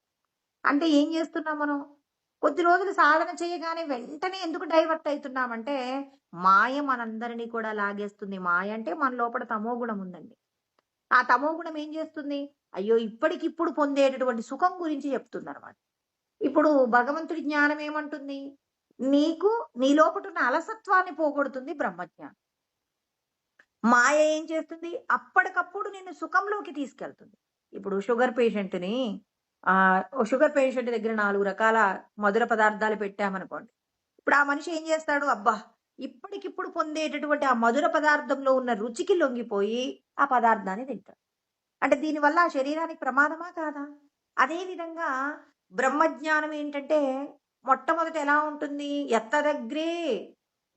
అంటే ఏం చేస్తున్నాం మనం? కొద్ది రోజులు సాధన చేయగానే వెంటనే ఎందుకు డైవర్ట్ అయితున్నామంటే, మాయ మనందరిని కూడా లాగేస్తుంది. మాయ అంటే మన లోపల తమోగుణం ఉందండి. ఆ తమోగుణం ఏం చేస్తుంది? అయ్యో! ఇప్పటికిప్పుడు పొందేటటువంటి సుఖం గురించి చెప్తుందనమాట. ఇప్పుడు భగవంతుడి జ్ఞానం ఏమంటుంది? నీకు నీ లోపటున్న అలసత్వాన్ని పోగొడుతుంది బ్రహ్మజ్ఞానం. మాయ ఏం చేస్తుంది? అప్పటికప్పుడు నిన్ను సుఖంలోకి తీసుకెళ్తుంది. ఇప్పుడు షుగర్ పేషెంట్‌ని షుగర్ పేషెంట్ దగ్గర 4 రకాల మధుర పదార్థాలు పెట్టామనుకోండి. ఇప్పుడు ఆ మనిషి ఏం చేస్తాడు? అబ్బా! ఇప్పటికిప్పుడు పొందేటటువంటి ఆ మధుర పదార్థంలో ఉన్న రుచికి లొంగిపోయి ఆ పదార్థాన్ని తింటాడు. అంటే దీనివల్ల ఆ శరీరానికి ప్రమాదమా కాదా? అదే విధంగా బ్రహ్మజ్ఞానం ఏంటంటే మొట్టమొదట ఎలా ఉంటుంది? ఎత్తదగ్రే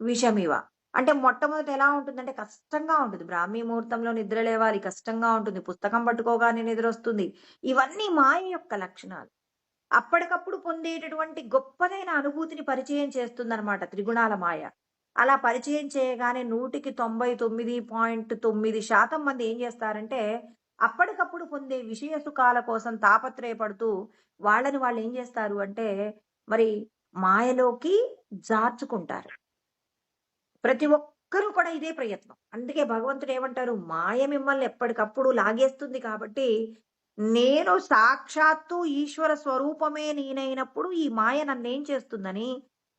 విషమివ. అంటే మొట్టమొదట ఎలా ఉంటుందంటే కష్టంగా ఉంటుంది. బ్రాహ్మీ ముహూర్తంలో నిద్ర లేవాలి, కష్టంగా ఉంటుంది. పుస్తకం పట్టుకోగానే నిద్రొస్తుంది. ఇవన్నీ మాయ యొక్క లక్షణాలు. అప్పటికప్పుడు పొందేటటువంటి గొప్పదైన అనుభూతిని పరిచయం చేస్తుందనమాట త్రిగుణాల మాయ. అలా పరిచయం చేయగానే 100కి 99.9% మంది ఏం చేస్తారంటే, అప్పటికప్పుడు పొందే విషయ సుఖాల కోసం తాపత్రయపడుతూ, వాళ్ళని వాళ్ళేం చేస్తారు అంటే, మరి మాయలోకి జార్చుకుంటారు. ప్రతి ఒక్కరు కూడా ఇదే ప్రయత్నం. అందుకే భగవంతుడు ఏమంటారు, మాయ మిమ్మల్ని ఎప్పటికప్పుడు లాగేస్తుంది కాబట్టి, నేను సాక్షాత్తు ఈశ్వర స్వరూపమే నేనైనప్పుడు ఈ మాయ నన్నేం చేస్తుందని,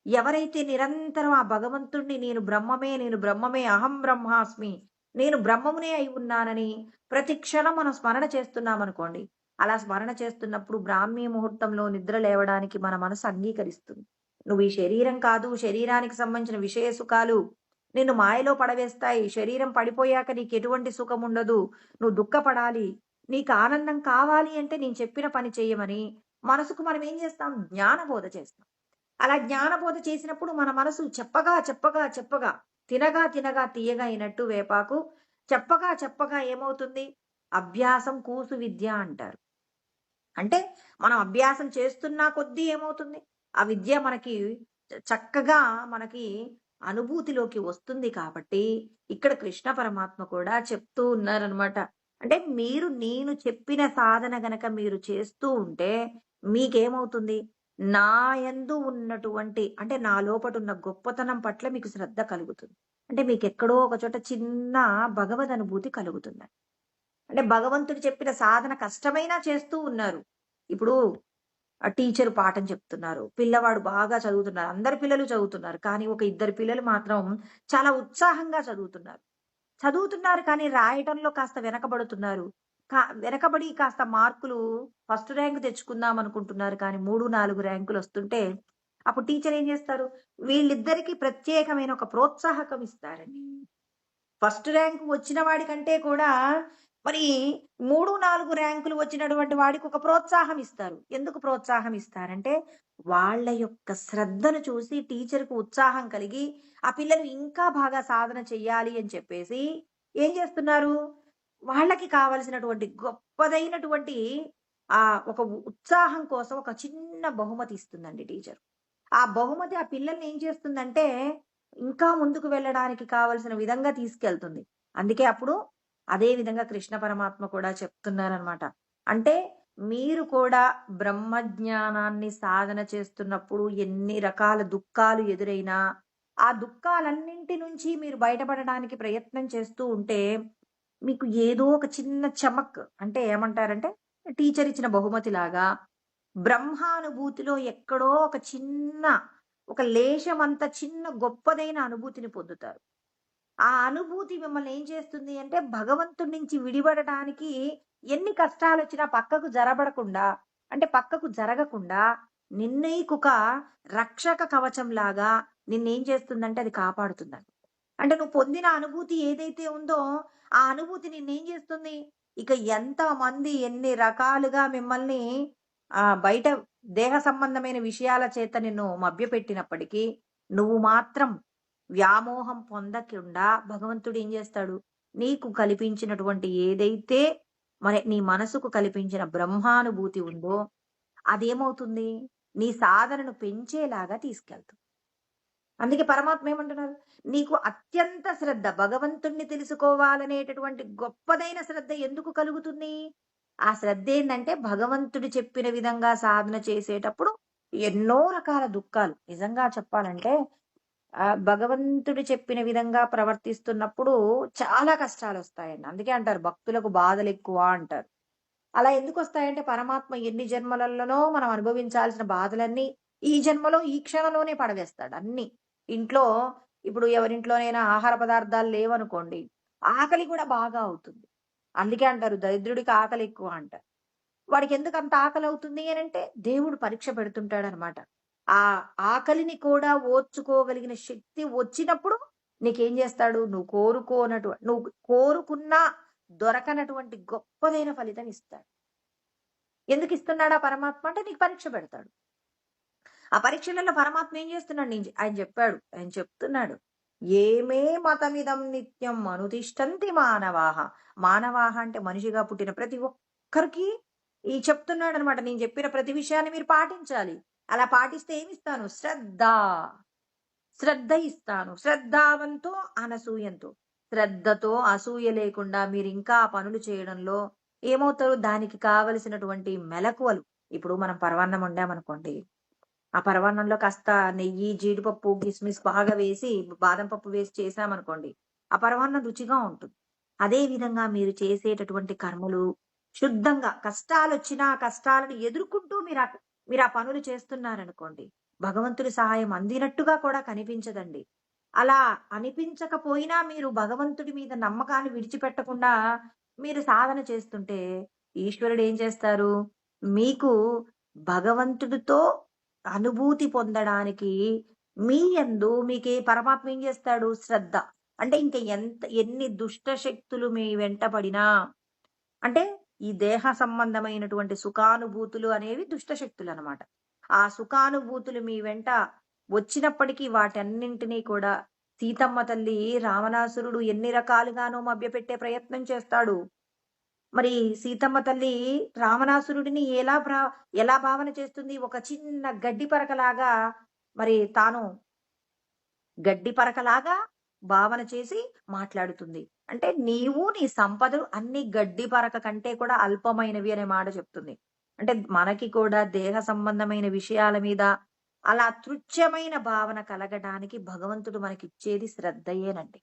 ఎవరైతే నిరంతరం ఆ భగవంతుడిని నేను బ్రహ్మమే, అహం బ్రహ్మాస్మి, నేను బ్రహ్మమునే అయి ఉన్నానని ప్రతి క్షణం మనం స్మరణ చేస్తున్నామనుకోండి. అలా స్మరణ చేస్తున్నప్పుడు బ్రాహ్మీ ముహూర్తంలో నిద్ర లేవడానికి మన మనసు అంగీకరిస్తుంది. నువ్వు ఈ శరీరం కాదు, శరీరానికి సంబంధించిన విషయ సుఖాలు నిన్ను మాయలో పడవేస్తాయి. శరీరం పడిపోయాక నీకెటువంటి సుఖం ఉండదు. నువ్వు దుఃఖపడాలి. నీకు ఆనందం కావాలి అంటే నేను చెప్పిన పని చెయ్యమని మనసుకు మనం ఏం చేస్తాం? జ్ఞానబోధ చేస్తాం. అలా జ్ఞానబోధ చేసినప్పుడు మన మనసు చెప్పగా, చెప్పగా, చెప్పగా, తినగా, తినగా తీయగా అయినట్టు వేపాకు చెప్పగా, చెప్పగా ఏమవుతుంది? అభ్యాసం కూసు విద్య అంటారు. అంటే మనం అభ్యాసం చేస్తున్నా కొద్దీ ఏమవుతుంది? ఆ విద్య మనకి చక్కగా మనకి అనుభూతిలోకి వస్తుంది కాబట్టి, ఇక్కడ కృష్ణ పరమాత్మ కూడా చెప్తూ ఉన్నారనమాట. అంటే మీరు నేను చెప్పిన సాధన గనక మీరు చేస్తూ ఉంటే మీకేమవుతుంది? నా యందు ఉన్నటువంటి అంటే నా లోపటున్న గొప్పతనం పట్ల మీకు శ్రద్ధ కలుగుతుంది. అంటే మీకెక్కడో ఒక చోట చిన్న భగవద్ అనుభూతి కలుగుతుంది. అంటే భగవంతుడు చెప్పిన సాధన కష్టమైనా చేస్తూ ఉన్నారు. ఇప్పుడు టీచర్ పాఠం చెప్తున్నారు. పిల్లవాడు బాగా చదువుతున్నారు. అందరి పిల్లలు చదువుతున్నారు. కానీ ఒక ఇద్దరు పిల్లలు మాత్రం చాలా ఉత్సాహంగా చదువుతున్నారు. చదువుతున్నారు కానీ రాయటంలో కాస్త వెనకబడుతున్నారు. వెనకబడి కాస్త మార్కులు ఫస్ట్ ర్యాంక్ తెచ్చుకుందాం అనుకుంటున్నారు. కానీ 3, 4 ర్యాంకులొస్తుంటే అప్పుడు టీచర్ ఏం చేస్తారు? వీళ్ళిద్దరికీ ప్రత్యేకమైన ఒక ప్రోత్సాహకం ఇస్తారండి. ఫస్ట్ ర్యాంక్ వచ్చిన వాడికంటే కూడా మరి 3, 4 ర్యాంకులు వచ్చినటువంటి వాడికి ఒక ప్రోత్సాహం ఇస్తారు. ఎందుకు ప్రోత్సాహం ఇస్తారంటే, వాళ్ళ యొక్క శ్రద్ధను చూసి టీచర్‌కి ఉత్సాహం కలిగి, ఆ పిల్లలు ఇంకా బాగా సాధన చెయ్యాలి అని చెప్పేసి ఏం చేస్తున్నారు? వాళ్ళకి కావాల్సినటువంటి గొప్పదైనటువంటి ఒక ఉత్సాహం కోసం ఒక చిన్న బహుమతి ఇస్తుందండి టీచర్. ఆ బహుమతి ఆ పిల్లల్ని ఏం చేస్తుందంటే, ఇంకా ముందుకు వెళ్ళడానికి కావాల్సిన విధంగా తీసుకెళ్తుంది. అందుకే అప్పుడు అదే విధంగా కృష్ణ పరమాత్మ కూడా చెప్తున్నారనమాట. అంటే మీరు కూడా బ్రహ్మజ్ఞానాన్ని సాధన చేస్తున్నప్పుడు ఎన్ని రకాల దుఃఖాలు ఎదురైనా, ఆ దుఃఖాలన్నింటి నుంచి మీరు బయటపడడానికి ప్రయత్నం చేస్తూ ఉంటే, మీకు ఏదో ఒక చిన్న చమక్ అంటే ఏమంటారంటే, టీచర్ ఇచ్చిన బహుమతిలాగా బ్రహ్మానుభూతిలో ఎక్కడో ఒక చిన్న, ఒక లేశమంత చిన్న గొప్పదైన అనుభూతిని పొందుతారు. ఆ అనుభూతి మిమ్మల్ని ఏం చేస్తుంది అంటే భగవంతుడి నుంచి విడిపడటానికి ఎన్ని కష్టాలొచ్చినా పక్కకు జరబడకుండా, అంటే పక్కకు జరగకుండా నిన్నీకొక రక్షక కవచంలాగా నిన్నేం చేస్తుందంటే అది కాపాడుతుందండి. అంటే నువ్వు పొందిన అనుభూతి ఏదైతే ఉందో, ఆ అనుభూతి నిన్నేం చేస్తుంది? ఇక ఎంతమంది ఎన్ని రకాలుగా మిమ్మల్ని బయట దేహ సంబంధమైన విషయాల చేత నిన్ను మభ్యపెట్టినప్పటికీ, నువ్వు మాత్రం వ్యామోహం పొందకుండా భగవంతుడు ఏం చేస్తాడు? నీకు కల్పించినటువంటి ఏదైతే మరి నీ మనసుకు కల్పించిన బ్రహ్మానుభూతి ఉందో, అదేమవుతుంది? నీ సాధనను పెంచేలాగా తీసుకెళ్తుంది. అందుకే పరమాత్మ ఏమంటున్నారు? నీకు అత్యంత శ్రద్ధ భగవంతుణ్ణి తెలుసుకోవాలనేటటువంటి గొప్పదైన శ్రద్ధ ఎందుకు కలుగుతుంది? ఆ శ్రద్ధ ఏందంటే భగవంతుడు చెప్పిన విధంగా సాధన చేసేటప్పుడు ఎన్నో రకాల దుఃఖాలు నిజంగా చెప్పాలంటే భగవంతుడు చెప్పిన విధంగా ప్రవర్తిస్తున్నప్పుడు చాలా కష్టాలొస్తాయండి. అందుకే అంటారు భక్తులకు బాధలెక్కువ అంటారు. అలా ఎందుకొస్తాయంటే పరమాత్మ ఎన్ని జన్మలలోనో మనం అనుభవించాల్సిన బాధలన్నీ ఈ జన్మలో ఈ క్షణంలోనే పడవేస్తాడు అన్ని. ఇంట్లో ఇప్పుడు ఎవరింట్లోనైనా ఆహార పదార్థాలు లేవనుకోండి, ఆకలి కూడా బాగా అవుతుంది. అందుకే అంటారు దరిద్రుడికి ఆకలి ఎక్కువ అంటారు. వాడికెందుకు అంత ఆకలవుతుంది అనంటే దేవుడు పరీక్ష పెడుతుంటాడనమాట. ఆ ఆకలిని కూడా ఓర్చుకోగలిగిన శక్తి వచ్చినప్పుడు నీకేం చేస్తాడు? నువ్వు కోరుకున్నా దొరకనటువంటి గొప్పదైన ఫలితం ఇస్తాడు. ఎందుకు ఇస్తున్నాడా పరమాత్మ అంటే నీకు పరీక్ష పెడతాడు. ఆ పరీక్షలలో పరమాత్మ ఏం చేస్తున్నాడు? ఆయన చెప్పాడు. ఆయన చెప్తున్నాడు. ఏమే మతమిదం నిత్యం అనుతిష్టంతి మానవాహ. మానవాహ అంటే మనిషిగా పుట్టిన ప్రతి ఒక్కరికి ఈ చెప్తున్నాడు అనమాట. నేను చెప్పిన ప్రతి విషయాన్ని మీరు పాటించాలి. అలా పాటిస్తే ఏమిస్తాను? శ్రద్ధ ఇస్తాను. శ్రద్ధావంతో అనసూయంతో. శ్రద్ధతో అసూయ లేకుండా మీరు ఇంకా ఆ పనులు చేయడంలో ఏమవుతారు? దానికి కావలసినటువంటి మెలకువలు. ఇప్పుడు మనం పరమాన్నం వండామనుకోండి. ఆ పరమాన్నంలో కాస్త నెయ్యి, జీడిపప్పు, కిస్మిస్ బాగా వేసి, బాదం పప్పు వేసి చేసామనుకోండి. ఆ పరమాన్నం రుచిగా ఉంటుంది. అదే విధంగా మీరు చేసేటటువంటి కర్మలు శుద్ధంగా కష్టాలొచ్చినా ఆ కష్టాలను ఎదుర్కొంటూ మీరు ఆ పనులు చేస్తున్నారనుకోండి. భగవంతుడి సహాయం అందినట్టుగా కూడా కనిపించదండి. అలా అనిపించకపోయినా మీరు భగవంతుడి మీద నమ్మకాన్ని విడిచిపెట్టకుండా మీరు సాధన చేస్తుంటే ఈశ్వరుడు ఏం చేస్తారు? మీకు భగవంతుడితో అనుభూతి పొందడానికి మీ యందు మీకే పరమాత్మ ఏం చేస్తాడు? శ్రద్ధ. అంటే ఇంక ఎన్ని దుష్ట శక్తులు మీ వెంట పడినా అంటే ఈ దేహ సంబంధమైనటువంటి సుఖానుభూతులు అనేవి దుష్ట శక్తులనమాట. ఆ సుఖానుభూతులు మీ వెంట వచ్చినప్పటికీ వాటన్నింటినీ కూడా సీతమ్మ తల్లి రావణాసురుడు ఎన్ని రకాలుగానో మభ్యపెట్టే ప్రయత్నం చేస్తాడు. మరి సీతమ్మ తల్లి రావణాసురుడిని ఎలా భావన చేస్తుంది? ఒక చిన్న గడ్డి పరకలాగా మరి తాను గడ్డి పరకలాగా భావన చేసి మాట్లాడుతుంది. అంటే నీవు నీ సంపదలు అన్ని గడ్డి పరక కంటే కూడా అల్పమైనవి అనే మాట చెప్తుంది. అంటే మనకి కూడా దేహ సంబంధమైన విషయాల మీద అలా తుచ్చమైన భావన కలగడానికి భగవంతుడు మనకిచ్చేది శ్రద్ధయేనండి.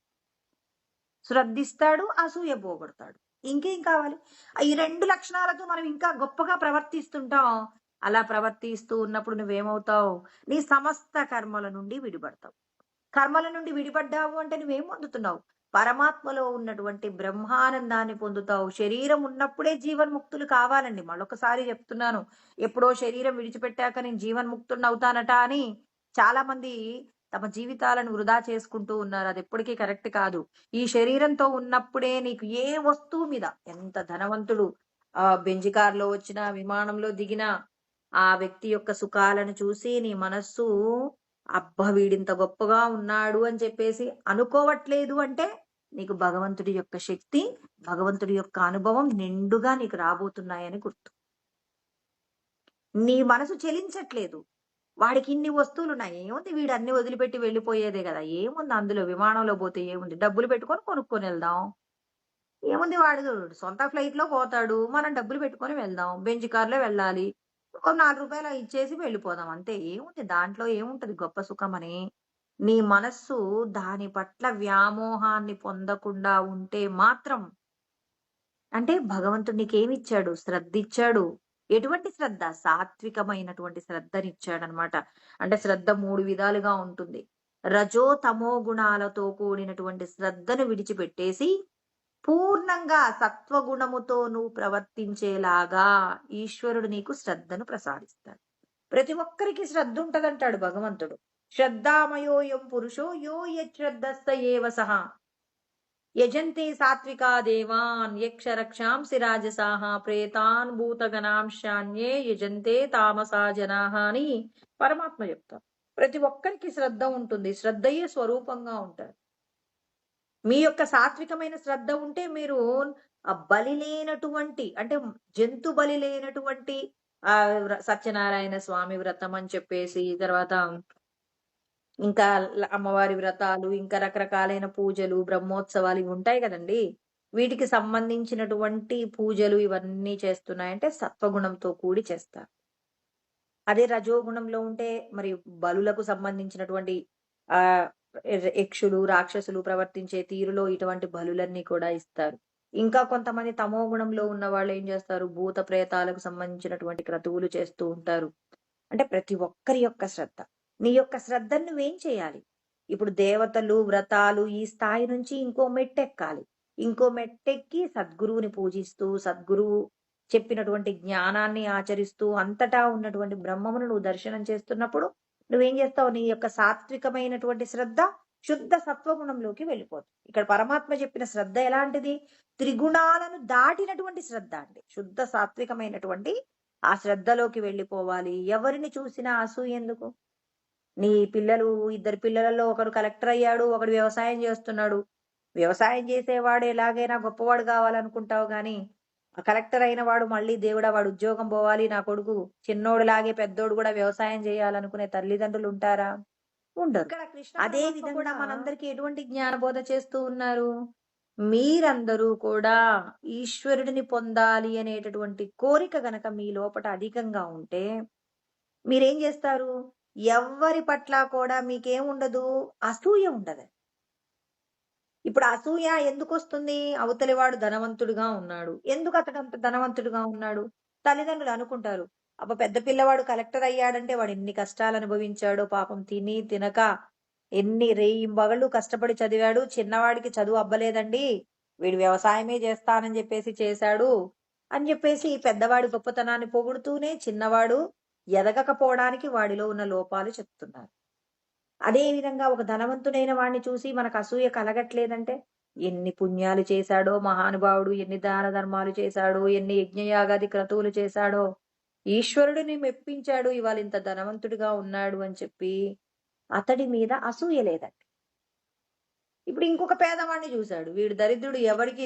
శ్రద్ధిస్తాడు, అసూయ పోగొడతాడు. ఇంకేం కావాలి? ఈ 2 లక్షణాలతో మనం ఇంకా గొప్పగా ప్రవర్తిస్తుంటాం. అలా ప్రవర్తిస్తూ ఉన్నప్పుడు నువ్వేమవుతావు? నీ సమస్త కర్మల నుండి విడిపడతావు. కర్మల నుండి విడిపడ్డావు అంటే నువ్వేం పొందుతున్నావు? పరమాత్మలో ఉన్నటువంటి బ్రహ్మానందాన్ని పొందుతావు. శరీరం ఉన్నప్పుడే జీవన్ముక్తులు కావాలండి. మళ్ళొకసారి చెప్తున్నాను. ఎప్పుడో శరీరం విడిచిపెట్టాక నేను జీవన్ముక్తుడిని అవుతానట అని చాలా మంది తమ జీవితాలను వృధా చేసుకుంటూ ఉన్నారు. అది ఎప్పటికీ కరెక్ట్ కాదు. ఈ శరీరంతో ఉన్నప్పుడే నీకు ఏ వస్తువు మీద ఎంత ధనవంతుడు బెంజ్ కార్‌లో వచ్చినా, విమానంలో దిగినా ఆ వ్యక్తి యొక్క సుఖాలను చూసి నీ మనస్సు అబ్బా! వీడింత గొప్పగా ఉన్నాడు అని చెప్పేసి అనుకోవట్లేదు అంటే నీకు భగవంతుడి యొక్క శక్తి, భగవంతుడి యొక్క అనుభవం నిండుగా నీకు రాబోతున్నాయని గుర్తు. నీ మనసు చెలించట్లేదు. వాడికి ఇన్ని వస్తువులున్నాయి. ఏముంది వీడు అన్ని వదిలిపెట్టి వెళ్ళిపోయేదే గదా! ఏముంది అందులో విమానంలో పోతే ఏముంది? డబ్బులు పెట్టుకొని కొనుక్కొనెళ్దాం. ఏముంది వాడు సొంత ఫ్లైట్‌లో పోతాడు. మనం డబ్బులు పెట్టుకొని వెళ్దాం. బెంజ్ కార్‌లో వెళ్ళాలి. ఒక రూ. 4 ఇచ్చేసి వెళ్ళిపోదాం అంతే. ఏముంది దాంట్లో ఏముంటది గొప్ప సుఖమని? నీ మనస్సు దాని పట్ల వ్యామోహాన్ని పొందకుండా ఉంటే మాత్రం అంటే భగవంతుడు నీకేమిచ్చాడు? శ్రద్ధిచ్చాడు. ఎటువంటి శ్రద్ధ? సాత్వికమైనటువంటి శ్రద్ధనిచ్చాడనమాట. అంటే శ్రద్ధ 3 విధాలుగా ఉంటుంది. రజో, తమో గుణాలతో కూడినటువంటి శ్రద్ధను విడిచిపెట్టేసి పూర్ణంగా సత్వగుణముతో నువ్వు ప్రవర్తించేలాగా ఈశ్వరుడు నీకు శ్రద్ధను ప్రసాదిస్తాడు. ప్రతి ఒక్కరికి శ్రద్ధ ఉంటదంటాడు భగవంతుడు. శ్రద్ధామయోయం పురుషో యో యశ్రద్ధస్త ఏవ సహ యజంతే సాత్వికా దేవాన్ యక్షరక్షాంసి రాజసాహ ప్రేతాన్ భూతగణాంశాన్యే యజంతే తామసా జనాహ అని పరమాత్మ చెప్తారు. ప్రతి ఒక్కరికి శ్రద్ధ ఉంటుంది. శ్రద్ధయే స్వరూపంగా ఉంటారు. మీ యొక్క సాత్వికమైన శ్రద్ధ ఉంటే మీరు బలి లేనటువంటి అంటే జంతు బలి లేనటువంటి సత్యనారాయణ స్వామి వ్రతం అని చెప్పేసి తర్వాత ఇంకా అమ్మవారి వ్రతాలు ఇంకా రకరకాలైన పూజలు బ్రహ్మోత్సవాలు ఇవి ఉంటాయి కదండి. వీటికి సంబంధించినటువంటి పూజలు ఇవన్నీ చేస్తున్నాయంటే సత్వగుణంతో కూడి చేస్తారు. అదే రజోగుణంలో ఉంటే మరి బలులకు సంబంధించినటువంటి ఆ యక్షులు రాక్షసులు ప్రవర్తించే తీరులో ఇటువంటి బలులన్నీ కూడా ఇస్తారు. ఇంకా కొంతమంది తమో గుణంలో ఉన్న వాళ్ళు ఏం చేస్తారు? భూత ప్రేతాలకు సంబంధించినటువంటి క్రతువులు చేస్తూ ఉంటారు. అంటే ప్రతి ఒక్కరి యొక్క శ్రద్ధ. నీ యొక్క శ్రద్ధను నువ్వేం చేయాలి? ఇప్పుడు దేవతలు వ్రతాలు ఈ స్థాయి నుంచి ఇంకో మెట్టెక్కాలి. ఇంకో మెట్టెక్కి సద్గురువుని పూజిస్తూ సద్గురువు చెప్పినటువంటి జ్ఞానాన్ని ఆచరిస్తూ అంతటా ఉన్నటువంటి బ్రహ్మమును నువ్వు దర్శనం చేస్తున్నప్పుడు నువ్వేం చేస్తావు? నీ యొక్క సాత్వికమైనటువంటి శ్రద్ధ శుద్ధ సత్వగుణంలోకి వెళ్ళిపోతుంది. ఇక్కడ పరమాత్మ చెప్పిన శ్రద్ధ ఎలాంటిది? త్రిగుణాలను దాటినటువంటి శ్రద్ధ అండి. శుద్ధ సాత్వికమైనటువంటి ఆ శ్రద్ధలోకి వెళ్ళిపోవాలి. ఎవరిని చూసినా అసూయ ఎందుకు? నీ పిల్లలు, ఇద్దరు పిల్లలలో ఒకడు కలెక్టర్ అయ్యాడు, ఒకడు వ్యవసాయం చేస్తున్నాడు. వ్యవసాయం చేసేవాడు ఎలాగైనా గొప్పవాడు కావాలనుకుంటావు గాని, ఆ కలెక్టర్ అయిన వాడు మళ్ళీ దేవుడా వాడు ఉద్యోగం పోవాలి, నా కొడుకు చిన్నోడులాగే పెద్దోడు కూడా వ్యవసాయం చేయాలనుకునే తల్లిదండ్రులు ఉంటారా? ఉండరు. ఇక్కడ కృష్ణ అదే పరమాత్మ విధంగా కూడా మనందరికీ ఎటువంటి జ్ఞానబోధ చేస్తూ ఉన్నారు? మీరందరూ కూడా ఈశ్వరుడిని పొందాలి అనేటటువంటి కోరిక గనక మీ లోపట అధికంగా ఉంటే మీరేం చేస్తారు? ఎవ్వరి పట్ల కూడా మీకేముండదు? అసూయ ఉండదు. ఇప్పుడు అసూయ ఎందుకొస్తుంది? అవతలి వాడు ధనవంతుడుగా ఉన్నాడు. ఎందుకు అతడు అంత ధనవంతుడుగా ఉన్నాడు? తల్లిదండ్రులు అనుకుంటారు. అబ్బా పెద్ద పిల్లవాడు కలెక్టర్ అయ్యాడంటే వాడు ఎన్ని కష్టాలు అనుభవించాడో పాపం, తిని తినక ఎన్ని రేయింబగళ్ళు కష్టపడి చదివాడు. చిన్నవాడికి చదువు అబ్బలేదండి, వీడు వ్యవసాయమే చేస్తానని చెప్పేసి చేశాడు అని చెప్పేసి పెద్దవాడి గొప్పతనాన్ని పొగుడుతూనే చిన్నవాడు ఎదగకపోవడానికి వాడిలో ఉన్న లోపాలు చెప్తున్నారు. అదే విధంగా ఒక ధనవంతుడైన వాడిని చూసి మనకు అసూయ కలగట్లేదంటే ఎన్ని పుణ్యాలు చేశాడో మహానుభావుడు, ఎన్ని దాన ధర్మాలు చేశాడో, ఎన్ని యజ్ఞయాగాది క్రతువులు చేశాడో, ఈశ్వరుడిని మెప్పించాడు, ఇవాళ ఇంత ధనవంతుడిగా ఉన్నాడు అని చెప్పి అతడి మీద అసూయ లేదండి. ఇప్పుడు ఇంకొక పేదవాడిని చూశాడు, వీడు దరిద్రుడు, ఎవరికి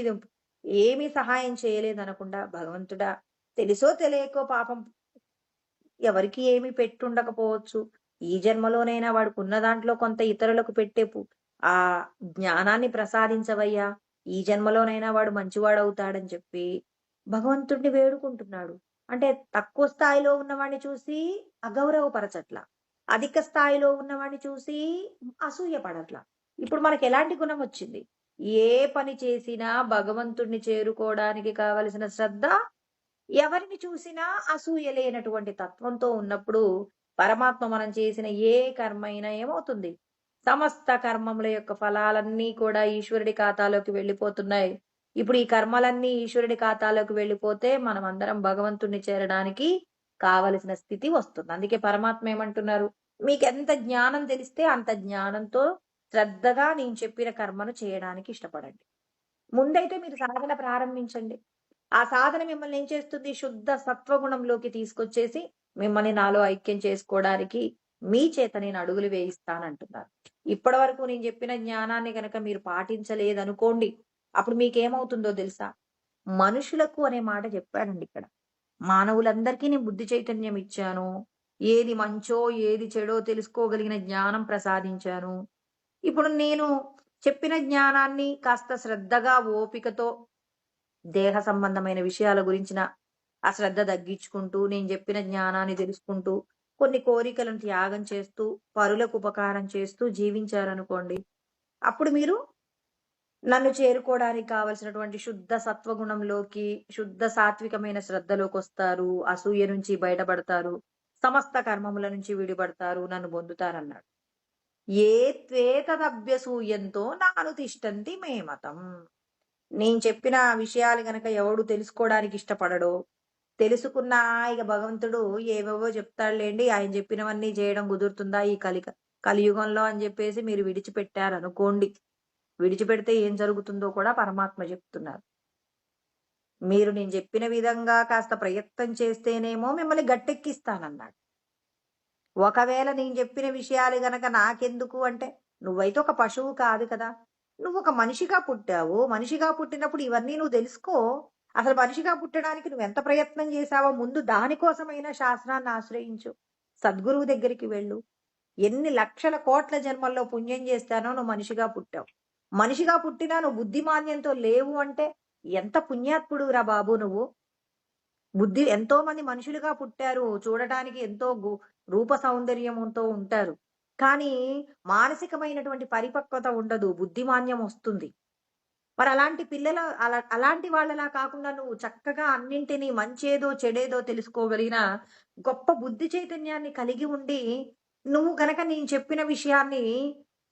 ఏమీ సహాయం చేయలేదనకుండా భగవంతుడా తెలుసో తెలియకో పాపం ఎవరికి ఏమీ పెట్టుండకపోవచ్చు, ఈ జన్మలోనైనా వాడికి ఉన్న దాంట్లో కొంత ఇతరులకు ఆ జ్ఞానాన్ని ప్రసాదించవయ్యా, ఈ జన్మలోనైనా వాడు మంచివాడవుతాడని చెప్పి భగవంతుడిని వేడుకుంటున్నాడు. అంటే తక్కువ స్థాయిలో ఉన్నవాడిని చూసి అగౌరవపరచట్ల, అధిక స్థాయిలో ఉన్నవాడిని చూసి అసూయ పడట్ల. ఇప్పుడు మనకి ఎలాంటి గుణం వచ్చింది? ఏ పని చేసినా భగవంతుడిని చేరుకోవడానికి కావలసిన శ్రద్ధ, ఎవరిని చూసినా అసూయ లేనటువంటి తత్వంతో ఉన్నప్పుడు పరమాత్మ మనం చేసిన ఏ కర్మ అయినా ఏమవుతుంది? సమస్త కర్మముల యొక్క ఫలాలన్నీ కూడా ఈశ్వరుడి ఖాతాలోకి వెళ్ళిపోతున్నాయి. ఇప్పుడు ఈ కర్మలన్నీ ఈశ్వరుడి ఖాతాలోకి వెళ్ళిపోతే మనం అందరం భగవంతుణ్ణి చేరడానికి కావలసిన స్థితి వస్తుంది. అందుకే పరమాత్మ ఏమంటున్నారు? మీకు ఎంత జ్ఞానం తెలిస్తే అంత జ్ఞానంతో శ్రద్ధగా నేను చెప్పిన కర్మను చేయడానికి ఇష్టపడండి. ముందైతే మీరు సాధన ప్రారంభించండి. ఆ సాధన మిమ్మల్ని ఏం చేస్తుంది? శుద్ధ సత్వగుణంలోకి తీసుకొచ్చేసి మిమ్మల్ని నాలో ఐక్యం చేసుకోవడానికి మీ చేత నేను అడుగులు వేయిస్తానంటున్నారు. ఇప్పటి వరకు నేను చెప్పిన జ్ఞానాన్ని గనక మీరు పాటించలేదనుకోండి, అప్పుడు మీకేమవుతుందో తెలుసా? మనుషులకు అనే మాట చెప్పానండి ఇక్కడ. మానవులందరికీ నేను బుద్ధి చైతన్యం ఇచ్చాను, ఏది మంచో ఏది చెడో తెలుసుకోగలిగిన జ్ఞానం ప్రసాదించాను. ఇప్పుడు నేను చెప్పిన జ్ఞానాన్ని కాస్త శ్రద్ధగా ఓపికతో దేహ సంబంధమైన విషయాల గురించిన అశ్రద్ధ తగ్గించుకుంటూ, నేను చెప్పిన జ్ఞానాన్ని తెలుసుకుంటూ, కొన్ని కోరికలను త్యాగం చేస్తూ, పరులకు ఉపకారం చేస్తూ జీవించారనుకోండి, అప్పుడు మీరు నన్ను చేరుకోవడానికి కావలసినటువంటి శుద్ధ సత్వగుణంలోకి, శుద్ధ సాత్వికమైన శ్రద్ధలోకి వస్తారు, అసూయ నుంచి బయటపడతారు, సమస్త కర్మముల నుంచి విడిపడతారు, నన్ను పొందుతారన్నాడు. ఏ త్వేతదభ్యసూయంతో నాను తిష్టంతి మే మతం. నేను చెప్పిన విషయాలు గనక ఎవడు తెలుసుకోవడానికి ఇష్టపడడో, తెలుసుకున్నా ఇక భగవంతుడు ఏవేవో చెప్తాడులేండి, ఆయన చెప్పినవన్నీ చేయడం కుదురుతుందా ఈ కలియుగంలో అని చెప్పేసి మీరు విడిచిపెట్టారనుకోండి, విడిచిపెడితే ఏం జరుగుతుందో కూడా పరమాత్మ చెప్తున్నారు. మీరు నేను చెప్పిన విధంగా కాస్త ప్రయత్నం చేస్తేనేమో మిమ్మల్ని గట్టెక్కిస్తానన్నాడు. ఒకవేళ నేను చెప్పిన విషయాలు గనక నాకెందుకు అంటే, నువ్వైతే ఒక పశువు కాదు కదా, నువ్వు ఒక మనిషిగా పుట్టావు. మనిషిగా పుట్టినప్పుడు ఇవన్నీ నువ్వు తెలుసుకో. అసలు మనిషిగా పుట్టడానికి నువ్వు ఎంత ప్రయత్నం చేశావో ముందు దానికోసమైనా శాస్త్రాన్ని ఆశ్రయించు, సద్గురువు దగ్గరికి వెళ్ళు. ఎన్ని లక్షల కోట్ల జన్మల్లో పుణ్యం చేస్తానో నువ్వు మనిషిగా పుట్టావు. మనిషిగా పుట్టినా నువ్వు బుద్ధిమాన్యంతో లేవు అంటే ఎంత పుణ్యాత్ముడు రా బాబు నువ్వు. ఎంతో మంది మనుషులుగా పుట్టారు, చూడటానికి ఎంతో రూప సౌందర్యంతో ఉంటారు, కానీ మానసికమైనటువంటి పరిపక్వత ఉండదు, బుద్ధిమాన్యం వస్తుంది. మరి అలాంటి అలాంటి వాళ్ళలా కాకుండా నువ్వు చక్కగా అన్నింటినీ మంచేదో చెడేదో తెలుసుకోగలిగిన గొప్ప బుద్ధి చైతన్యాన్ని కలిగి ఉండి, నువ్వు గనక నేను చెప్పిన విషయాన్ని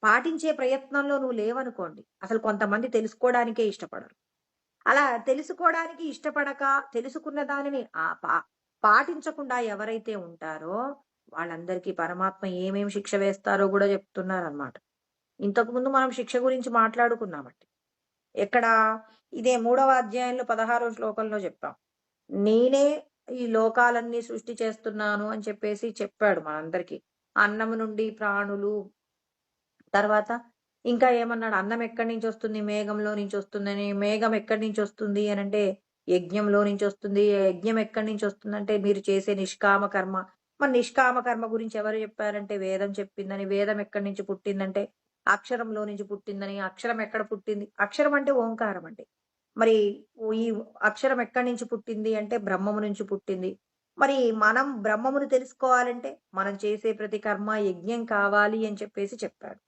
పాటించే ప్రయత్నంలో నువ్వు లేవనుకోండి, అసలు కొంతమంది తెలుసుకోవడానికే ఇష్టపడరు. అలా తెలుసుకోవడానికి ఇష్టపడక తెలుసుకున్న దానిని పాటించకుండా ఎవరైతే ఉంటారో వాళ్ళందరికీ పరమాత్మ ఏమేమి శిక్ష వేస్తారో కూడా చెప్తున్నారన్నమాట. ఇంతకుముందు మనం శిక్ష గురించి మాట్లాడుకున్నామండి. ఎక్కడ? ఇదే 3వ అధ్యాయంలో 16వ శ్లోకంలో చెప్పాం. నేనే ఈ లోకాలన్నీ సృష్టి చేస్తున్నాను అని చెప్పేసి చెప్పాడు మనందరికీ. అన్నము నుండి ప్రాణులు, తర్వాత ఇంకా ఏమన్నాడు? అన్నం ఎక్కడి నుంచొస్తుంది? మేఘంలో నుంచొస్తుందని. మేఘం ఎక్కడి నుంచొస్తుంది అనంటే యజ్ఞంలో నుంచొస్తుంది. యజ్ఞం ఎక్కడి నుంచొస్తుందంటే మీరు చేసే నిష్కామ కర్మ. మరి నిష్కామ కర్మ గురించి ఎవరు చెప్పారంటే వేదం చెప్పిందని. వేదం ఎక్కడి నుంచి పుట్టిందంటే అక్షరంలో నుంచి పుట్టిందని. అక్షరం ఎక్కడ పుట్టింది? అక్షరం అంటే ఓంకారం అండి. మరి ఈ అక్షరం ఎక్కడి నుంచి పుట్టింది అంటే బ్రహ్మము నుంచి పుట్టింది. మరి మనం బ్రహ్మమును తెలుసుకోవాలంటే మనం చేసే ప్రతి కర్మ యజ్ఞం కావాలి అని చెప్పేసి చెప్పాడు.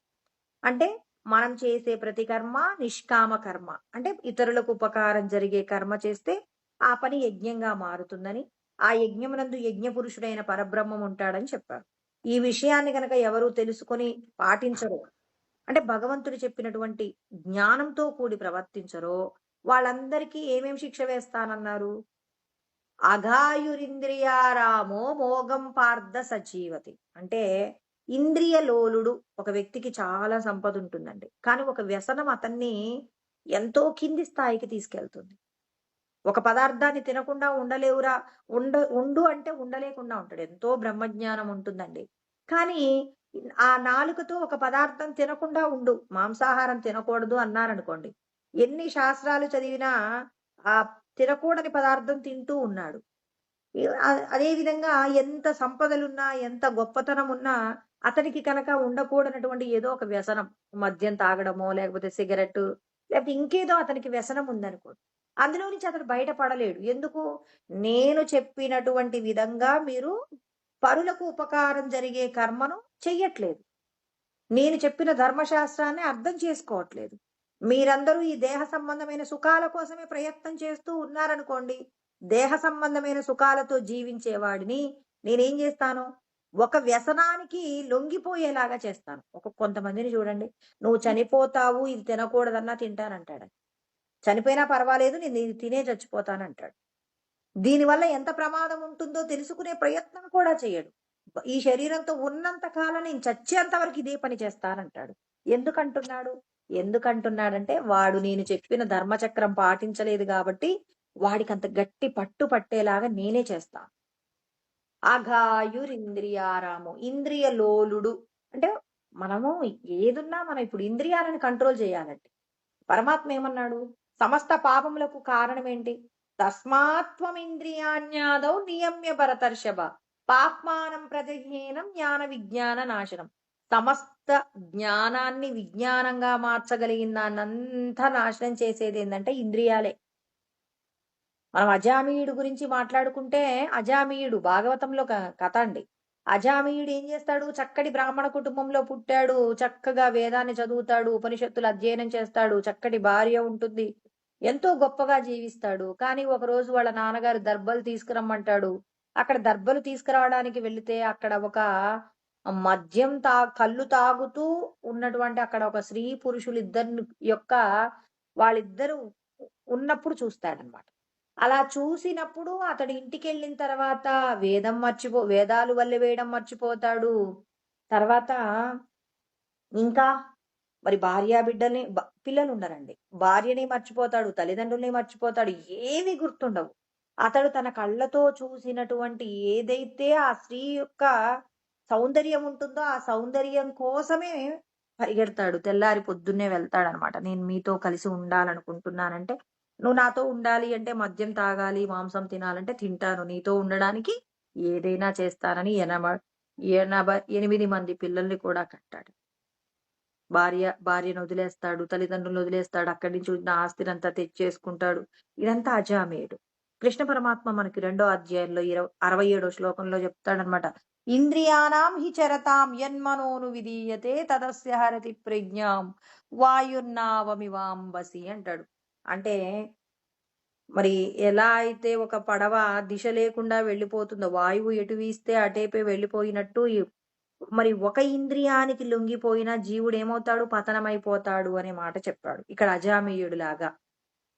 అంటే మనం చేసే ప్రతి కర్మ నిష్కామ కర్మ. అంటే ఇతరులకు ఉపకారం జరిగే కర్మ చేస్తే ఆ పని యజ్ఞంగా మారుతుందని, ఆ యజ్ఞమునందు యజ్ఞ పురుషుడైన పరబ్రహ్మం ఉంటాడని చెప్పారు. ఈ విషయాన్ని గనక ఎవరు తెలుసుకొని పాటించరో, అంటే భగవంతుడు చెప్పినటువంటి జ్ఞానంతో కూడి ప్రవర్తించరో, వాళ్ళందరికీ ఏమేం శిక్ష వేస్తానన్నారు? అఘాయురింద్రియారామో మోగం పార్థ సజీవతి. అంటే ఇంద్రియ లోలుడు. ఒక వ్యక్తికి చాలా సంపద ఉంటుందండి. కానీ ఒక వ్యసనం అతన్ని ఎంతో కింది స్థాయికి తీసుకెళ్తుంది. ఒక పదార్థాన్ని తినకుండా ఉండలేవురా, ఉండు అంటే ఉండలేకుండా ఉంటాడు. ఎంతో బ్రహ్మజ్ఞానం ఉంటుందండి. కానీ ఆ నాలుకతో ఒక పదార్థం తినకుండా ఉండు, మాంసాహారం తినకూడదు అన్నారనుకోండి. ఎన్ని శాస్త్రాలు చదివినా ఆ తినకూడని పదార్థం తింటూ ఉన్నాడు. అదే విధంగా ఎంత సంపదలున్నా, ఎంత గొప్పతనం ఉన్నా అతనికి కనుక ఉండకూడనటువంటి ఏదో ఒక వ్యసనం, మద్యం తాగడమో, లేకపోతే సిగరెట్టు, లేకపోతే ఇంకేదో అతనికి వ్యసనం ఉందనుకోండి. అందులో నుంచి అతడు బయటపడలేడు. ఎందుకు? నేను చెప్పినటువంటి విధంగా మీరు పరులకు ఉపకారం జరిగే కర్మను చెయ్యట్లేదు. నేను చెప్పిన ధర్మశాస్త్రాన్ని అర్థం చేసుకోవట్లేదు. మీరందరూ ఈ దేహ సంబంధమైన సుఖాల కోసమే ప్రయత్నం చేస్తూ ఉన్నారనుకోండి. దేహ సంబంధమైన సుఖాలతో జీవించేవాడిని నేనేం చేస్తాను? ఒక వ్యసనానికి లొంగిపోయేలాగా చేస్తాను. కొంతమందిని చూడండి. నువ్వు చనిపోతావు, ఇది తినకూడదన్నా తింటానంటాడు. చనిపోయినా పర్వాలేదు, నేను ఇది తినే చచ్చిపోతానంటాడు. దీనివల్ల ఎంత ప్రమాదం ఉంటుందో తెలుసుకునే ప్రయత్నం కూడా చేయడు. ఈ శరీరంతో ఉన్నంత కాలం నేను చచ్చేంత వరకు ఇదే పని చేస్తానంటాడు. ఎందుకంటున్నాడు? ఎందుకంటున్నాడంటే వాడు నేను చెప్పిన ధర్మచక్రం పాటించలేదు కాబట్టి వాడికి అంత గట్టి పట్టు పట్టేలాగా నేనే చేస్తాను. అఘాయురింద్రియారాము. ఇంద్రియ లోలుడు. అంటే మనము ఏదున్నా మనం ఇప్పుడు ఇంద్రియాలను కంట్రోల్ చేయాలండి. పరమాత్మ ఏమన్నాడు? సమస్త పాపములకు కారణం ఏంటి? తస్మాత్వమింద్రియాణ్యాదౌ నియమ్య భరతర్షభ పాప్మానం ప్రజహీనం జ్ఞాన విజ్ఞాన నాశనం. సమస్త జ్ఞానాన్ని విజ్ఞానంగా మార్చగలిగిన దాన్నంతా నాశనం చేసేది ఏంటంటే ఇంద్రియాలే. మనం అజామీయుడు గురించి మాట్లాడుకుంటే, అజామీయుడు భాగవతంలో కథ అండి. అజామీయుడు ఏం చేస్తాడు? చక్కటి బ్రాహ్మణ కుటుంబంలో పుట్టాడు. చక్కగా వేదాన్ని చదువుతాడు, ఉపనిషత్తులు అధ్యయనం చేస్తాడు, చక్కటి భార్య ఉంటుంది, ఎంతో గొప్పగా జీవిస్తాడు. కానీ ఒకరోజు వాళ్ళ నాన్నగారు దర్భలు తీసుకురమ్మంటాడు. అక్కడ దర్భలు తీసుకురావడానికి వెళితే అక్కడ ఒక మద్యం కళ్ళు తాగుతూ ఉన్నటువంటి అక్కడ ఒక స్త్రీ పురుషులు ఇద్దరు యొక్క వాళ్ళిద్దరూ ఉన్నప్పుడు చూస్తాడనమాట. అలా చూసినప్పుడు అతడు ఇంటికెళ్ళిన తర్వాత వేదాలు వల్లెవేయడం మర్చిపోతాడు. తర్వాత ఇంకా మరి భార్యా బిడ్డల్ని పిల్లలుండరండి. భార్యని మర్చిపోతాడు, తల్లిదండ్రుల్ని మర్చిపోతాడు. ఏవి గుర్తుండవు. అతడు తన కళ్ళతో చూసినటువంటి ఏదైతే ఆ స్త్రీ యొక్క సౌందర్యం ఉంటుందో ఆ సౌందర్యం కోసమే పరిగెడతాడు. తెల్లారి పొద్దున్నే వెళ్తాడనమాట. నేను మీతో కలిసి ఉండాలనుకుంటున్నానంటే, నువ్వు నాతో ఉండాలి అంటే మద్యం తాగాలి, మాంసం తినాలంటే తింటాను. నీతో ఉండడానికి ఏదైనా చేస్తానని 8 మంది పిల్లల్ని కూడా కట్టాడు. భార్యను వదిలేస్తాడు, తల్లిదండ్రులను వదిలేస్తాడు, అక్కడి నుంచి ఉన్న ఆస్తినంతా తెచ్చేసుకుంటాడు. ఇదంతా అజామేయుడు. కృష్ణ పరమాత్మ మనకి 2వ అధ్యాయంలో 67వ శ్లోకంలో చెప్తాడనమాట. ఇంద్రియాణం హి చరతాం యన్మనోను విధీయతే తదస్య హరతి ప్రజ్ఞాం వాయుర్నావమివాంబసి అంటాడు. అంటే మరి ఎలా అయితే ఒక పడవ దిశ లేకుండా వెళ్ళిపోతుందో, వాయువు ఎటు వీస్తే అటేపే వెళ్ళిపోయినట్టు మరి ఒక ఇంద్రియానికి లొంగిపోయిన జీవుడు ఏమవుతాడు? పతనమైపోతాడు అనే మాట చెప్పాడు ఇక్కడ అజామీయుడిలాగా.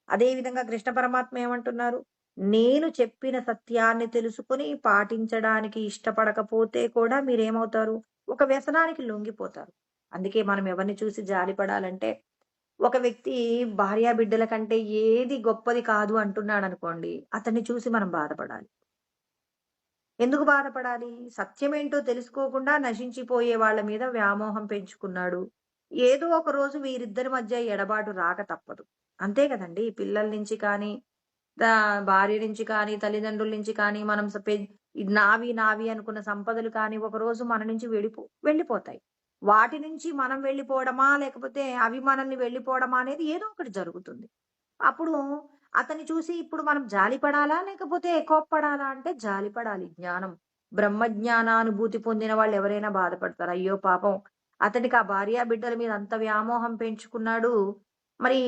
అదే విధంగా కృష్ణ పరమాత్మ ఏమంటున్నారు? నేను చెప్పిన సత్యాన్ని తెలుసుకుని పాటించడానికి ఇష్టపడకపోతే కూడా మీరేమవుతారు? ఒక వ్యసనానికి లొంగిపోతారు. అందుకే మనం ఎవరిని చూసి జాలిపడాలంటే, ఒక వ్యక్తి భార్యా బిడ్డల కంటే ఏది గొప్పది కాదు అంటున్నాడనుకోండి, అతన్ని చూసి మనం బాధపడాలి. ఎందుకు బాధపడాలి? సత్యమేంటో తెలుసుకోకుండా నశించిపోయే వాళ్ళ మీద వ్యామోహం పెంచుకున్నాడు. ఏదో ఒక రోజు వీరిద్దరి మధ్య ఎడబాటు రాక తప్పదు. అంతే కదండీ! పిల్లల నుంచి కానీ, భార్య నుంచి కానీ, తల్లిదండ్రుల నుంచి కానీ, మనం ఇది నావి, నావి అనుకున్న సంపదలు కానీ, ఒకరోజు మన నుంచి వెళ్ళిపోతాయి. వాటి నుంచి మనం వెళ్ళిపోవడమా, లేకపోతే అవి మనల్ని వెళ్ళిపోవడమా అనేది ఏదో ఒకటి జరుగుతుంది. అప్పుడు అతన్ని చూసి ఇప్పుడు మనం జాలిపడాలా? లేకపోతే కోప్పడాలా? అంటే జాలిపడాలి. బ్రహ్మజ్ఞానానుభూతి పొందిన వాళ్ళెవరైనా బాధపడతారు. అయ్యో పాపం! అతడికి ఆ భార్యా బిడ్డల మీద అంత వ్యామోహం పెంచుకున్నాడు. మరి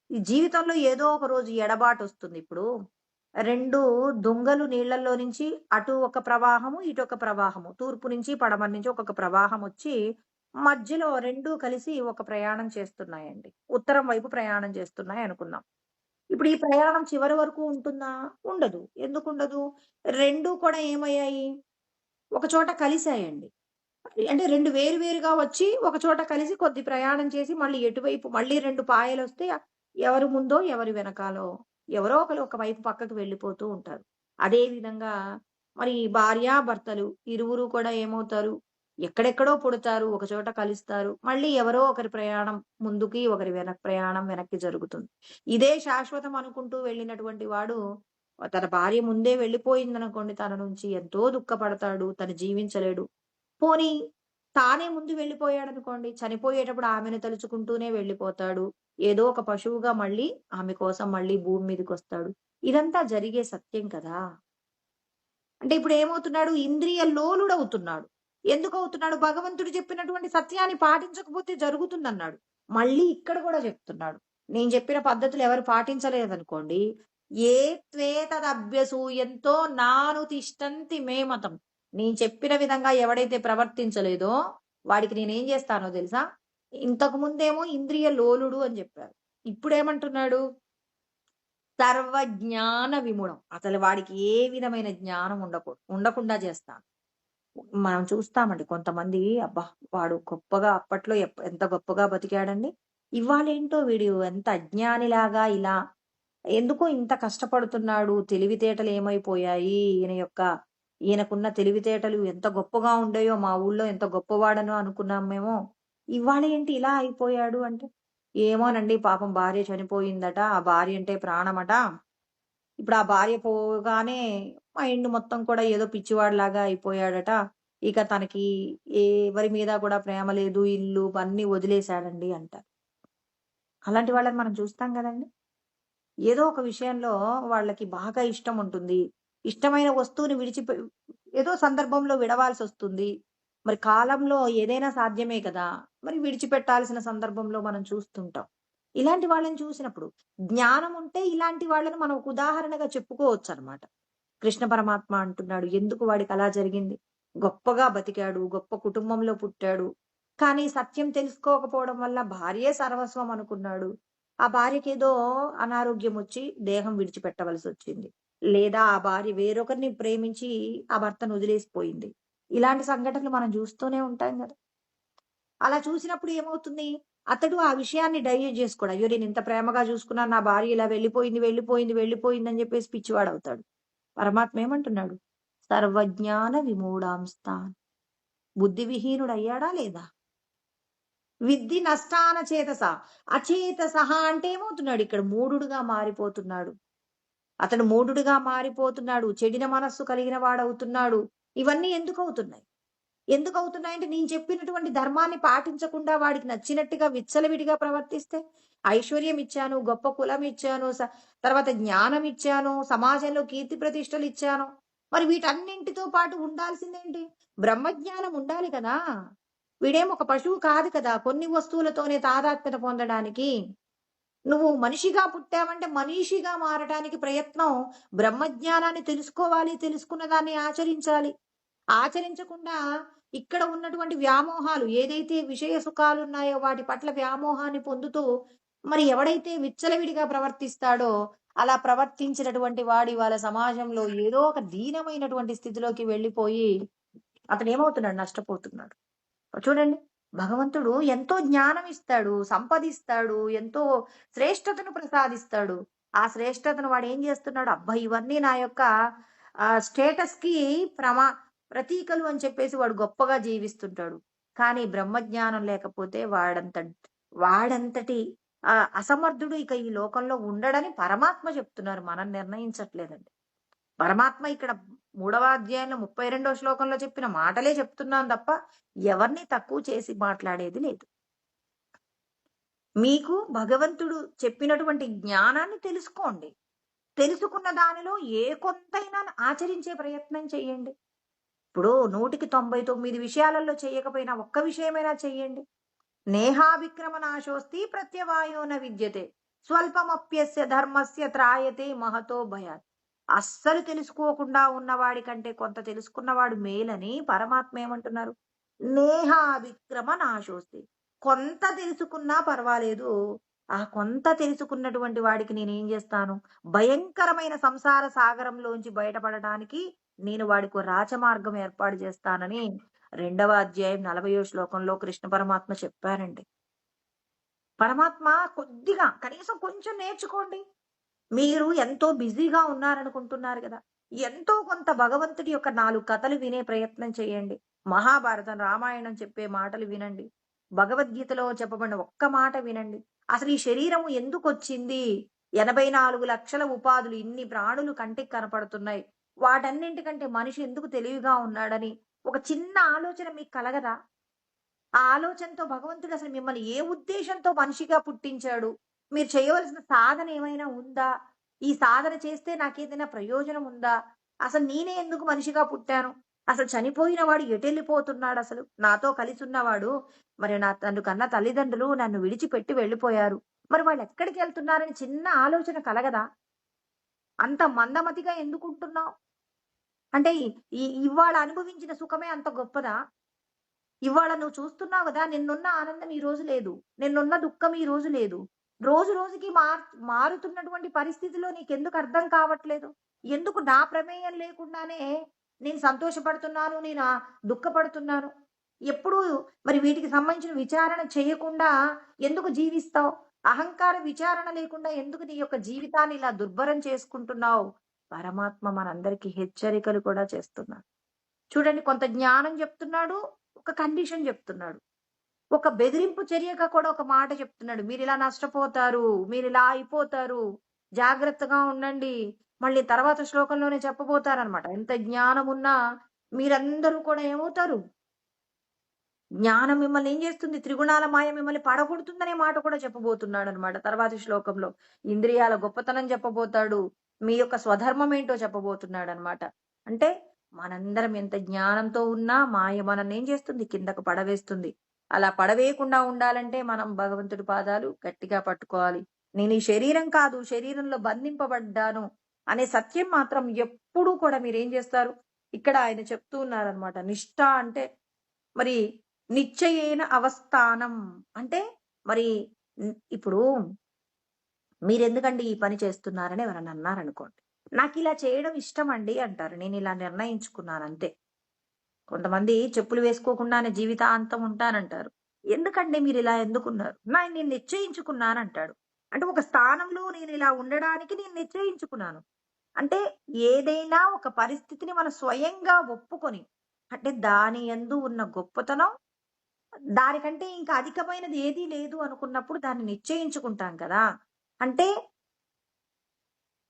ఈ జీవితంలో ఏదో ఒక రోజు ఎడబాటొస్తుంది. ఇప్పుడు 2 దుంగలు నీళ్ళల్లో నుంచి అటు ఒక ప్రవాహము, ఇటొక ప్రవాహము. తూర్పు నుంచి, పడమర నుంచి ఒక్కొక్క ప్రవాహమొచ్చి మధ్యలో 2 కలిసి ఒక ప్రయాణం చేస్తున్నాయండి. ఉత్తరం వైపు ప్రయాణం చేస్తున్నాయనుకుందాం. ఇప్పుడు ఈ ప్రయాణం చివరి వరకు ఉంటుందా? ఉండదు. ఎందుకుండదు? 2 కూడా ఏమయ్యాయి? ఒక చోట కలిసాయండి. అంటే 2 వేరు వేరుగా వచ్చి ఒక చోట కలిసి కొద్ది ప్రయాణం చేసి మళ్ళీ ఎటువైపు మళ్ళీ 2 పాయలొస్తే ఎవరు ముందో, ఎవరు వెనకాలో ఎవరో ఒకళ్ళు ఒక వైపు పక్కకు వెళ్ళిపోతూ ఉంటారు. అదే విధంగా మరి భార్యాభర్తలు ఇరువురు కూడా ఏమవుతారు? ఎక్కడెక్కడో పుడతారు. ఒక చోట కలుస్తారు. మళ్ళీ ఎవరో ఒకరి ప్రయాణం ముందుకి, ఒకరి ప్రయాణం వెనక్కి జరుగుతుంది. ఇదే శాశ్వతం అనుకుంటూ వెళ్ళినటువంటి వాడు తన భార్య ముందే వెళ్ళిపోయిందనుకోండి తన నుంచి ఎంతో దుఃఖపడతాడు. తను జీవించలేడు. పోనీ తానే ముందు వెళ్ళిపోయాడనుకోండి, చనిపోయేటప్పుడు ఆమెను తలుచుకుంటూనే వెళ్ళిపోతాడు. ఏదో ఒక పశువుగా మళ్ళీ ఆమె కోసం మళ్ళీ భూమి మీదకొస్తాడు. ఇదంతా జరిగే సత్యం కదా! అంటే ఇప్పుడు ఏమవుతున్నాడు? ఇంద్రియ లోలుడవుతున్నాడు. ఎందుకవుతున్నాడు? భగవంతుడు చెప్పినటువంటి సత్యాన్ని పాటించకపోతే జరుగుతుందన్నాడు. మళ్ళీ ఇక్కడ కూడా చెప్తున్నాడు. నేను చెప్పిన పద్ధతులు ఎవరు పాటించలేదనుకోండి, ఏ త్వేతదభ్యసూయంతో నానుతిష్టంతి మే మతం. నేను చెప్పిన విధంగా ఎవడైతే ప్రవర్తించలేదో వాడికి నేనేం చేస్తానో తెలుసా? ఇంతకు ముందేమో ఇంద్రియ లోలుడు అని చెప్పారు. ఇప్పుడేమంటున్నాడు? సర్వజ్ఞాన విమూఢం. అసలు వాడికి ఏ విధమైన జ్ఞానం ఉండకుండా చేస్తాను. మనం చూస్తామండి కొంతమంది అబ్బా! వాడు గొప్పగా అప్పట్లో ఎంత గొప్పగా బతికాడండి. ఇవాళేంటో వీడు ఎంత అజ్ఞానిలాగా ఇలా ఎందుకో ఇంత కష్టపడుతున్నాడు. తెలివితేటలు ఏమైపోయాయి? ఈయనకున్న తెలివితేటలు ఎంత గొప్పగా ఉండేయో మా ఊళ్ళో ఎంత గొప్పవాడనో అనుకున్నాం మేము. ఇవాళ ఏంటి ఇలా అయిపోయాడు అంటే, ఏమోనండి పాపం భార్య చనిపోయిందట. ఆ భార్య అంటే ప్రాణమట. ఇప్పుడు ఆ భార్య పోగానే మైండ్ మొత్తం కూడా ఏదో పిచ్చివాడిలాగా అయిపోయాడట. ఇక తనకి ఎవరి మీద కూడా ప్రేమ లేదు. ఇల్లు అన్నీ వదిలేసాడండి అంటారు. అలాంటి వాళ్ళని మనం చూస్తాం గదండీ! ఏదో ఒక విషయంలో వాళ్ళకి బాగా ఇష్టం ఉంటుంది. ఇష్టమైన వస్తువుని ఏదో సందర్భంలో విడవాల్సొస్తుంది. మరి కాలంలో ఏదైనా సాధ్యమే కదా! మరి విడిచిపెట్టాల్సిన సందర్భంలో మనం చూస్తుంటాం. ఇలాంటి వాళ్ళని చూసినప్పుడు జ్ఞానం ఉంటే ఇలాంటి వాళ్ళని మనం ఒక ఉదాహరణగా చెప్పుకోవచ్చనమాట. కృష్ణ పరమాత్మ అంటున్నాడు. ఎందుకు వాడికలా జరిగింది? గొప్పగా బతికాడు. గొప్ప కుటుంబంలో పుట్టాడు. కానీ సత్యం తెలుసుకోకపోవడం వల్ల భార్యే సర్వస్వం అనుకున్నాడు. ఆ భార్యకేదో అనారోగ్యమొచ్చి దేహం విడిచిపెట్టవలసొచ్చింది. లేదా ఆ భార్య వేరొకరిని ప్రేమించి ఆ భర్తను వదిలేసిపోయింది. ఇలాంటి సంఘటనలు మనం చూస్తూనే ఉంటాం గదా! అలా చూసినప్పుడు ఏమవుతుంది? అతడు ఆ విషయాన్ని డైజెస్ట్ చేసుకోడు. అయ్యో! నేనింత ప్రేమగా చూసుకున్నాను. నా భార్య ఇలా వెళ్ళిపోయిందని చెప్పేసి పిచ్చివాడవుతాడు. పరమాత్మ ఏమంటున్నాడు? సర్వజ్ఞాన విమూఢాంస్తాన్. బుద్ధి విహీనుడయ్యాడా లేదా? విద్ధి నష్టాన చేతస. అచేతసః అంటే ఏమవుతున్నాడు? ఇక్కడ మూఢుడుగా మారిపోతున్నాడు. అతడు మూఢుడుగా మారిపోతున్నాడు. చెడిన మనస్సు కలిగిన వాడవుతున్నాడు. ఇవన్నీ ఎందుకవుతున్నాయి? ఎందుకవుతున్నాయంటే నేను చెప్పినటువంటి ధర్మాన్ని పాటించకుండా వాడికి నచ్చినట్టుగా విచ్చలవిడిగా ప్రవర్తిస్తే, ఐశ్వర్యం ఇచ్చాను, గొప్ప కులం ఇచ్చాను, తర్వాత జ్ఞానం ఇచ్చాను, సమాజంలో కీర్తి ప్రతిష్టలు ఇచ్చాను. మరి వీటన్నింటితో పాటు ఉండాల్సిందేంటి? బ్రహ్మజ్ఞానం ఉండాలి కదా! వీడేం ఒక పశువు కాదు కదా! కొన్ని వస్తువులతోనే తాదాత్మ్యత పొందడానికి. నువ్వు మనిషిగా పుట్టావంటే మనీషిగా మారటానికి ప్రయత్నం బ్రహ్మజ్ఞానాన్ని తెలుసుకోవాలి. తెలుసుకున్న దాన్ని ఆచరించాలి. ఆచరించకుండా ఇక్కడ ఉన్నటువంటి వ్యామోహాలు ఏదైతే విషయ సుఖాలున్నాయో వాటి పట్ల వ్యామోహాన్ని పొందుతూ మరి ఎవడైతే విచ్చలవిడిగా ప్రవర్తిస్తాడో అలా ప్రవర్తించినటువంటి వాడి వాళ్ళ సమాజంలో ఏదో ఒక దీనమైనటువంటి స్థితిలోకి వెళ్ళిపోయి అతను ఏమవుతున్నాడు? నష్టపోతున్నాడు. చూడండి. భగవంతుడు ఎంతో జ్ఞానం ఇస్తాడు, సంపదిస్తాడు, ఎంతో శ్రేష్టతను ప్రసాదిస్తాడు. ఆ శ్రేష్టతను వాడేం జేస్తున్నాడు, అబ్బా! ఇవన్నీ నా యొక్క స్టేటస్‌కి ప్రతీకలు అని చెప్పేసి వాడు గొప్పగా జీవిస్తుంటాడు. కానీ బ్రహ్మజ్ఞానం లేకపోతే వాడంతటి అసమర్థుడు ఇక ఈ లోకంలో ఉండడని పరమాత్మ చెప్తున్నారు. మనం నిర్ణయించట్లేదండి. పరమాత్మ ఇక్కడ 3వ అధ్యాయంలో 32వ శ్లోకంలో చెప్పిన మాటలే చెప్తున్నాను తప్ప, ఎవరిని తక్కువ చేసి మాట్లాడేది లేదు. మీకు భగవంతుడు చెప్పినటువంటి జ్ఞానాన్ని తెలుసుకోండి. తెలుసుకున్న దానిలో ఏ కొంతైనా ఆచరించే ప్రయత్నం చేయండి. ఇప్పుడు 100కి 99 విషయాలలో చేయకపోయినా ఒక్క విషయమైనా చేయండి. నేహావిక్రమనాశోస్తి ప్రత్యవాయో న విద్యతే. స్వల్పమప్యస్య ధర్మస్య త్రాయతే మహతో భయాత్. అస్సలు తెలుసుకోకుండా ఉన్నవాడి కంటే కొంత తెలుసుకున్నవాడు మేలని పరమాత్మ ఏమంటున్నారు? నేహావిక్రమనాశోస్తి. కొంత తెలుసుకున్నా పర్వాలేదు. ఆ కొంత తెలుసుకున్నటువంటి వాడికి నేనేం చేస్తాను? భయంకరమైన సంసార సాగరంలోంచి బయటపడడానికి నేను వాడికో రాచమార్గం ఏర్పాటు చేస్తానని 2వ అధ్యాయం 40వ శ్లోకంలో కృష్ణ పరమాత్మ చెప్పారండి. పరమాత్మ కొద్దిగా కనీసం కొంచెం నేర్చుకోండి. మీరు ఎంతో బిజీగా ఉన్నారనుకుంటున్నారు గదా! ఎంతో కొంత భగవంతుడి యొక్క 4 కథలు వినే ప్రయత్నం చేయండి. మహాభారతం, రామాయణం చెప్పే మాటలు వినండి. భగవద్గీతలో చెప్పబడిన ఒక్క మాట వినండి. అసలు ఈ శరీరము ఎందుకొచ్చింది? 84 లక్షల ఉపాధులు, ఇన్ని ప్రాణులు కంటికి కనపడుతున్నాయి. వాటన్నింటికంటే మనిషి ఎందుకు తెలివిగా ఉన్నాడని ఒక చిన్న ఆలోచన మీకు కలగదా? ఆ ఆలోచనతో భగవంతుడు అసలు మిమ్మల్ని ఏ ఉద్దేశంతో మనిషిగా పుట్టించాడు? మీరు చేయవలసిన సాధన ఏమైనా ఉందా? ఈ సాధన చేస్తే నాకేదైనా ప్రయోజనం ఉందా? అసలు నేనే ఎందుకు మనిషిగా పుట్టాను? అసలు చనిపోయిన వాడు ఎటెళ్ళిపోతున్నాడసలు? నాతో కలిసున్నవాడు మరి నన్ను కన్న తల్లిదండ్రులు నన్ను విడిచిపెట్టి వెళ్ళిపోయారు. మరి వాళ్ళెక్కడికెళ్తున్నారని చిన్న ఆలోచన కలగదా? అంత మందమతిగా ఎందుకుంటున్నావు? అంటే ఇవాళ అనుభవించిన సుఖమే అంత గొప్పదా? ఇవాళ నువ్వు చూస్తున్నావు గదా! నిన్నున్న ఆనందం ఈ రోజు లేదు. నిన్నున్న దుఃఖం ఈ రోజు లేదు. రోజు రోజుకి మారుతున్నటువంటి పరిస్థితిలో నీకెందుకు అర్థం కావట్లేదు? ఎందుకు నా ప్రమేయం లేకుండానే నేను సంతోషపడుతున్నాను, నేను దుఃఖపడుతున్నాను? ఎప్పుడూ మరి వీటికి సంబంధించిన విచారణ చేయకుండా ఎందుకు జీవిస్తావు? అహంకార విచారణ లేకుండా ఎందుకు నీ యొక్క జీవితాన్ని ఇలా దుర్భరం చేసుకుంటున్నావు? పరమాత్మ మనందరికీ హెచ్చరికలు కూడా చేస్తున్నారు. చూడండి, కొంత జ్ఞానం చెప్తున్నాడు, ఒక కండిషన్ చెప్తున్నాడు. ఒక బెదిరింపు చర్యగా కూడా ఒక మాట చెప్తున్నాడు. మీరిలా నష్టపోతారు, మీరిలా అయిపోతారు, జాగ్రత్తగా ఉండండి. మళ్ళీ తర్వాత శ్లోకంలోనే చెప్పబోతారనమాట. ఎంత జ్ఞానమున్నా మీరందరూ కూడా ఏమవుతారు? జ్ఞానం మిమ్మల్ని ఏం చేస్తుంది? త్రిగుణాల మాయ మిమ్మల్ని పడగొడుతుందనే మాట కూడా చెప్పబోతున్నాడనమాట తర్వాతి శ్లోకంలో. ఇంద్రియాల గొప్పతనం చెప్పబోతాడు. మీ యొక్క స్వధర్మం ఏంటో చెప్పబోతున్నాడనమాట. అంటే మనందరం ఎంత జ్ఞానంతో ఉన్నా మాయ మనల్ని ఏం చేస్తుంది? కిందకు పడవేస్తుంది. అలా పడవేయకుండా ఉండాలంటే మనం భగవంతుడి పాదాలు గట్టిగా పట్టుకోవాలి. నేను ఈ శరీరం కాదు, శరీరంలో బంధింపబడ్డాను అనే సత్యం మాత్రం ఎప్పుడూ కూడా మీరేం చేస్తారు? ఇక్కడ ఆయన చెప్తూ ఉన్నారనమాట. నిష్ఠ అంటే మరి నిశ్చయేన అవస్థానం అంటే మరి ఇప్పుడు మీరెందుకండి ఈ పని చేస్తున్నారని ఎవరన్నా అన్నారనుకోండి. నాకిలా చేయడం ఇష్టమండి అంటారు. నేనిలా నిర్ణయించుకున్నానంతే. కొంతమంది చెప్పులు వేసుకోకుండానే జీవితాంతం ఉంటానంటారు. ఎందుకండి మీరిలా ఎందుకున్నారు? నేను నిశ్చయించుకున్నానంటాడు. అంటే ఒక స్థానంలో నేనిలా ఉండడానికి నేను నిశ్చయించుకున్నాను. అంటే ఏదైనా ఒక పరిస్థితిని మనం స్వయంగా ఒప్పుకొని, అంటే దాని యందు ఉన్న గొప్పతనం దానికంటే ఇంకా అధికమైనది ఏదీ లేదు అనుకున్నప్పుడు దాన్ని నిశ్చయించుకుంటాం కదా! అంటే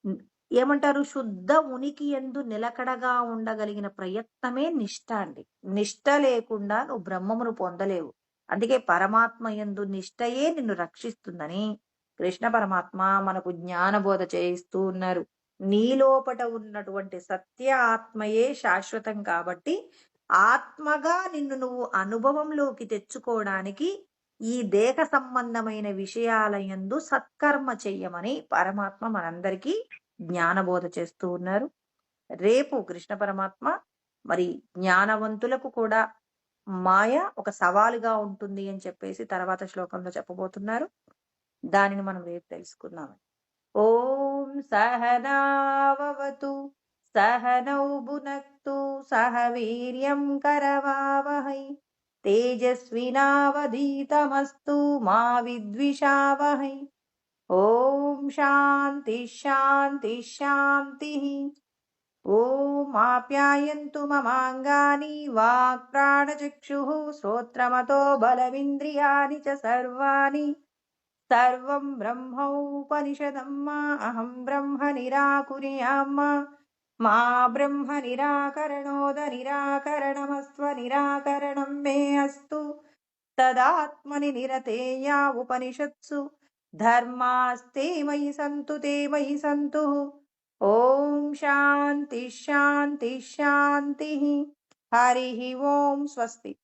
హ్మ్. ఏమంటారు? శుద్ధ ఉనికి యందు నిలకడగా ఉండగలిగిన ప్రయత్నమే నిష్ఠ అండి. నిష్ఠ లేకుండా నువ్వు బ్రహ్మమును పొందలేవు. అందుకే పరమాత్మ యందు నిష్ఠయే నిన్ను రక్షిస్తుందని కృష్ణ పరమాత్మ మనకు జ్ఞానబోధ చేయిస్తూ ఉన్నారు. నీలోపట ఉన్నటువంటి సత్య ఆత్మయే శాశ్వతం కాబట్టి, ఆత్మగా నిన్ను నువ్వు అనుభవంలోకి తెచ్చుకోవడానికి ఈ దేహ సంబంధమైన విషయాల యందు సత్కర్మ చెయ్యమని పరమాత్మ మనందరికీ జ్ఞానబోధ చేస్తూ ఉన్నారు. రేపు కృష్ణ పరమాత్మ మరి జ్ఞానవంతులకు కూడా మాయ ఒక సవాలుగా ఉంటుంది అని చెప్పేసి తర్వాత శ్లోకంలో చెప్పబోతున్నారు. దానిని మనం రేపు తెలుసుకుందాం. ఓం సహనావవతు సహనౌ భునక్తు సహ వీర్యం కరవావహై तेजस्विनावधीतमस्तु मा विद्विषावहै। ఓం శాంతి శాంతి శాంతిః. ఓం ఆప్యాయంతు మమాంగాని వాక్ ప్రాణచక్షుః శ్రోత్రమతో బలమింద్రియాణి చ సర్వాణి సర్వం బ్రహ్మోపనిషదం మా అహం బ్రహ్మ నిరాకుర్యాం మా బ్రహ్మ నిరాకరణోద నిరాకరణమస్వ నిరాకరణం మే అస్తు తదాత్మని నిరతేయా ఉపనిషత్సు ధర్మాస్తే మయి సంతు తే మయి సంతు. ఓం శాంతి శాంతి శాంతి. హరి ఓం. స్వస్తి.